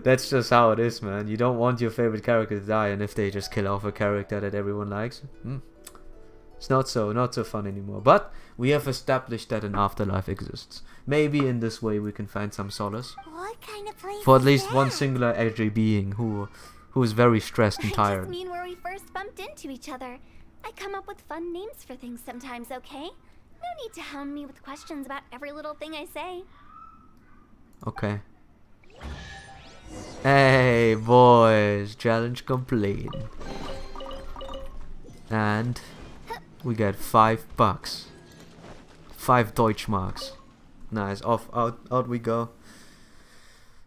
That's just how it is, man. You don't want your favorite character to die, and if they just kill off a character that everyone likes, it's not so fun anymore. But we have established that an afterlife exists. Maybe in this way we can find some solace. What kind of place for at is least that? one singular AJ being who is very stressed and I tired. just mean where we first bumped into each other. I come up with fun names for things sometimes, okay? No need to hound me with questions about every little thing I say. Okay. Hey boys, challenge complete. And we get $5. 5 Deutschmarks. Nice. Out we go.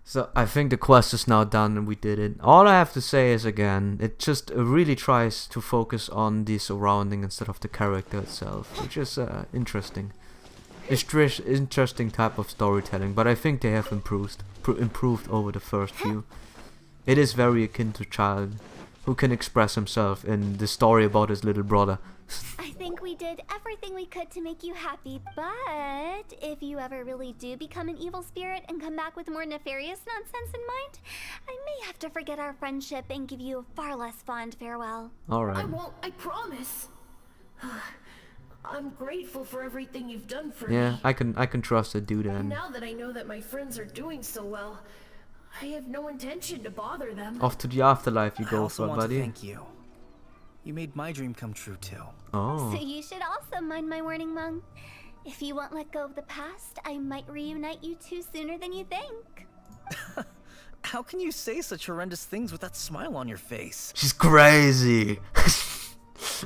So I think the quest is now done and we did it. All I have to say is, again, it just really tries to focus on the surrounding instead of the character itself, which is interesting. Interesting type of storytelling, but I think they have improved over the first few. It is very akin to Child, who can express himself in the story about his little brother. I think we did everything we could to make you happy, but if you ever really do become an evil spirit and come back with more nefarious nonsense in mind, I may have to forget our friendship and give you a far less fond farewell. Alright. I won't, I promise. I'm grateful for everything you've done for me. Yeah, I can trust a dude And and now that I know that my friends are doing so well, I have no intention to bother them. off to the afterlife you I go also for, want buddy. to thank you. You made my dream come true too. Oh. So you should also mind my warning, Mung. If you won't let go of the past, I might reunite you two sooner than you think. How can you say such horrendous things with that smile on your face? She's crazy.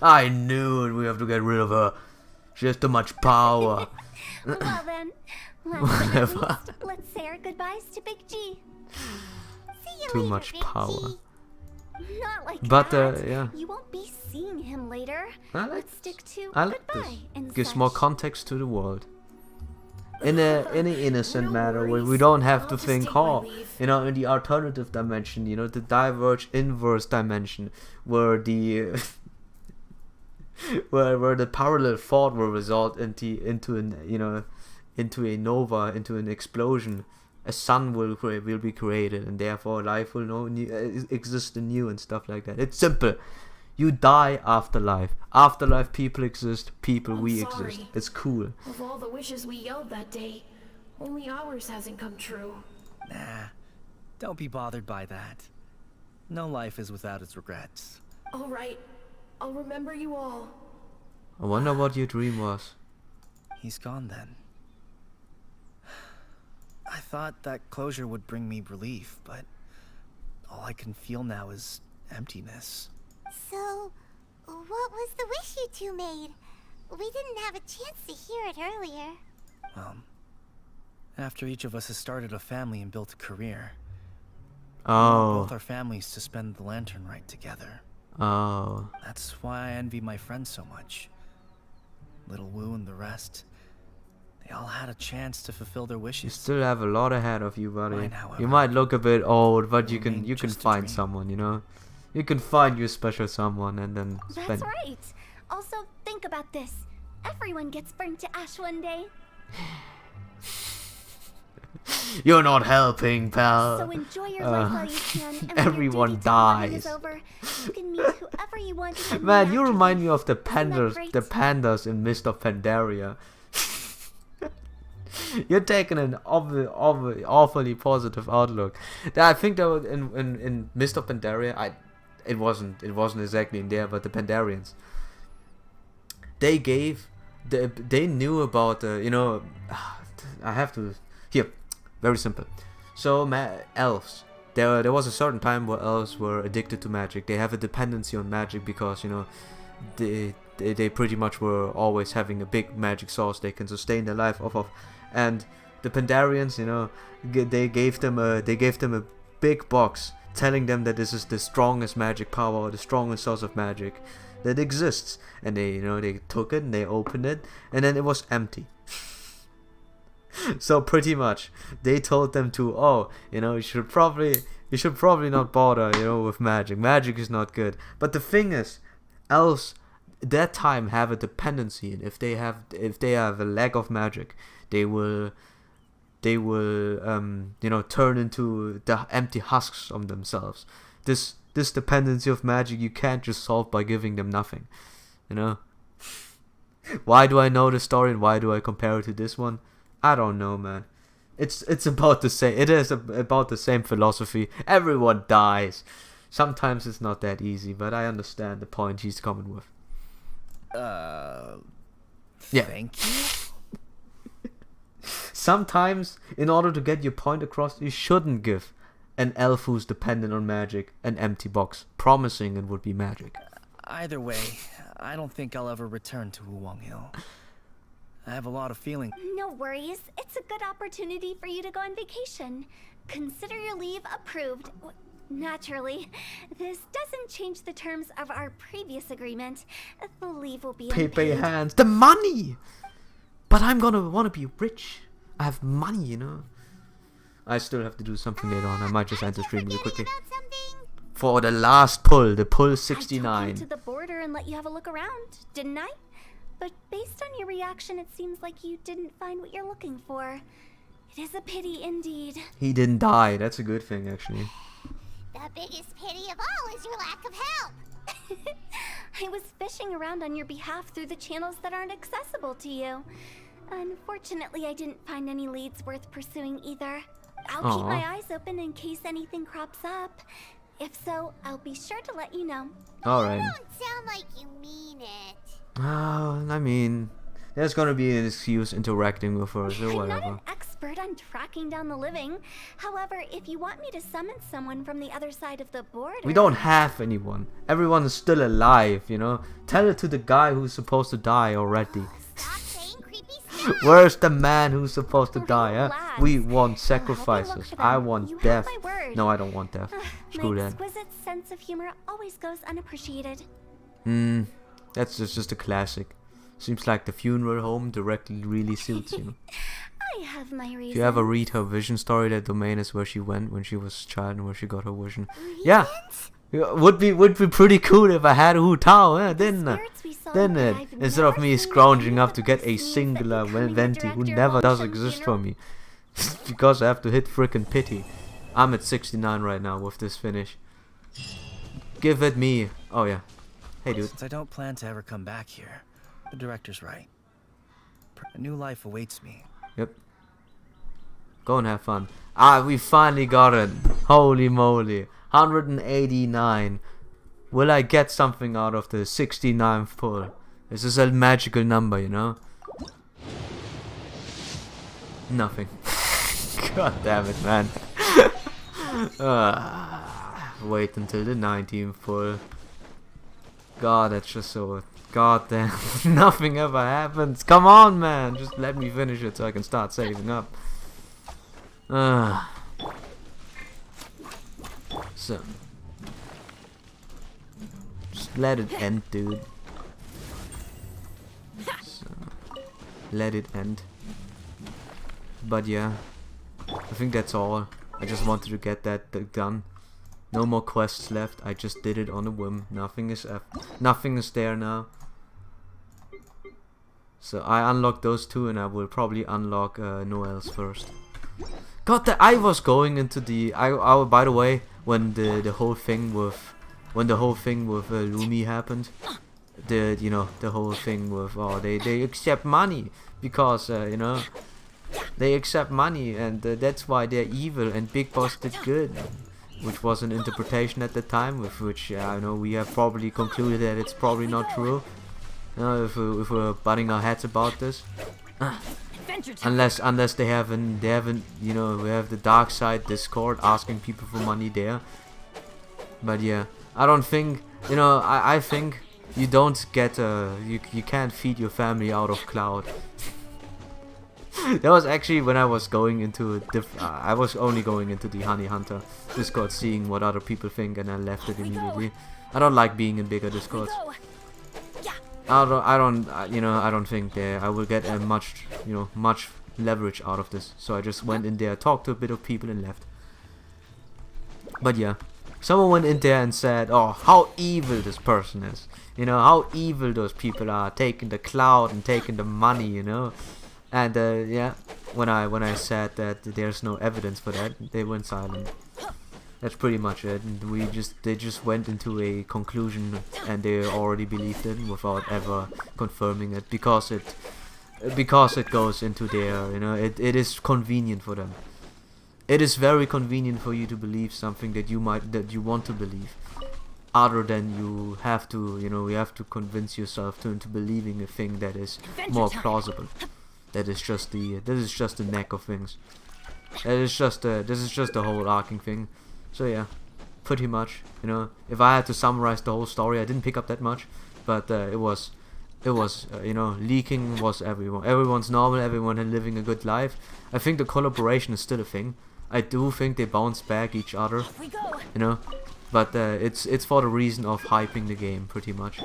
I knew it. We have to get rid of her. She has too much power. Well then, last but not least, let's say our goodbyes to Big G. See you Too later, much Big power. G. Not like But, that. yeah. You won't be seeing him later. Let's stick to I like goodbye this. and Gives such. more context to the world. In an innocent manner where we don't have to think, oh, you know, in the alternative dimension, you know, the diverge inverse dimension, where the where the parallel thought will result into an, you know, into a nova, into an explosion. A sun will be created, and therefore life will exist anew and stuff like that. It's simple. You die after life. Afterlife, people exist. People, we sorry. exist. It's cool. Of all the wishes we yelled that day, only ours hasn't come true. Nah, don't be bothered by that. No life is without its regrets. All right, I'll remember you all. I wonder what your dream was. He's gone then. I thought that closure would bring me relief, but All I can feel now is emptiness. So, what was the wish you two made? We didn't have a chance to hear it earlier. After each of us has started a family and built a career, Oh. both our families to spend the lantern rite together. Oh. That's why I envy my friends so much. Little Wu and the rest. They all had a chance to fulfill their You wishes. still have a lot ahead of you, buddy. Mine, however, You might look a bit old, but you can just a find dream. someone, you know. You can find your special someone and then That's spend. right. Also, think about this. Everyone gets burned to ash one day. You're not helping, pal. So enjoy your life while you can, and when everyone your duty time is dies. over, you can meet whoever you want to meet Man, you after remind this. me of the Isn't that pandas, great? the pandas in Mist of Pandaria. You're taking an awfully positive outlook. I think that was in Mist of Pandaria, it wasn't exactly in there, but the Pandarians, they knew about you know, I have to here, very simple. So elves. There was a certain time where elves were addicted to magic. They have a dependency on magic because, you know, they pretty much were always having a big magic source they can sustain their life off of. And the Pandarians, you know, they gave them a big box telling them that this is the strongest magic power, or the strongest source of magic that exists. And they took it and they opened it, and then it was empty. So pretty much they told them to, oh, you know, you should probably not bother, you know, with magic. Magic is not good. But the thing is, elves that time have a dependency, and if they have a lack of magic, they will you know, turn into the empty husks of themselves. This dependency of magic you can't just solve by giving them nothing, you know. Why do I know the story and why do I compare it to this one? I don't know, man. It's about the same. It is about the same philosophy. Everyone dies. Sometimes it's not that easy, but I understand the point he's coming with. Yeah. Thank you. Sometimes, in order to get your point across, you shouldn't give an elf who's dependent on magic an empty box, promising it would be magic. Either way, I don't think I'll ever return to Wuwang Hill. I have a lot of feeling. No worries. It's a good opportunity for you to go on vacation. Consider your leave approved. Naturally, this doesn't change the terms of our previous agreement. The leave will be Pay unpaid. hands. The money! But I'm gonna wanna be rich. I have money, you know. I still have to do something later on. I might just end the stream really quickly. For the last pull, the pull I took 69. you to the border and let you have a look around, didn't I? But based on your reaction, it seems like you didn't find what you're looking for. It is a pity indeed. He didn't die. That's a good thing, actually. The biggest pity of all is your lack of help. I was fishing around on your behalf through the channels that aren't accessible to you. Unfortunately, I didn't find any leads worth pursuing either. I'll keep my eyes open in case anything crops up. If so, I'll be sure to let you know. Alright. Don't sound like you mean it. I mean, there's gonna be an excuse interacting with her, so I'm whatever. not an expert on tracking down the living. However, if you want me to summon someone from the other side of the border... We don't have anyone. Everyone is still alive, you know. Tell it to the guy who's supposed to die already. Where's the man who's supposed to die, huh? We want sacrifices. I want death. No, I don't want death. Screw My that. exquisite sense of humor always goes unappreciated. That's just a classic. Seems like the funeral home directly really suits you. I have my reasons. If you ever read her vision story, that domain is where she went when she was a child and where she got her vision. Yeah, would be pretty cool if I had a Hu Tao, didn't it? Instead of me scrounging up to get a singular venti who never does exist for me, because I have to hit frickin' pity. I'm at 69 right now with this finish. Give it me. Oh yeah. Hey dude. Since I don't plan to ever come back here, the director's right. A new life awaits me. Yep. Go and have fun. We finally got it. Holy moly. 189. Will I get something out of the 69th pull? This is a magical number, you know? Nothing. God damn it, man. Wait until the 19th pull. God, that's just so... God damn. Nothing ever happens. Come on, man. Just let me finish it so I can start saving up. So. Just let it end, dude. So, let it end. But yeah. I think that's all. I just wanted to get that done. No more quests left. I just did it on a whim. Nothing is there now. So I unlocked those two, and I will probably unlock Noel's first. God, I was going into the. By the way, when the whole thing with Lumi happened, the whole thing with they accept money because they accept money, and that's why they're evil, and Big Boss did good. Which was an interpretation at the time, with which I know we have probably concluded that it's probably not true. If we're butting our heads about this, unless they haven't, we have the Dark Side Discord asking people for money there. But yeah, I don't think, I think you don't get you can't feed your family out of Cloud. That was actually when I was going into I was only going into the Honey Hunter Discord, seeing what other people think, and I left it immediately. I don't like being in bigger Discords. I don't think I will get much leverage out of this. So I just went in there, talked to a bit of people, and left. But yeah, someone went in there and said, "Oh, how evil this person is! How evil those people are, taking the cloud and taking the money, And yeah, when I said that there's no evidence for that, they went silent. That's pretty much it. And they just went into a conclusion, and they already believed it without ever confirming it, because it goes into their, it is convenient for them. It is very convenient for you to believe something that you want to believe, other than you have to, you have to convince yourself into believing a thing that is more plausible. That is just the neck of things. This is just the whole arcing thing. So yeah, pretty much. If I had to summarize the whole story, I didn't pick up that much, but it was leaking was everyone's normal, everyone living a good life. I think the collaboration is still a thing. I do think they bounce back each other, but it's for the reason of hyping the game, pretty much.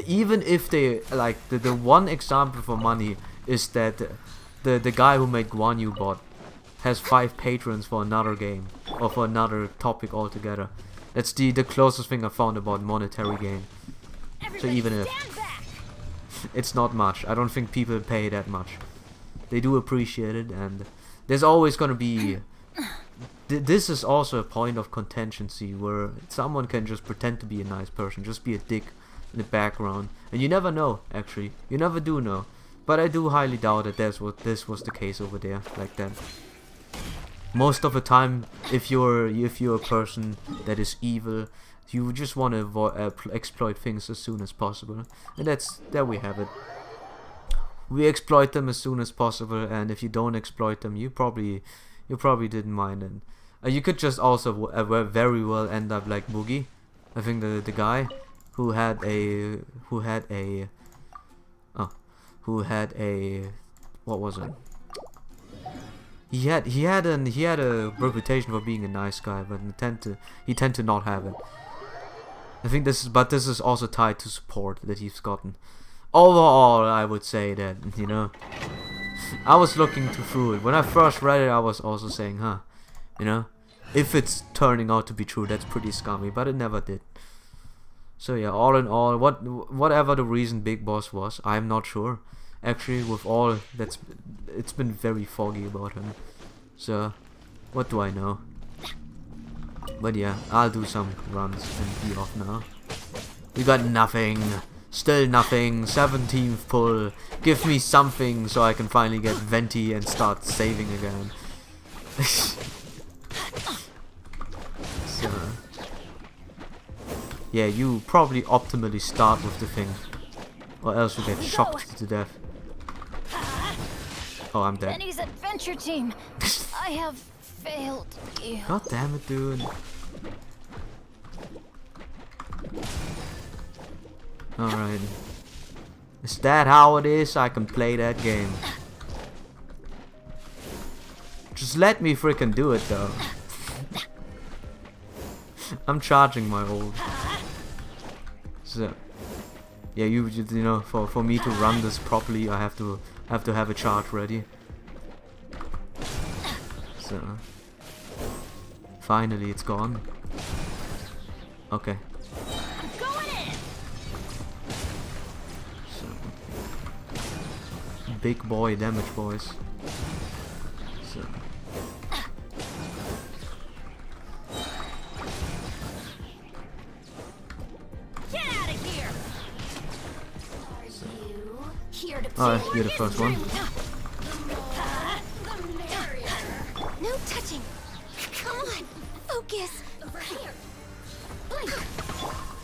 Even if they the one example for money is that the guy who made Guan Yu Bot has 5 patrons for another game, or for another topic altogether. That's the closest thing I found about monetary gain. So even if it's not much, I don't think people pay that much. They do appreciate it, and there's always gonna be. This is also a point of contingency where someone can just pretend to be a nice person, just be a dick in the background, and you never know. Actually, you never do know. But I do highly doubt that this was the case over there, like that. Most of the time, if you're a person that is evil, you just want to exploit things as soon as possible, and there we have it. We exploit them as soon as possible, and if you don't exploit them, you probably didn't mind it. You could just also very well end up like Boogie. I think the guy who had a what was it? He had a reputation for being a nice guy, but he tend to not have it. I think this is also tied to support that he's gotten. Overall, I would say that I was looking through it. When I first read it, I was also saying, if it's turning out to be true, that's pretty scummy, but it never did. So yeah, all in all, whatever the reason Big Boss was, I'm not sure. Actually, it's been very foggy about him. So, what do I know? But yeah, I'll do some runs and be off now. We got nothing. Still nothing. 17th pull. Give me something so I can finally get Venti and start saving again. So, yeah, you probably optimally start with the thing, or else you get shocked to death. Oh, I'm dead. Benny's adventure team. I have failed you. God damn it, dude. Alright. Is that how it is? I can play that game. Just let me freaking do it though. I'm charging my ult. So yeah, you know, for me to run this properly, I have to have a charge ready. So finally it's gone. Okay. So big boy damage, boys. So alright, you're the first one. No touching. Come on, focus. Over here.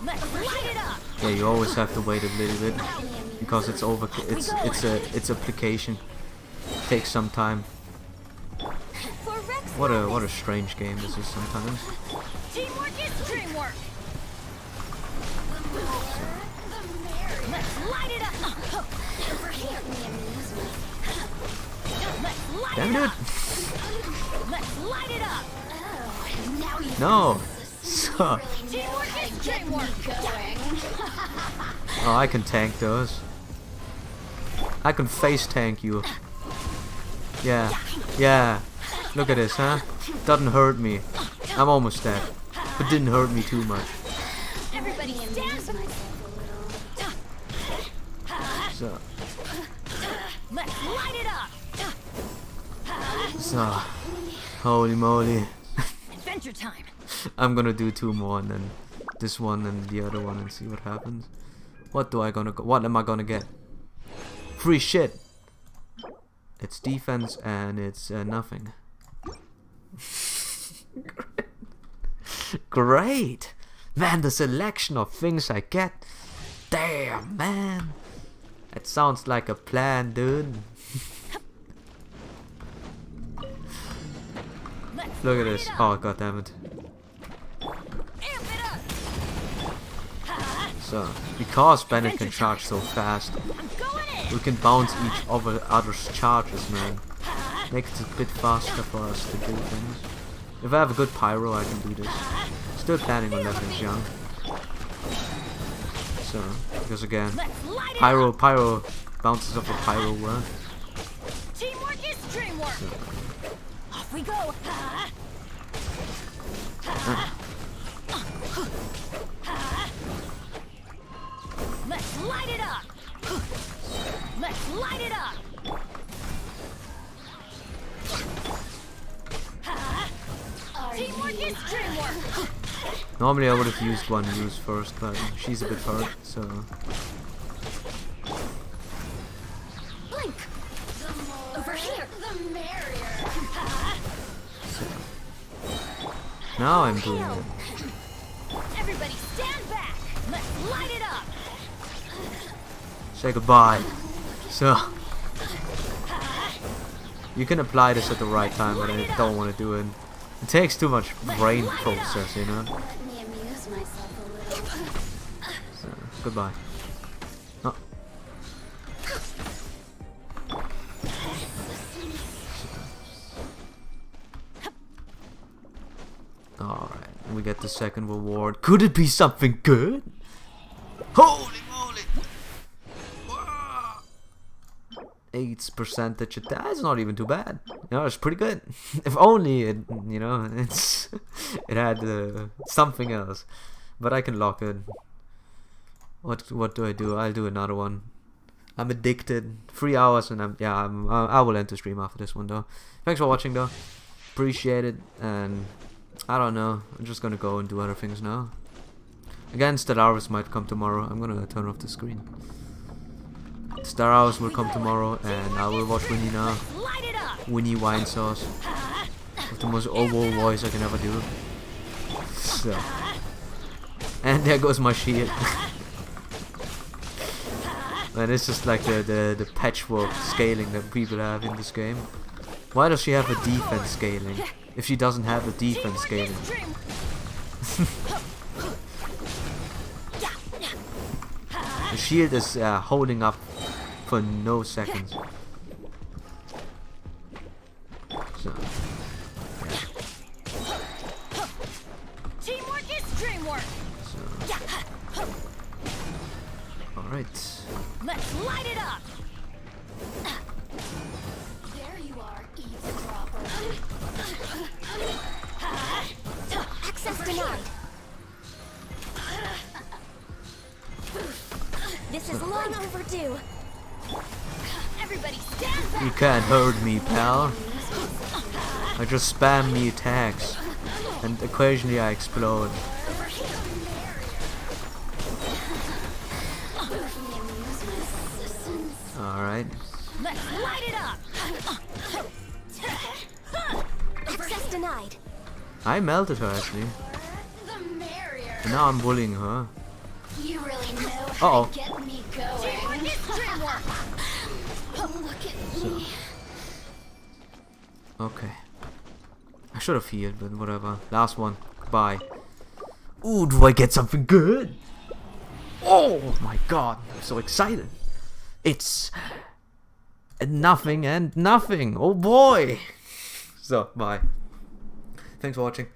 Let's light it up. Yeah, you always have to wait a little bit because it's it's application. Takes some time. What a strange game this is sometimes. Teamwork is dreamwork. Let's light it up. Over here. Let's light Damn it it! up. Let's light it up. Now you No. So, teamwork is dreamwork. oh, I can tank those. I can face tank you. Yeah, yeah. Look at this, huh? Doesn't hurt me. I'm almost dead, but didn't hurt me too much. Everybody stand. So, Let's light it up. so, holy moly. Adventure time. I'm gonna do 2 more and then this one and the other one and see what happens. What am I gonna get? Free shit. It's defense and it's nothing. Great! Man, the selection of things I get. Damn, man. It sounds like a plan, dude. Look at this. Oh, god damn it. So, because Bennett can charge so fast, we can bounce each other's charges, man. Make it a bit faster for us to do things. If I have a good pyro, I can do this. Still planning on leveling Young. So, because again, pyro bounces off a pyro word. Teamwork is dreamwork. So, Off we go. Let's light it up. Let's light it up. Teamwork is dreamwork. normally I would have used one use first, but she's a bit hurt, so. Blink. Over here. The merrier. Now I'm doing it. Everybody stand back. Let's light it up. Say goodbye. So, you can apply this at the right time, but I don't want to do it. It takes too much brain process, you know. Let me amuse myself a little. So, goodbye. Oh. Alright, we get the second reward. Could it be something good? Holy moly! 8% attack. That's not even too bad. You know, it's pretty good. If only it, you know, it had something else. But I can lock it. What do I do? I'll do another one. I'm addicted. 3 hours and I will end the stream after this one though. Thanks for watching though. Appreciate it, and I don't know. I'm just gonna go and do other things now. Again, Stellaris might come tomorrow. I'm gonna turn off the screen. Stellaris will come tomorrow, and I will watch Winnie now. Winnie Wine Sauce. With the most oval voice I can ever do. So. And there goes my shield. Man, it's just like the patchwork scaling that people have in this game. Why does she have a defense scaling if she doesn't have a defense scaling? The shield is holding up for no seconds. So, Teamwork is dreamwork. alright. Let's light it up. There you are, eavesdropper. Access denied. This is long overdue. Everybody stand back. You can't hurt me, pal. I just spam me attacks. And occasionally I explode. Alright. Let's light it up. Access denied. I melted her actually. The merrier. And now I'm bullying her. You really know how Uh-oh. to get me going. Teamwork is dreamwork. Look at me. Okay. I should have healed, but whatever. Last one. Bye. Ooh, do I get something good? Oh my god, I'm so excited. It's nothing and nothing. Oh boy. So, bye. Thanks for watching.